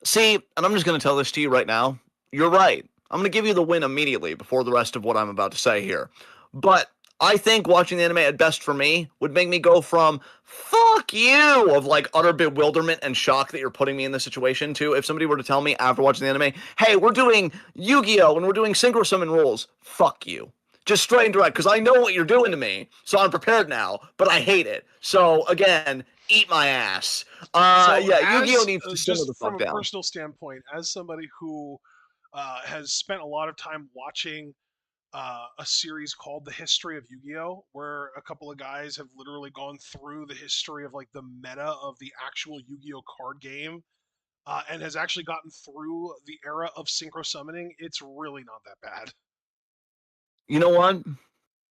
See, and I'm just going to tell this to you right now. You're right. I'm going to give you the win immediately before the rest of what I'm about to say here. But I think watching the anime at best for me would make me go from fuck you of like utter bewilderment and shock that you're putting me in this situation to if somebody were to tell me after watching the anime, hey, we're doing Yu-Gi-Oh! And we're doing synchro summon rules. Fuck you. Just straight and direct, because I know what you're doing to me, so I'm prepared now, but I hate it. So, again, eat my ass. Yu-Gi-Oh! Needs to simmer the fuck down. From a personal standpoint, as somebody who has spent a lot of time watching a series called The History of Yu-Gi-Oh, where a couple of guys have literally gone through the history of like the meta of the actual Yu-Gi-Oh card game, and has actually gotten through the era of synchro summoning. It's really not that bad. You know what?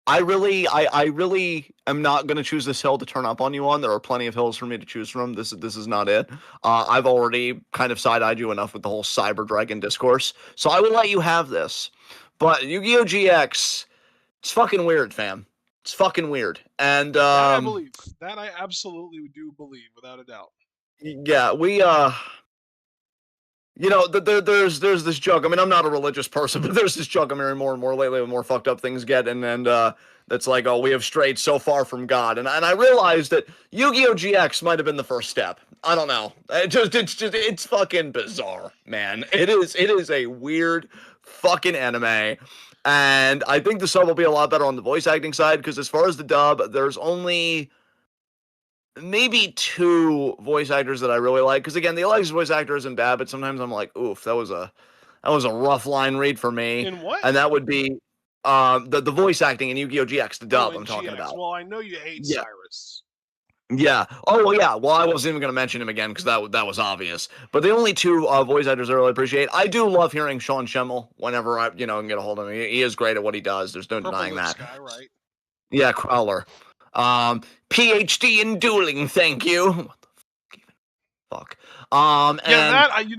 I really am not going to choose this hill to turn up on you on. There are plenty of hills for me to choose from. This is not it. I've already kind of side-eyed you enough with the whole Cyber Dragon discourse, so I will let you have this. But Yu-Gi-Oh! GX, it's fucking weird, fam. It's fucking weird. And That I believe. That I absolutely do believe, without a doubt. yeah, we there's this joke. I mean, I'm not a religious person, but there's this joke I'm hearing more and more lately. The more fucked up things get, and that's like, oh, we have strayed so far from God, and I realized that Yu-Gi-Oh! GX might have been the first step. I don't know. It's fucking bizarre, man. It is a weird fucking anime, and I think the sub will be a lot better on the voice acting side because as far as the dub, there's only maybe two voice actors that I really like. Because again, the Alexis voice actor isn't bad, but sometimes I'm like, oof, that was a rough line read for me. In what? And that would be the voice acting in Yu-Gi-Oh! GX, the Oh, dub in I'm talking GX. about. Well, I know you hate Yeah. Cyrus. Yeah. Oh, well, yeah. Well, I wasn't even going to mention him again because that was obvious. But the only two voice actors I really appreciate. I do love hearing Sean Schemmel whenever I can get a hold of him. He is great at what he does. There's no Purple denying Lips that. guy, right? Yeah, Crowler. PhD in dueling, thank you. What the fuck? Yeah, And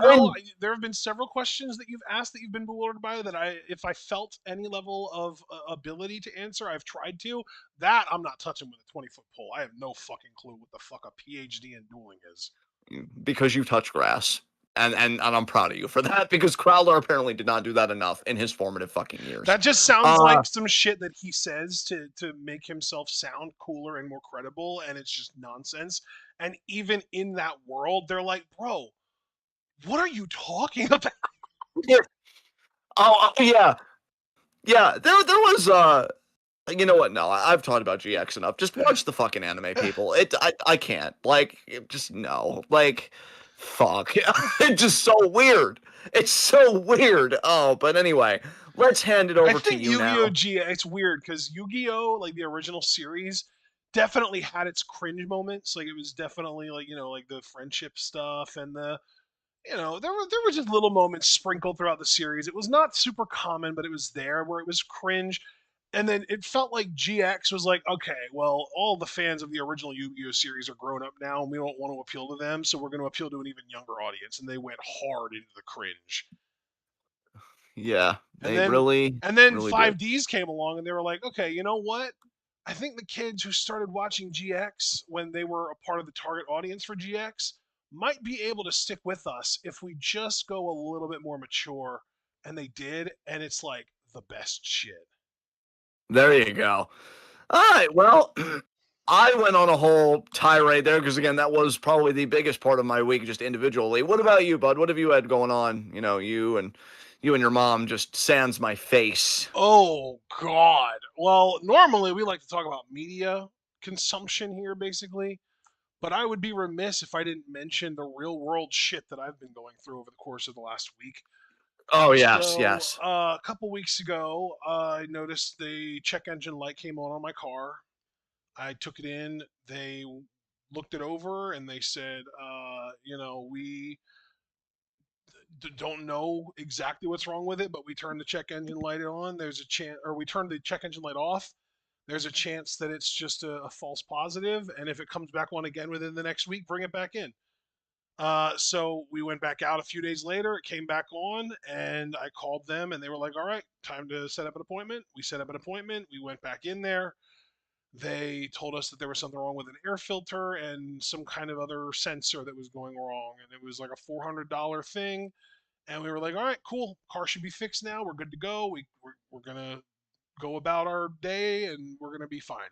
there have been several questions that you've asked that you've been bewildered by that if I felt any level of ability to answer, I've tried to. That I'm not touching with a 20-foot pole. I have no fucking clue what the fuck a PhD in dueling is. because you touch grass. And I'm proud of you for that because Crowler apparently did not do that enough in his formative fucking years. That just sounds Uh like some shit that he says to make himself sound cooler and more credible, and it's just nonsense. And even in that world, they're like, bro, what are you talking about? yeah. Yeah. Yeah, there was you know what? No, I've talked about GX enough. Just watch the fucking anime, people. I can't. Like, just no. Like, fuck. It's just so weird. It's so weird. Oh, but anyway, let's hand it I over to think you Yu-Gi-Oh! now. GX, it's weird because Yu-Gi-Oh! Like the original series definitely had its cringe moments. Like it was definitely like, like the friendship stuff and there were just little moments sprinkled throughout the series. It was not super common, but it was there where it was cringe. And then it felt like GX was like, okay, well, all the fans of the original Yu-Gi-Oh series are grown up now, and we don't want to appeal to them, so we're going to appeal to an even younger audience. And they went hard into the cringe. Yeah, And they then really, and then really did. 5Ds came along, and they were like, okay, you know what? I think the kids who started watching GX when they were a part of the target audience for GX might be able to stick with us if we just go a little bit more mature. And they did, and it's like the best shit. There you go. All right, well, I went on a whole tirade there because again, that was probably the biggest part of my week, just individually. What about you, bud? What have you had going on? You and your mom just sans my face. Oh God. Well, normally we like to talk about media consumption here, basically. But I would be remiss if I didn't mention the real world shit that I've been going through over the course of the last week. Oh yes, So, yes. a couple weeks ago, I noticed the check engine light came on my car. I took it in. They looked it over and they said, we don't know exactly what's wrong with it, but we turned the check engine light on. There's a chance, or we turned the check engine light off. There's a chance that it's just a false positive, and if it comes back on again within the next week, bring it back in. So we went back out a few days later. It came back on, and I called them, and they were like, "All right, time to set up an appointment." We set up an appointment. We went back in there. They told us that there was something wrong with an air filter and some kind of other sensor that was going wrong, and it was like a $400 thing. And we were like, "All right, cool. Car should be fixed now. We're good to go. We're gonna go about our day, and we're gonna be fine."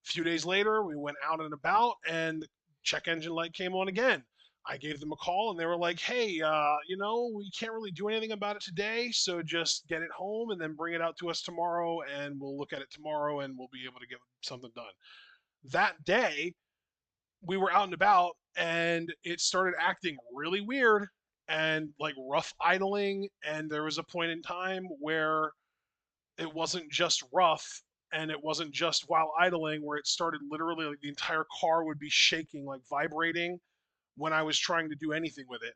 A few days later, we went out and about, and the check engine light came on again. I gave them a call, and they were like, "Hey, we can't really do anything about it today, so just get it home and then bring it out to us tomorrow, and we'll look at it tomorrow, and we'll be able to get something done." That day, we were out and about, and it started acting really weird and like rough idling, and there was a point in time where it wasn't just rough, and it wasn't just while idling, where it started literally like the entire car would be shaking, like vibrating when I was trying to do anything with it.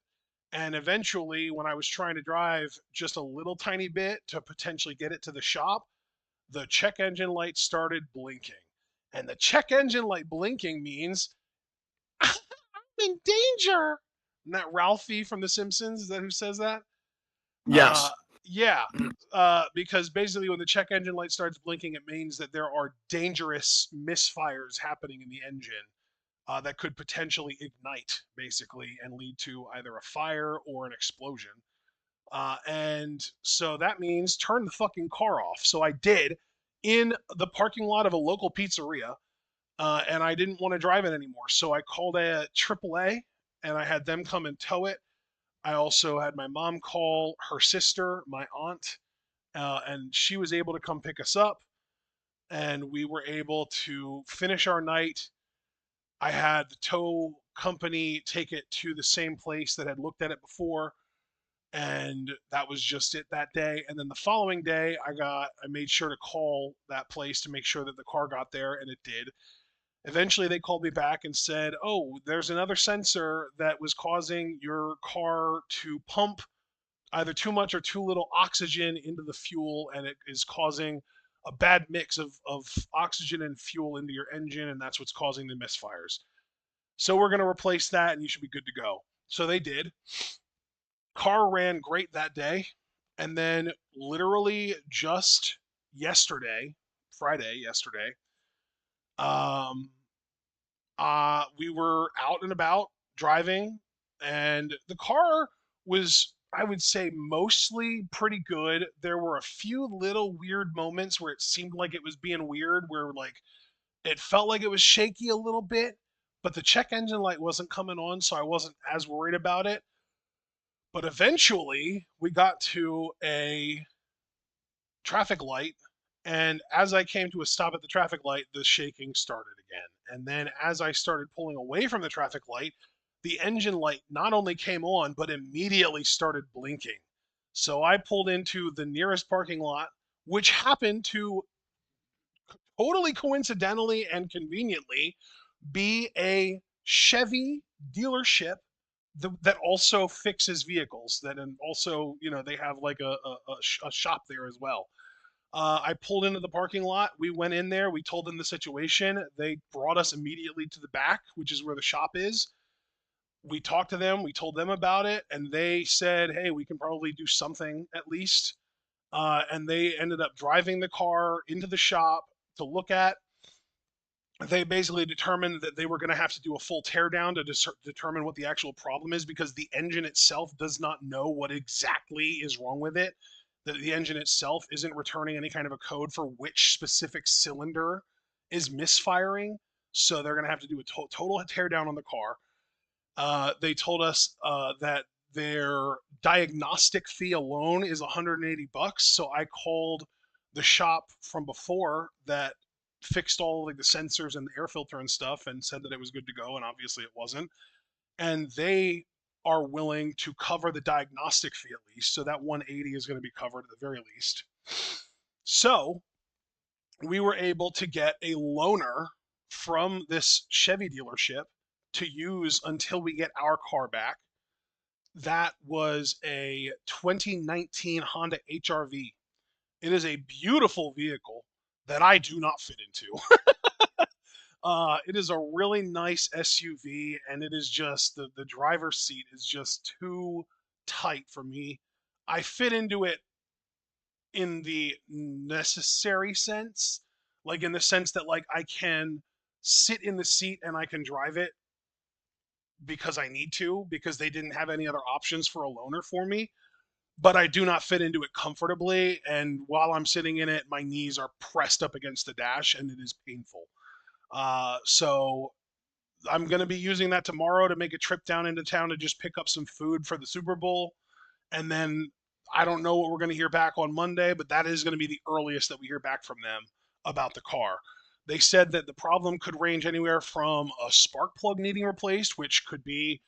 And eventually, when I was trying to drive just a little tiny bit to potentially get it to the shop, the check engine light started blinking. And the check engine light blinking means I'm in danger. Isn't that Ralphie from The Simpsons? Is that who says that? Uh, Yes. yeah, because basically when the check engine light starts blinking, it means that there are dangerous misfires happening in the engine that could potentially ignite, basically, and lead to either a fire or an explosion. And so that means turn the fucking car off. So I did in the parking lot of a local pizzeria, and I didn't want to drive it anymore. So I called a AAA and I had them come and tow it. I also had my mom call her sister, my aunt, and she was able to come pick us up. And we were able to finish our night. I had the tow company take it to the same place that had looked at it before, and that was just it that day. And then the following day, I made sure to call that place to make sure that the car got there, and it did. Eventually, they called me back and said, "Oh, there's another sensor that was causing your car to pump either too much or too little oxygen into the fuel, and it is causing a bad mix of oxygen and fuel into your engine, and that's what's causing the misfires. So we're going to replace that, and you should be good to go." So they did. Car ran great that day. And then, literally just yesterday, Friday, yesterday, um, we were out and about driving, and the car was, I would say, mostly pretty good. There were a few little weird moments where it seemed like it was being weird, where like it felt like it was shaky a little bit, but the check engine light wasn't coming on, so I wasn't as worried about it. But eventually, we got to a traffic light, and as I came to a stop at the traffic light, the shaking started again. And then as I started pulling away from the traffic light, the engine light not only came on, but immediately started blinking. So I pulled into the nearest parking lot, which happened to totally coincidentally and conveniently be a Chevy dealership that also fixes vehicles. That and also, they have like a shop there as well. I pulled into the parking lot. We went in there. We told them the situation. They brought us immediately to the back, which is where the shop is. We talked to them. We told them about it, and they said, "Hey, we can probably do something at least." And they ended up driving the car into the shop to look at. They basically determined that they were going to have to do a full teardown to determine what the actual problem is, because the engine itself does not know what exactly is wrong with it. That the engine itself isn't returning any kind of a code for which specific cylinder is misfiring. So they're going to have to do a total teardown on the car. They told us that their diagnostic fee alone is 180 bucks. So I called the shop from before that fixed all like the sensors and the air filter and stuff and said that it was good to go, and obviously it wasn't. And they are willing to cover the diagnostic fee at least, so that 180 is going to be covered at the very least. So we were able to get a loaner from this Chevy dealership to use until we get our car back. That was a 2019 Honda HRV. It is a beautiful vehicle that I do not fit into. It is a really nice SUV, and it is just the driver's seat is just too tight for me. I fit into it in the necessary sense, like in the sense that like I can sit in the seat and I can drive it because I need to, because they didn't have any other options for a loaner for me. But I do not fit into it comfortably, and while I'm sitting in it, my knees are pressed up against the dash, and it is painful. So I'm going to be using that tomorrow to make a trip down into town to just pick up some food for the Super Bowl. And then I don't know what we're going to hear back on Monday, but that is going to be the earliest that we hear back from them about the car. They said that the problem could range anywhere from a spark plug needing replaced, which could be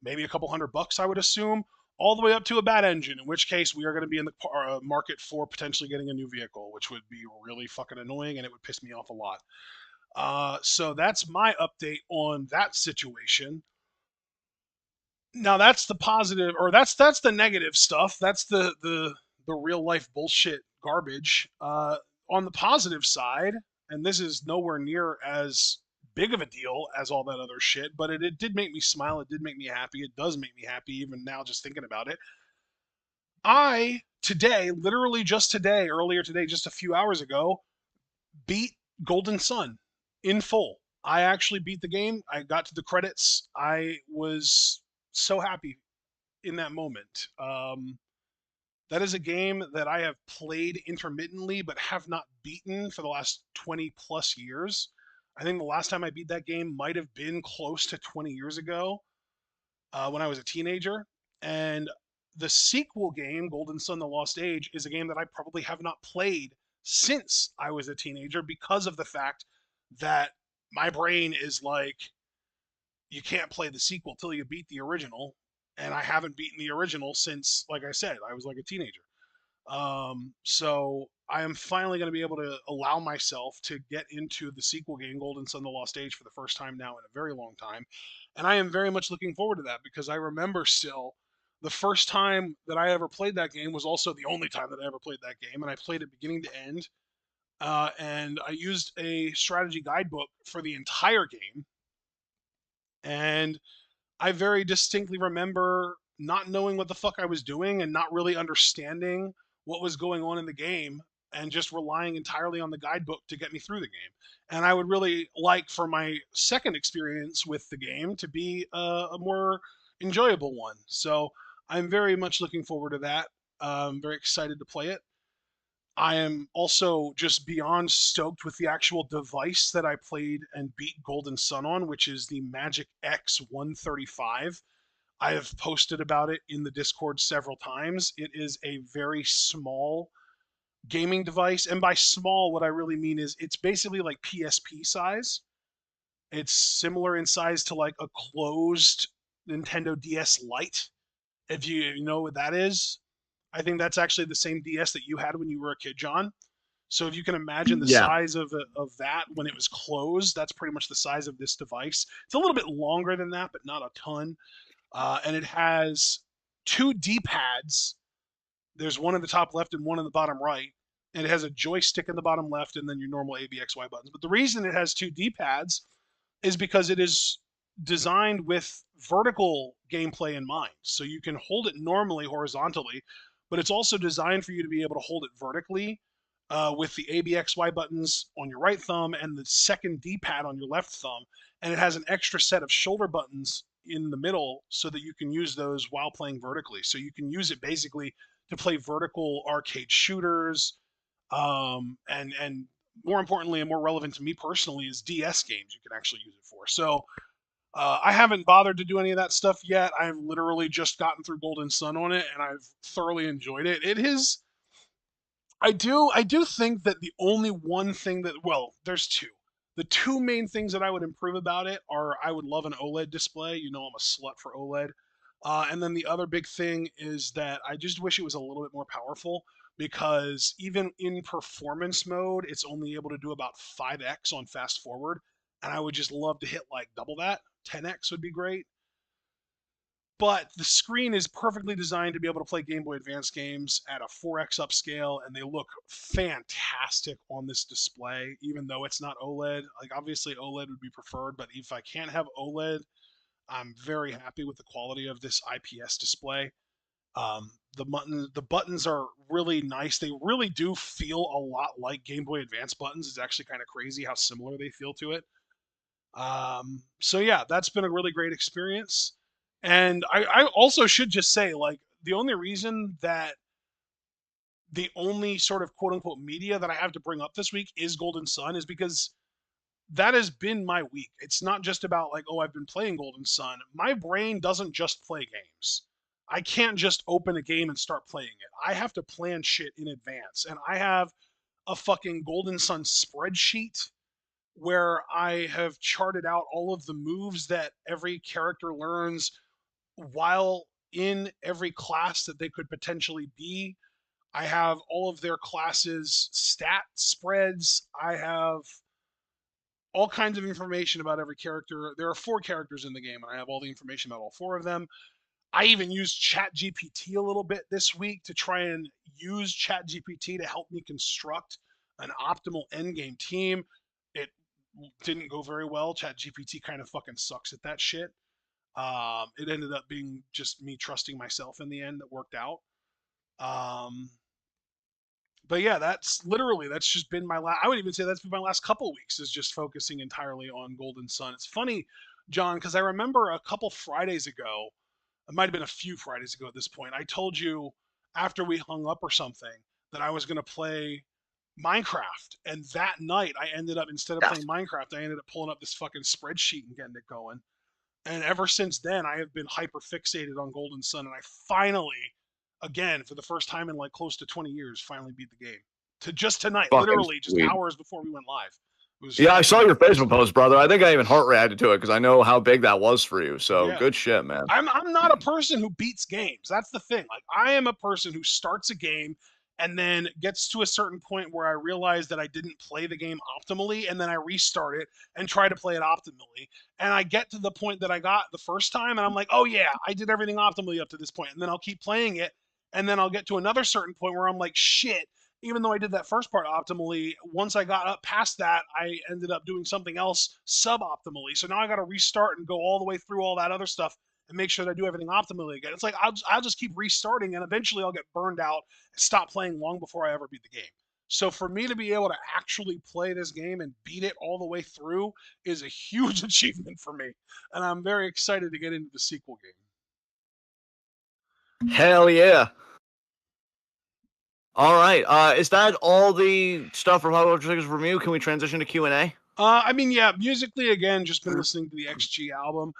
maybe a couple $100, I would assume, all the way up to a bad engine, in which case we are going to be in the market for potentially getting a new vehicle, which would be really fucking annoying and it would piss me off a lot. So that's my update on that situation. Now that's the positive, or that's the negative stuff. That's the real life bullshit garbage. On the positive side, and this is nowhere near as big of a deal as all that other shit, but it did make me smile. It did make me happy. It does make me happy even now just thinking about it. I today, literally just today, earlier today, just a few hours ago, beat Golden Sun in full. I actually beat the game. I got to the credits. I was so happy in that moment. That is a game that I have played intermittently, but have not beaten for the last 20 plus years. I think the last time I beat that game might have been close to 20 years ago when I was a teenager. And the sequel game, Golden Sun The Lost Age, is a game that I probably have not played since I was a teenager because of the fact that my brain is like, you can't play the sequel till you beat the original. And I haven't beaten the original since, like I said, I was like a teenager. So I am finally going to be able to allow myself to get into the sequel game, Golden Sun: The Lost Age, for the first time now in a very long time, and I am very much looking forward to that because I remember still the first time that I ever played that game was also the only time that I ever played that game, and I played it beginning to end. And I used a strategy guidebook for the entire game, and I very distinctly remember not knowing what the fuck I was doing and not really understanding what was going on in the game and just relying entirely on the guidebook to get me through the game. And I would really like for my second experience with the game to be a more enjoyable one. So I'm very much looking forward to that. I'm very excited to play it. I am also just beyond stoked with the actual device that I played and beat Golden Sun on, which is the Magic X 135. I have posted about it in the Discord several times. It is a very small gaming device. And by small, what I really mean is it's basically like PSP size. It's similar in size to like a closed Nintendo DS Lite, if you know what that is. I think that's actually the same DS that you had when you were a kid, John. So if you can imagine the Yeah. size of that when it was closed, that's pretty much the size of this device. It's a little bit longer than that, but not a ton. And it has two D-pads. There's one in the top left and one in the bottom right. And it has a joystick in the bottom left and then your normal A, B, X, Y buttons. But the reason it has two D-pads is because it is designed with vertical gameplay in mind. So you can hold it normally horizontally, but it's also designed for you to be able to hold it vertically with the ABXY buttons on your right thumb and the second D-pad on your left thumb. And it has an extra set of shoulder buttons in the middle so that you can use those while playing vertically. So you can use it basically to play vertical arcade shooters, and more importantly and more relevant to me personally is DS games you can actually use it for. So I haven't bothered to do any of that stuff yet. I've literally just gotten through Golden Sun on it, and I've thoroughly enjoyed it. It is. I do think that the only one thing that, well, there's two. The two main things that I would improve about it are I would love an OLED display. You know, I'm a slut for OLED. And then the other big thing is that I just wish it was a little bit more powerful because even in performance mode, it's only able to do about 5x on fast forward. And I would just love to hit like double that. 10x would be great. But the screen is perfectly designed to be able to play Game Boy Advance games at a 4x upscale, and they look fantastic on this display, even though it's not OLED. Like, obviously, OLED would be preferred, but if I can't have OLED, I'm very happy with the quality of this IPS display. The buttons are really nice. They really do feel a lot like Game Boy Advance buttons. It's actually kind of crazy how similar they feel to it. So yeah, that's been a really great experience. And I also should just say, like, the only reason that the only sort of quote unquote media that I have to bring up this week is Golden Sun is because that has been my week. It's not just about like, oh, I've been playing Golden Sun. My brain doesn't just play games. I can't just open a game and start playing it. I have to plan shit in advance. And I have a fucking Golden Sun spreadsheet where I have charted out all of the moves that every character learns while in every class that they could potentially be. I have all of their classes stat spreads. I have all kinds of information about every character. There are 4 characters in the game, and I have all the information about all 4 of them. I even used ChatGPT a little bit this week to try and use ChatGPT to help me construct an optimal endgame team. It didn't go very well. ChatGPT kind of fucking sucks at that shit. It ended up being just me trusting myself in the end that worked out. Um, but yeah, that's just been my last. I would even say that's been my last couple weeks is just focusing entirely on Golden Sun. It's funny, John, because I remember a couple Fridays ago, it might have been a few Fridays ago at this point. I told you after we hung up or something that I was going to play Minecraft, and that night I ended up instead of Yes. playing Minecraft, I ended up pulling up this fucking spreadsheet and getting it going. And ever since then, I have been hyper fixated on Golden Sun, and I finally, again, for the first time in like close to 20 years, finally beat the game. To just tonight, Fucking literally just sweet. hours before we went live. It was Yeah, I fucking saw your ridiculous. Facebook post, brother. I think I even heart reacted to it because I know how big that was for you. So Yeah. good shit, man. I'm not a person who beats games. That's the thing. Like I am a person who starts a game and then gets to a certain point where I realize that I didn't play the game optimally and then I restart it and try to play it optimally. And I get to the point that I got the first time and I'm like, "Oh yeah, I did everything optimally up to this point." And then I'll keep playing it and then I'll get to another certain point where I'm like, "Shit, even though I did that first part optimally, once I got up past that, I ended up doing something else suboptimally. So now I got to restart and go all the way through all that other stuff and make sure that I do everything optimally again." It's like I'll just keep restarting and eventually I'll get burned out and stop playing long before I ever beat the game. So for me to be able to actually play this game and beat it all the way through is a huge achievement for me. And I'm very excited to get into the sequel game. Hell yeah. All right. Is that all the stuff from Hot Triggers from you? Can we transition to Q&A? I mean, yeah, musically again, just been listening to the XG album.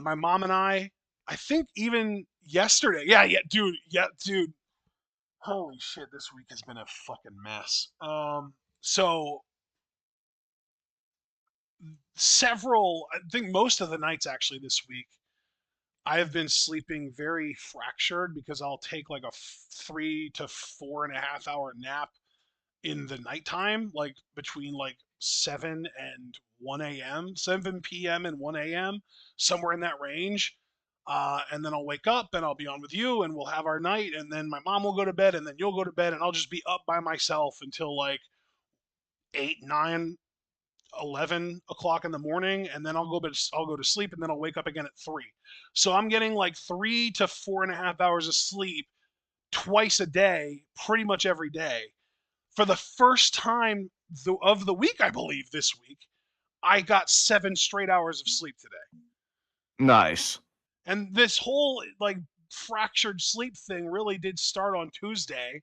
My mom and I think even yesterday, yeah, dude. Holy shit, this week has been a fucking mess. So I think most of the nights actually this week, I have been sleeping very fractured because I'll take like a 3 to 4.5 hour nap in the nighttime, like between like 7 and 1 a.m., 7 p.m. and 1 a.m., somewhere in that range. And then I'll wake up and I'll be on with you and we'll have our night. And then my mom will go to bed and then you'll go to bed and I'll just be up by myself until like 8, 9, 11 o'clock in the morning. And then I'll go to sleep and then I'll wake up again at 3. So I'm getting like 3 to 4.5 hours of sleep twice a day, pretty much every day for the first time of the week, I believe this week, I got 7 straight hours of sleep today. Nice. And this whole like fractured sleep thing really did start on Tuesday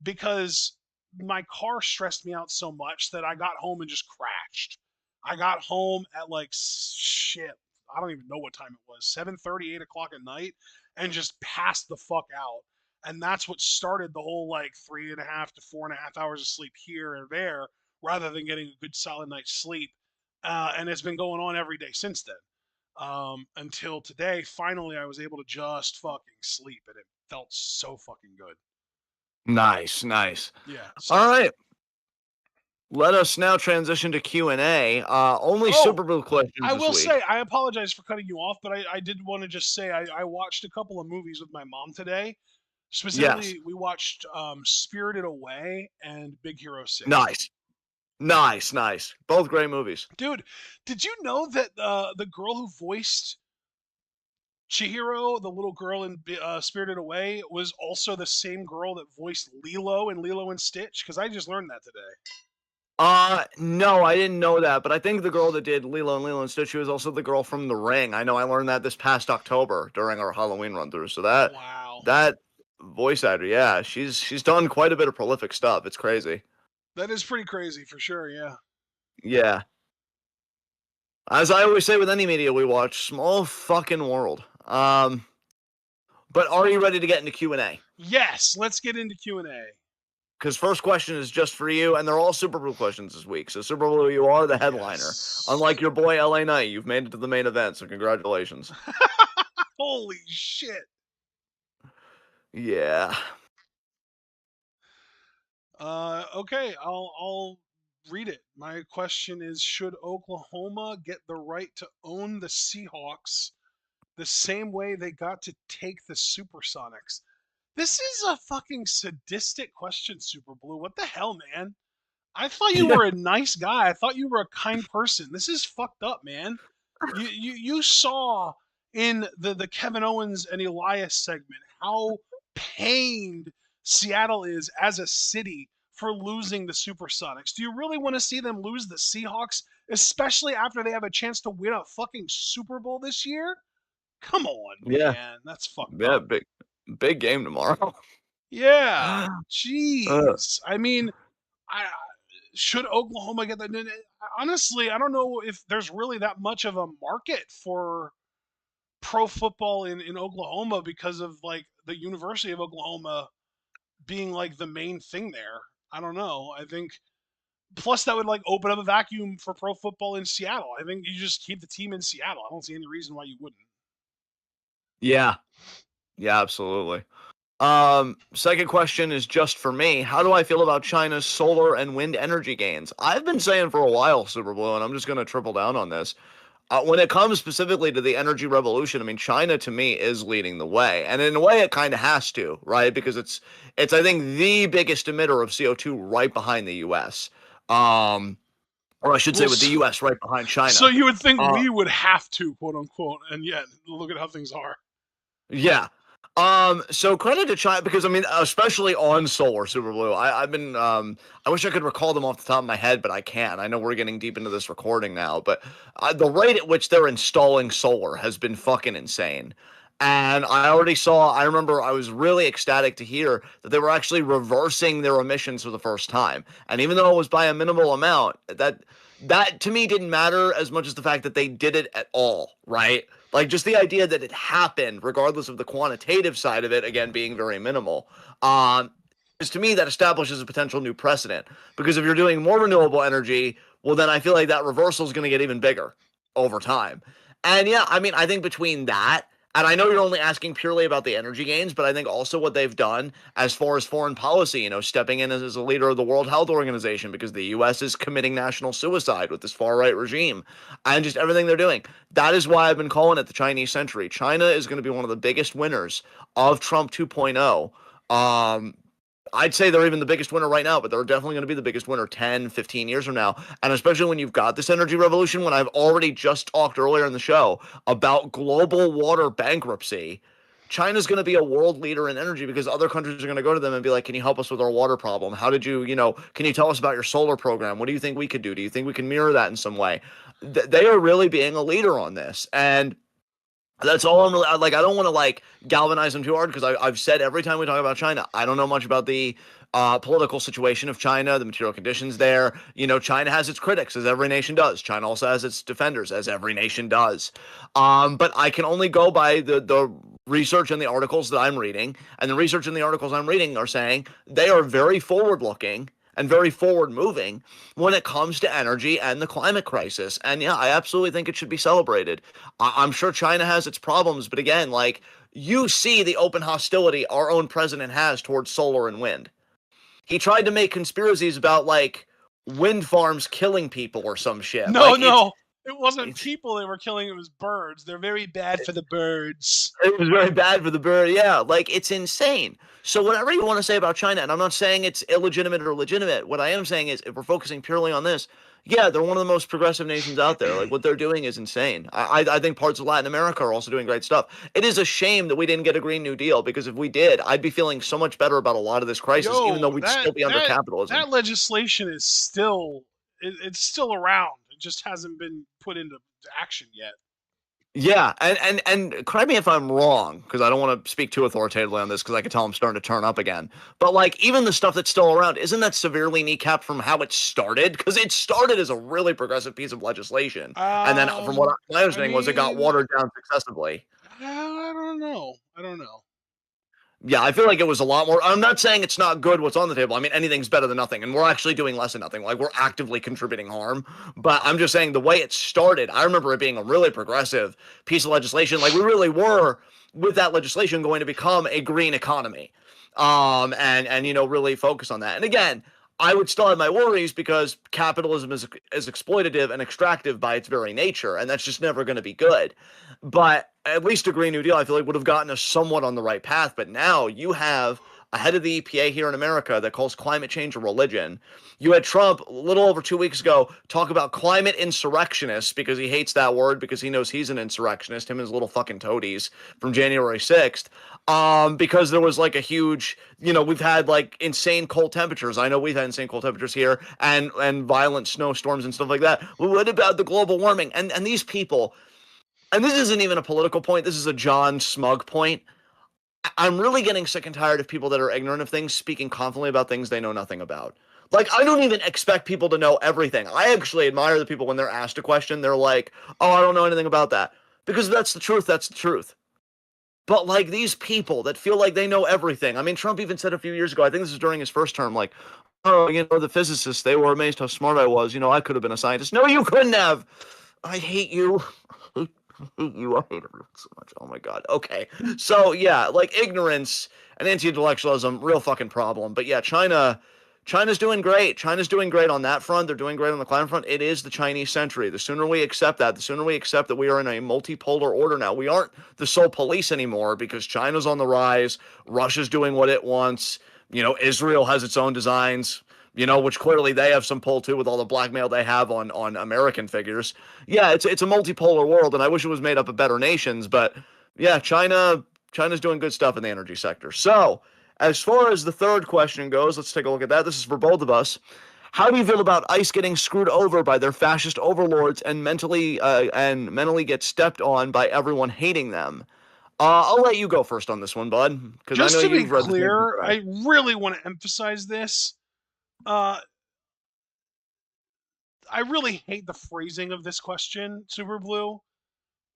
because my car stressed me out so much that I got home and just crashed. I got home at like shit. I don't even know what time it was, 7:30, 8 o'clock at night, and just passed the fuck out. And that's what started the whole like 3.5 to 4.5 hours of sleep here or there, rather than getting a good solid night's sleep. And it's been going on every day since then. Until today, finally, I was able to just fucking sleep, and it felt so fucking good. Nice, nice. Yeah. All So, right. Let us now transition to Q&A. Only oh, Super Bowl questions I this will week. say, I apologize for cutting you off, but I did want to just say I watched a couple of movies with my mom today. Yes. Specifically, we watched Spirited Away and Big Hero 6. Nice. Nice, nice. Both great movies. Dude, did you know that the girl who voiced Chihiro, the little girl in Spirited Away, was also the same girl that voiced Lilo in Lilo and Stitch? Because I just learned that today. No, I didn't know that, but I think the girl that did Lilo and Stitch, she was also the girl from The Ring. I know I learned that this past October during our Halloween run through. So Wow. that voice actor, yeah, she's done quite a bit of prolific stuff. It's crazy. That is pretty crazy for sure, yeah. Yeah. As I always say with any media we watch, small fucking world. But are you ready to get into Q&A? Yes, let's get into Q&A. Because first question is just for you, and they're all Super Bowl questions this week. So Super Bowl, you are the headliner. Yes. Unlike your boy LA Knight, you've made it to the main event, so congratulations. Holy shit. Yeah. Okay, I'll read it. My question is: should Oklahoma get the right to own the Seahawks the same way they got to take the Supersonics? This is a fucking sadistic question, Super Blue. What the hell, man? I thought you Yeah. were a nice guy. I thought you were a kind person. This is fucked up, man. You saw in the Kevin Owens and Elias segment how pained Seattle is as a city for losing the Supersonics. Do you really want to see them lose the Seahawks, especially after they have a chance to win a fucking Super Bowl this year? Come on, Yeah. man. That's fucked Yeah. up. Big game tomorrow. Yeah. Uh, Jeez. I mean, I should Oklahoma get that? Honestly, I don't know if there's really that much of a market for pro football in Oklahoma because of like the University of Oklahoma being like the main thing there. I don't know. I think plus that would like open up a vacuum for pro football in Seattle. I think you just keep the team in Seattle. I don't see any reason why you wouldn't. yeah. Yeah, absolutely. Second question is just for me. How do I feel about China's solar and wind energy gains? I've been saying for a while, Super Blue, and I'm just going to triple down on this. When it comes specifically to the energy revolution, I mean, China to me is leading the way, and in a way, it kind of has to, right? Because it's I think the biggest emitter of CO2 right behind the U.S. Um, or I should say, Well, with the U.S. right behind so China. you would think Uh, we would have to, quote unquote, and yet look at how things are. Yeah. So credit to China because I mean, especially on solar, Super Blue. I've been I wish I could recall them off the top of my head, but I can't. I know we're getting deep into this recording now, but the rate at which they're installing solar has been fucking insane. And I remember I was really ecstatic to hear that they were actually reversing their emissions for the first time. And even though it was by a minimal amount, that to me didn't matter as much as the fact that they did it at all, right? Like just the idea that it happened, regardless of the quantitative side of it, again being very minimal, is to me that establishes a potential new precedent. Because if you're doing more renewable energy, well, then I feel like that reversal is going to get even bigger over time. And yeah, I mean, I think between that, and I know you're only asking purely about the energy gains, but I think also what they've done as far as foreign policy, stepping in as a leader of the World Health Organization because the U.S. is committing national suicide with this far right regime and just everything they're doing. That is why I've been calling it the Chinese century. China is going to be one of the biggest winners of Trump 2.0. I'd say they're even the biggest winner right now, but they're definitely going to be the biggest winner 10, 15 years from now. And especially when you've got this energy revolution, when I've already just talked earlier in the show about global water bankruptcy, China's going to be a world leader in energy because other countries are going to go to them and be like, can you help us with our water problem? How did can you tell us about your solar program? What do you think we could do? Do you think we can mirror that in some way? They are really being a leader on this. And that's all I'm really like. I don't want to like galvanize them too hard because I've said every time we talk about China, I don't know much about the political situation of China, the material conditions there. China has its critics, as every nation does. China also has its defenders, as every nation does. But I can only go by the research and the articles that I'm reading, and the research and the articles I'm reading are saying they are very forward looking and very forward moving when it comes to energy and the climate crisis. And yeah, I absolutely think it should be celebrated. I'm sure China has its problems, but again, like you see the open hostility our own president has towards solar and wind. He tried to make conspiracies about like wind farms killing people or some shit. No, Like it's no, it wasn't it's people they were killing. It was birds. They're very bad for the birds. it was very bad for the bird. Yeah, like it's insane. So whatever you want to say about China, and I'm not saying it's illegitimate or legitimate. What I am saying is, if we're focusing purely on this, yeah, they're one of the most progressive nations out there. Like what they're doing is insane. I think parts of Latin America are also doing great stuff. It is a shame that we didn't get a Green New Deal because if we did, I'd be feeling so much better about a lot of this crisis, even though Yo, we'd that still be under that capitalism. that legislation is still it's still around. It just hasn't been put into action yet. Yeah, and correct me if I'm wrong, because I don't want to speak too authoritatively on this, because I can tell I'm starting to turn up again. But like, even the stuff that's still around, isn't that severely kneecapped from how it started? Because it started as a really progressive piece of legislation, and then from what my I understanding was, it got mean, watered down successively. I don't know. I don't know. Yeah, I feel like it was a lot more. I'm not saying it's not good what's on the table. I mean, anything's better than nothing, and we're actually doing less than nothing. Like, we're actively contributing harm. But I'm just saying the way it started, I remember it being a really progressive piece of legislation. Like, we really were, with that legislation, going to become a green economy. And really focus on that. And again, I would still have my worries because capitalism is exploitative and extractive by its very nature, and that's just never going to be good. But at least a Green New Deal, I feel like, would have gotten us somewhat on the right path. But now you have a head of the EPA here in America that calls climate change a religion. You had Trump a little over 2 weeks ago talk about climate insurrectionists because he hates that word because he knows he's an insurrectionist, him and his little fucking toadies from January 6th. Because there was like a huge, we've had like insane cold temperatures. I know we've had insane cold temperatures here and violent snowstorms and stuff like that. Well, what about the global warming? And these people, and this isn't even a political point, this is a John Smug point. I'm really getting sick and tired of people that are ignorant of things speaking confidently about things they know nothing about. Like, I don't even expect people to know everything. I actually admire the people when they're asked a question, they're like, oh, I don't know anything about that. Because that's the truth, that's the truth. But like these people that feel like they know everything. I mean, Trump even said a few years ago, I think this was during his first term, like, oh, the physicists, they were amazed how smart I was. I could have been a scientist. No, you couldn't have. I hate you. I hate you. I hate everyone so much. Oh my God. Okay. So yeah, like ignorance and anti-intellectualism, real fucking problem. But yeah, China's doing great. China's doing great on that front. They're doing great on the climate front. It is the Chinese century. The sooner we accept that, the sooner we accept that we are in a multipolar order now. We aren't the sole police anymore because China's on the rise. Russia's doing what it wants. Israel has its own designs, which clearly they have some pull to with all the blackmail they have on American figures. Yeah, it's a multipolar world, and I wish it was made up of better nations. But yeah, China's doing good stuff in the energy sector. So, as far as the third question goes, let's take a look at that. This is for both of us. How do you feel about ICE getting screwed over by their fascist overlords and mentally get stepped on by everyone hating them? I'll let you go first on this one, bud, because I Just know to be you've read the clear, thing. I really want to emphasize this. Uh, I really hate the phrasing of this question, Super Blue,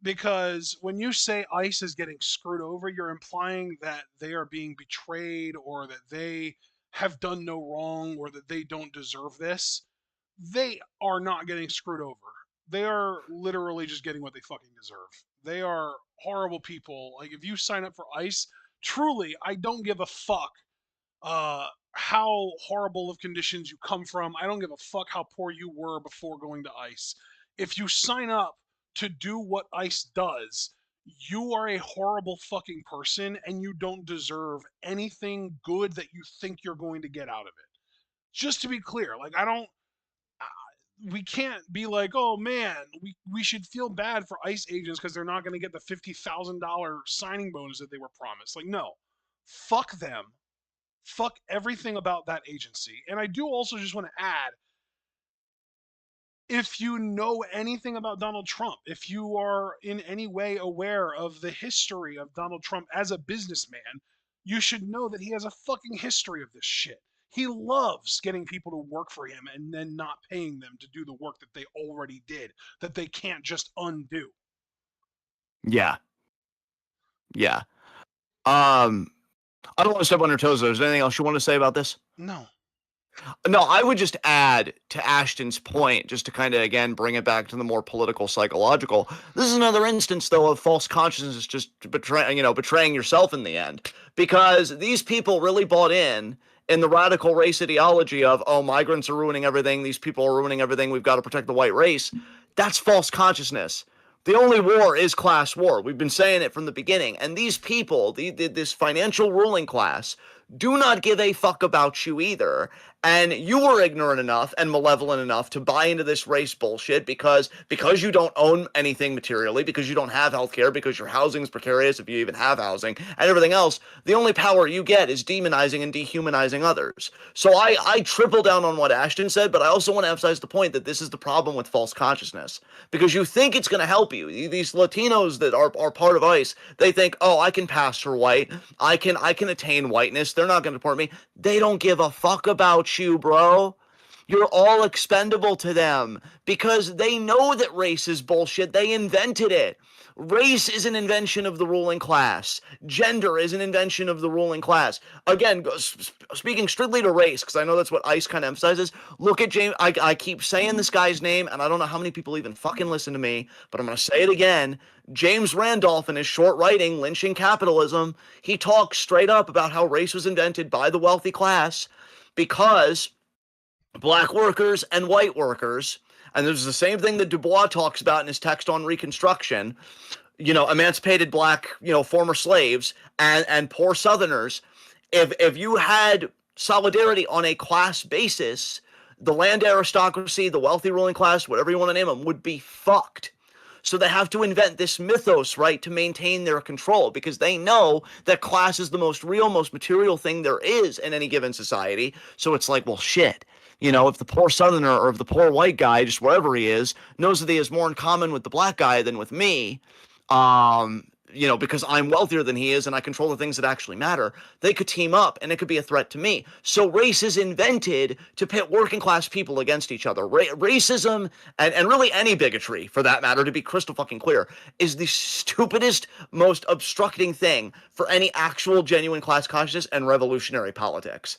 because when you say ICE is getting screwed over, you're implying that they are being betrayed or that they have done no wrong or that they don't deserve this. They are not getting screwed over. They are literally just getting what they fucking deserve. They are horrible people. Like, if you sign up for ICE, truly, I don't give a fuck how horrible of conditions you come from. I don't give a fuck how poor you were before going to ICE. If you sign up to do what ICE does, you are a horrible fucking person and you don't deserve anything good that you think you're going to get out of it. Just to be clear, like, I don't we can't be like, oh man, we should feel bad for ICE agents because they're not going to get the $50,000 signing bonus that they were promised. Like, no, fuck them, fuck everything about that agency. And I do also just want to add, if you know anything about Donald Trump, if you are in any way aware of the history of Donald Trump as a businessman, you should know that he has a fucking history of this shit. He loves getting people to work for him and then not paying them to do the work that they already did, that they can't just undo. Yeah, yeah. Um, I don't want to step on your toes, though. Is there anything else you want to say about this? No. No, I would just add to Ashton's point, just to kind of again bring it back to the more political, psychological. This is another instance, though, of false consciousness just betraying yourself in the end, because these people really bought in the radical race ideology of, oh, migrants are ruining everything, these people are ruining everything, we've got to protect the white race. That's false consciousness. The only war is class war. We've been saying it from the beginning. And these people, this financial ruling class, do not give a fuck about you either. And you were ignorant enough and malevolent enough to buy into this race bullshit because you don't own anything materially, because you don't have healthcare, because your housing is precarious if you even have housing, and everything else. The only power you get is demonizing and dehumanizing others. So I triple down on what Ashton said, but I also want to emphasize the point that this is the problem with false consciousness. Because you think it's going to help you. These Latinos that are part of ICE, they think, oh, I can pass for white. I can attain whiteness. They're not going to deport me. They don't give a fuck about you, bro. You're all expendable to them because they know that race is bullshit. They invented it. Race is an invention of the ruling class. Gender is an invention of the ruling class. Again, speaking strictly to race, because I know that's what ICE kind of emphasizes. Look at James. I keep saying this guy's name, and I don't know how many people even fucking listen to me, but I'm going to say it again. James Randolph, in his short writing, Lynching Capitalism, he talks straight up about how race was invented by the wealthy class because black workers and white workers, and this is the same thing that Du Bois talks about in his text on Reconstruction, emancipated black, former slaves and poor Southerners. If you had solidarity on a class basis, the land aristocracy, the wealthy ruling class, whatever you want to name them, would be fucked. So they have to invent this mythos, right, to maintain their control because they know that class is the most real, most material thing there is in any given society. So it's like, well, shit. If the poor Southerner or if the poor white guy, just wherever he is, knows that he has more in common with the black guy than with me, because I'm wealthier than he is and I control the things that actually matter, they could team up and it could be a threat to me. So race is invented to pit working class people against each other. Racism and really any bigotry, for that matter, to be crystal fucking clear, is the stupidest, most obstructing thing for any actual genuine class consciousness and revolutionary politics.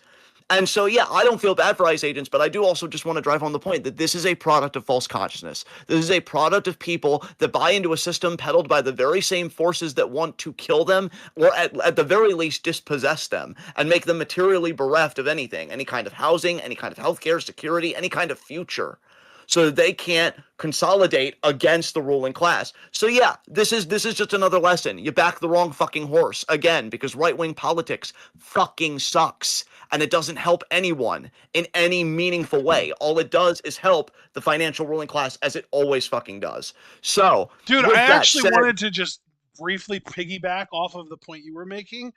And so, yeah, I don't feel bad for ICE agents, but I do also just want to drive home the point that this is a product of false consciousness. This is a product of people that buy into a system peddled by the very same forces that want to kill them, or at the very least dispossess them and make them materially bereft of anything, any kind of housing, any kind of healthcare, security, any kind of future, so that they can't consolidate against the ruling class. So yeah, this is just another lesson. You back the wrong fucking horse again, because right-wing politics fucking sucks and it doesn't help anyone in any meaningful way. All it does is help the financial ruling class, as it always fucking does. So, Dude, with I that actually said, wanted to just briefly piggyback off of the point you were making.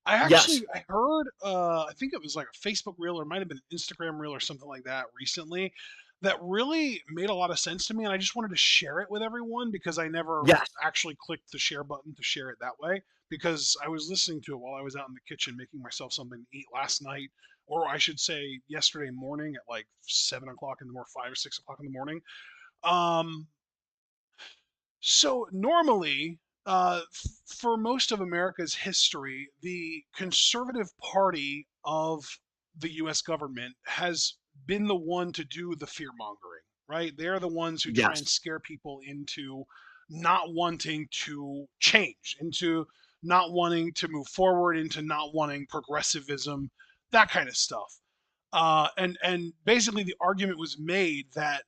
yes, I heard I think it was like a Facebook reel or it might have been an Instagram reel or something like that recently that really made a lot of sense to me, and I just wanted to share it with everyone because I never yes, actually clicked the share button to share it that way because I was listening to it while I was out in the kitchen making myself something to eat last night, or I should say yesterday morning at like 7 o'clock in the morning, 5 or 6 o'clock in the morning. Um, so normally, for most of America's history, the conservative party of the U.S. government has been the one to do the fear mongering, right? They're the ones who try and yes, scare people into not wanting to change, into not wanting to move forward, into not wanting progressivism, that kind of stuff. And basically, the argument was made that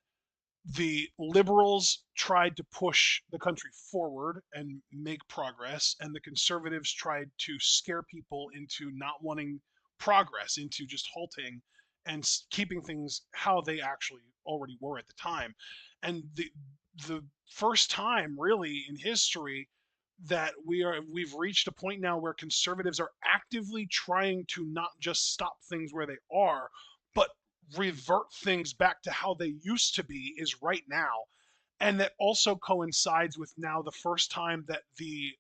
the liberals tried to push the country forward and make progress, and the conservatives tried to scare people into not wanting progress, into just halting and keeping things how they actually already were at the time. And the first time really in history that we've reached a point now where conservatives are actively trying to not just stop things where they are, but revert things back to how they used to be is right now. And that also coincides with now the first time that the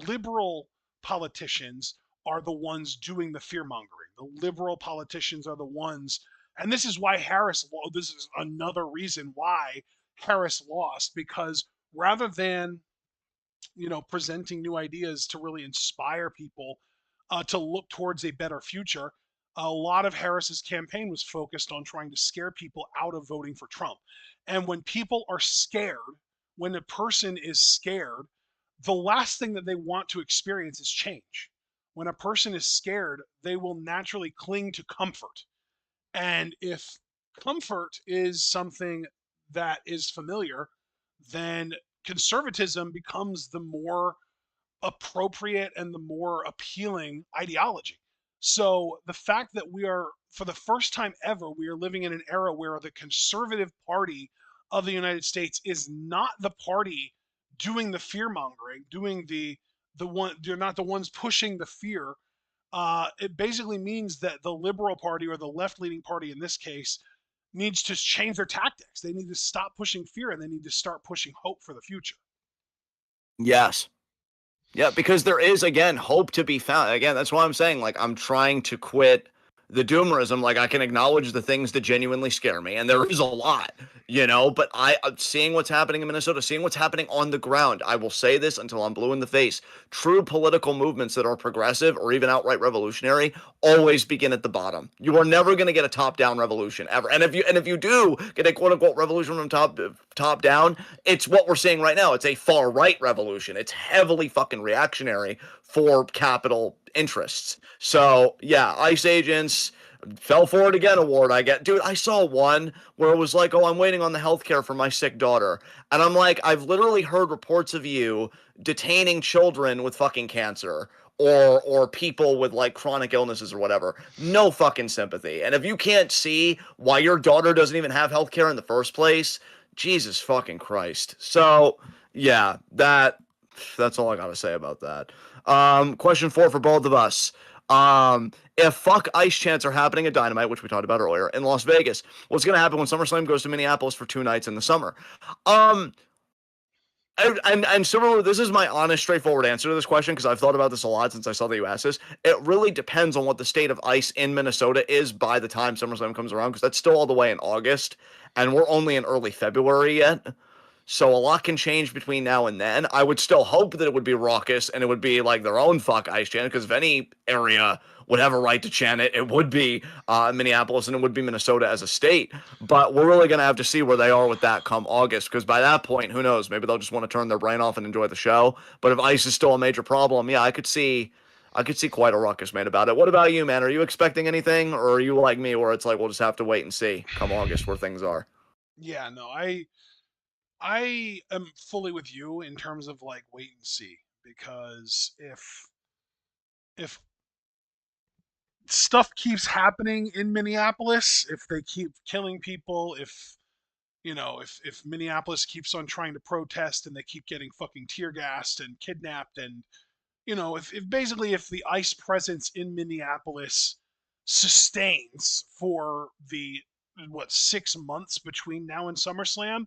liberal politicians are the ones doing the fear mongering. The liberal politicians are the ones, and this is why this is another reason why Harris lost, because rather than presenting new ideas to really inspire people to look towards a better future. A lot of Harris's campaign was focused on trying to scare people out of voting for Trump. And when people are scared, when a person is scared, the last thing that they want to experience is change. When a person is scared, they will naturally cling to comfort. And if comfort is something that is familiar, then conservatism becomes the more appropriate and the more appealing ideology. So the fact that we are, for the first time ever, we are living in an era where the conservative party of the United States is not the party doing the fear mongering, doing the one, they're not the ones pushing the fear. It basically means that the liberal party or the left leaning party in this case needs to change their tactics. They need to stop pushing fear and they need to start pushing hope for the future. yes. Yeah, because there is, again, hope to be found. Again, that's why I'm saying, like, I'm trying to quit the doomerism. Like, I can acknowledge the things that genuinely scare me, and there is a lot, but seeing what's happening in Minnesota, seeing what's happening on the ground, I will say this until I'm blue in the face. True political movements that are progressive or even outright revolutionary always begin at the bottom. You are never going to get a top-down revolution ever. And if you do get a quote-unquote revolution from top down, it's what we're seeing right now. It's a far-right revolution. It's heavily fucking reactionary for capital interests. So, yeah, ICE agents, fell for it again award. Dude, I saw one where it was like, oh, I'm waiting on the healthcare for my sick daughter. And I'm like, I've literally heard reports of you detaining children with fucking cancer or people with like chronic illnesses or whatever. No fucking sympathy. And if you can't see why your daughter doesn't even have healthcare in the first place, Jesus fucking Christ. So, yeah, that's all I got to say about that. Question 4 for both of us. If fuck ice chants are happening at Dynamite, which we talked about earlier, in Las Vegas, what's going to happen when SummerSlam goes to Minneapolis for 2 nights in the summer? And similar, this is my honest, straightforward answer to this question because I've thought about this a lot since I saw that you asked this. It really depends on what the state of ice in Minnesota is by the time SummerSlam comes around, because that's still all the way in August, and we're only in early February yet. So a lot can change between now and then. I would still hope that it would be raucous and it would be like their own fuck ice chant, because if any area would have a right to chant it, it would be Minneapolis, and it would be Minnesota as a state. But we're really going to have to see where they are with that come August, because by that point, who knows? Maybe they'll just want to turn their brain off and enjoy the show. But if ice is still a major problem, yeah, I could see quite a ruckus made about it. What about you, man? Are you expecting anything, or are you like me, where it's like we'll just have to wait and see come August where things are? Yeah, no, I am fully with you in terms of like wait and see, because if stuff keeps happening in Minneapolis, if they keep killing people, if Minneapolis keeps on trying to protest and they keep getting fucking tear gassed and kidnapped, and if basically if the ICE presence in Minneapolis sustains for the 6 months between now and SummerSlam,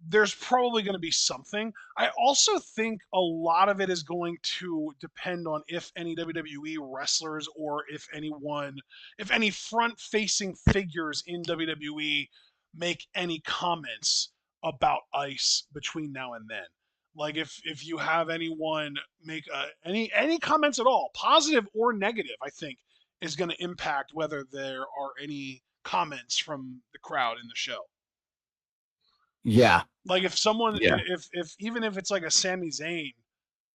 there's probably going to be something. I also think a lot of it is going to depend on if any WWE wrestlers or if any front facing figures in WWE make any comments about ICE between now and then. Like if you have anyone make any comments at all, positive or negative, I think is going to impact whether there are any comments from the crowd in the show. Yeah, Like if someone, yeah. if even if it's like a Sami Zayn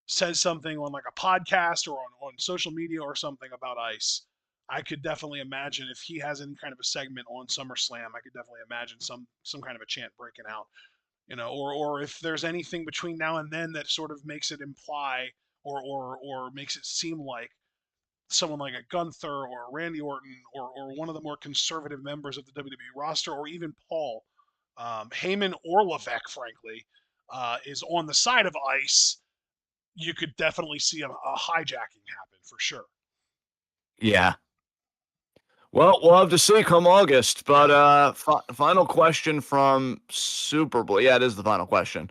says something on like a podcast or on social media or something about ICE, I could definitely imagine if he has any kind of a segment on SummerSlam, I could definitely imagine some kind of a chant breaking out, or if there's anything between now and then that sort of makes it imply or makes it seem like someone like a Gunther or Randy Orton or one of the more conservative members of the WWE roster, or even Paul Heyman or Levesque, frankly, is on the side of ICE, you could definitely see a hijacking happen for sure. Yeah. Well, we'll have to see come August. But final question from Super Bowl. Yeah, it is the final question.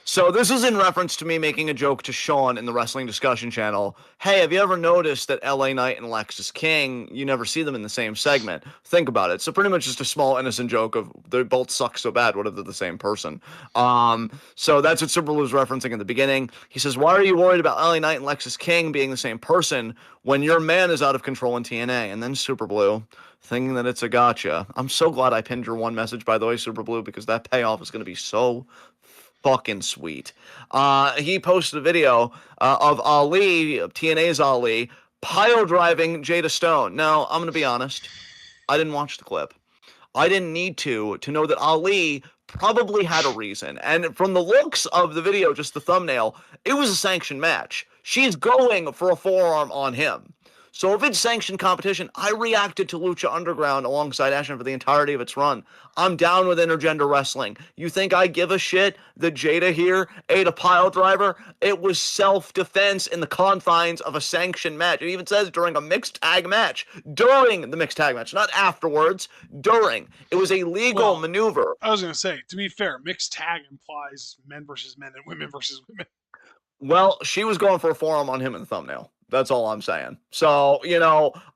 So this is in reference to me making a joke to Sean in the Wrestling Discussion Channel. Hey, have you ever noticed that LA Knight and Lexis King, you never see them in the same segment? Think about it. So pretty much just a small innocent joke of they both suck so bad. What if they're the same person? So that's what Super Bowl was referencing in the beginning. He says, why are you worried about LA Knight and Lexis King being the same person when your man is out of control in TNA? And then Super Blue, thinking that it's a gotcha. I'm so glad I pinned your one message, by the way, Super Blue, because that payoff is going to be so fucking sweet. He posted a video of Ali, TNA's Ali, pile driving Jada Stone. Now, I'm going to be honest. I didn't watch the clip. I didn't need to know that Ali probably had a reason. And from the looks of the video, just the thumbnail, it was a sanctioned match. She's going for a forearm on him. So if it's sanctioned competition, I reacted to Lucha Underground alongside Ashton for the entirety of its run. I'm down with intergender wrestling. You think I give a shit that Jada here ate a pile driver? It was self-defense in the confines of a sanctioned match. It even says during a mixed tag match. During the mixed tag match, not afterwards. During. It was a legal maneuver. I was going to say, to be fair, mixed tag implies men versus men and women versus women. Well, she was going for a forearm on him in the thumbnail. That's all I'm saying. So,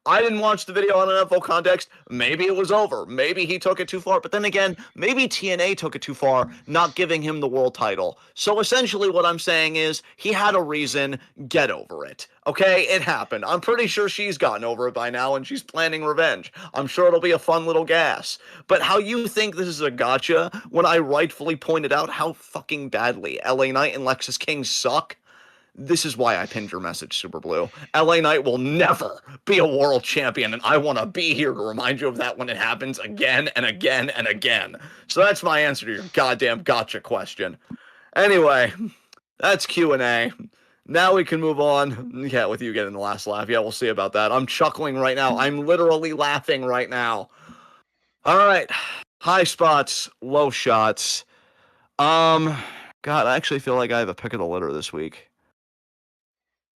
I didn't watch the video on an NFL context. Maybe it was over. Maybe he took it too far. But then again, maybe TNA took it too far, not giving him the world title. So essentially, what I'm saying is he had a reason. Get over it. Okay? It happened. I'm pretty sure she's gotten over it by now and she's planning revenge. I'm sure it'll be a fun little gas. But how you think this is a gotcha when I rightfully pointed out how fucking badly LA Knight and Lexus King suck? This is why I pinned your message, Super Blue. LA Knight will never be a world champion, and I want to be here to remind you of that when it happens again and again and again. So that's my answer to your goddamn gotcha question. Anyway, that's Q&A. Now we can move on. Yeah, with you getting the last laugh. Yeah, we'll see about that. I'm chuckling right now. I'm literally laughing right now. All right. High spots, low shots. God, I actually feel like I have a pick of the litter this week.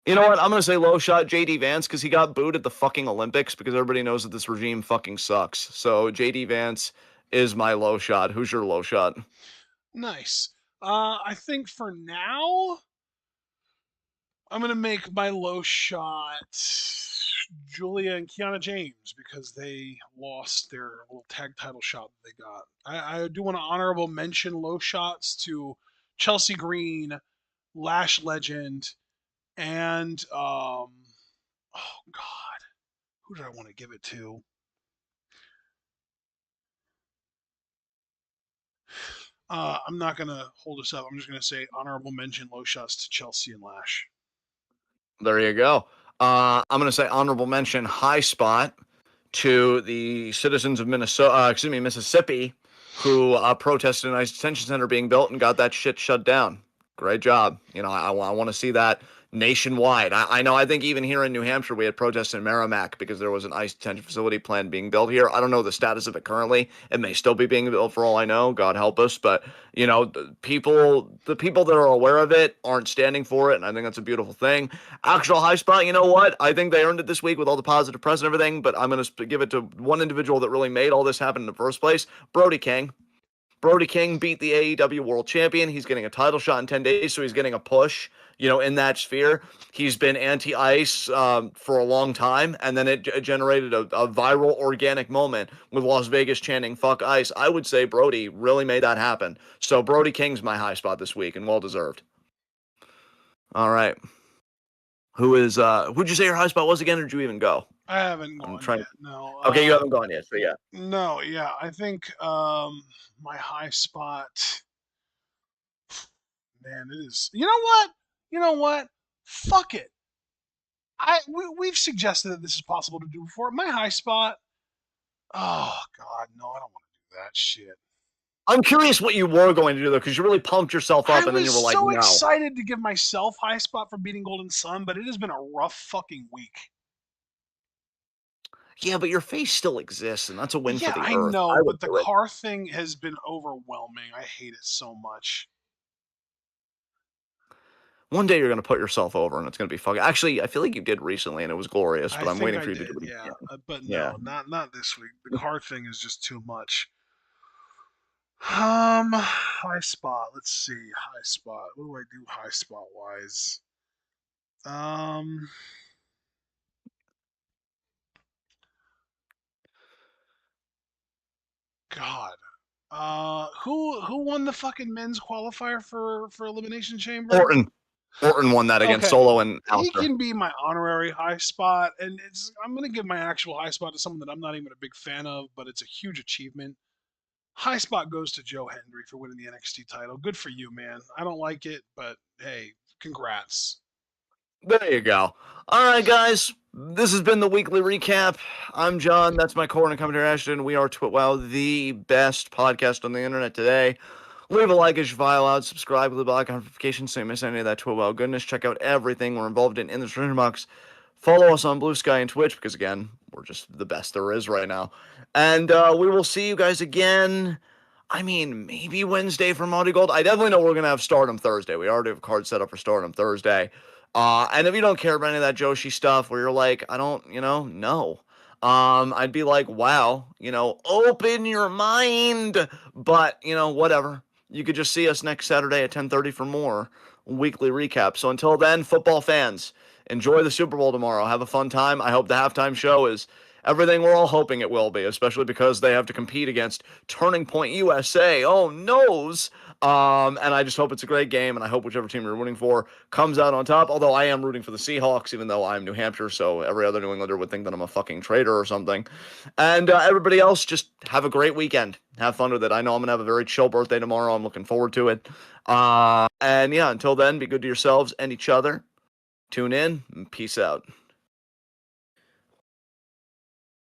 You know what? I'm going to say low shot JD Vance because he got booed at the fucking Olympics because everybody knows that this regime fucking sucks. So JD Vance is my low shot. Who's your low shot? Nice. I think for now, I'm going to make my low shot Julia and Kiana James because they lost their little tag title shot that they got. I do want to honorable mention low shots to Chelsea Green, Lash Legend, and oh god, who did I want to give it to? I'm not gonna hold this up. I'm just gonna say honorable mention low shots to Chelsea and Lash. There you go. I'm going to say honorable mention high spot to the citizens of Mississippi, who protested an ICE detention center being built and got that shit shut down. Great job. I want to see that nationwide. I know. I think even here in New Hampshire, we had protests in Merrimack because there was an ICE detention facility plan being built here. I don't know the status of it currently. It may still be being built for all I know. God help us. But the people that are aware of it aren't standing for it, and I think that's a beautiful thing. Actual high spot. You know what? I think they earned it this week with all the positive press and everything. But I'm going to give it to one individual that really made all this happen in the first place, Brody King. Brody King beat the AEW World Champion. He's getting a title shot in 10 days, so he's getting a push, in that sphere. He's been anti-ice for a long time, and then it generated a viral organic moment with Las Vegas chanting, "Fuck ice." I would say Brody really made that happen. So Brody King's my high spot this week, and well-deserved. All right. Who'd you say your high spot was again, or did you even go? I haven't gone yet. No. Okay, you haven't gone yet, so yeah. No, yeah. I think my high spot. Man, it is. You know what? You know what? Fuck it. We've suggested that this is possible to do before. My high spot. Oh God, no! I don't want to do that shit. I'm curious what you were going to do though, because you really pumped yourself up, and then you were like, "No." I was so excited to give myself high spot for beating Golden Sun, but it has been a rough fucking week. Yeah, but your face still exists, and that's a win for the Earth. Yeah, I know, but the car thing has been overwhelming. I hate it so much. One day you're going to put yourself over, and it's going to be fucking. Actually, I feel like you did recently, and it was glorious. But I'm waiting for you to do it again. But no, not this week. The car thing is just too much. High spot. Let's see. High spot. What do I do high spot wise? God. Who won the fucking men's qualifier for Elimination Chamber? Orton won that against Solo and Alistair. He can be my honorary high spot, and I'm gonna give my actual high spot to someone that I'm not even a big fan of, but it's a huge achievement. High spot goes to Joe Hendry for winning the NXT title. Good for you, man. I don't like it, but hey, congrats. There you go. All right, guys. This has been the weekly recap. I'm John. That's my corner commentator, Ashton. We are TWitWoW, the best podcast on the internet today. Leave a like as you file out. Subscribe with the bell icon notifications so you miss any of that TWitWoW goodness. Check out everything we're involved in the description box. Follow us on Blue Sky and Twitch because, again, we're just the best there is right now. And we will see you guys again. I mean, maybe Wednesday for Monty Gold. I definitely know we're going to have Stardom Thursday. We already have a card set up for Stardom Thursday. And if you don't care about any of that Joshi stuff where you're like, I don't, no. I'd be like, wow, open your mind. But, whatever. You could just see us next Saturday at 10:30 for more weekly recap. So until then, football fans, enjoy the Super Bowl tomorrow. Have a fun time. I hope the halftime show is everything we're all hoping it will be, especially because they have to compete against Turning Point USA. Oh, noes. And I just hope it's a great game, and I hope whichever team you're rooting for comes out on top. Although I am rooting for the Seahawks, even though I'm New Hampshire, so every other New Englander would think that I'm a fucking traitor or something. And everybody else, just have a great weekend. Have fun with it. I know I'm gonna have a very chill birthday tomorrow. I'm looking forward to it. And yeah, until then, be good to yourselves and each other. Tune in, and peace out.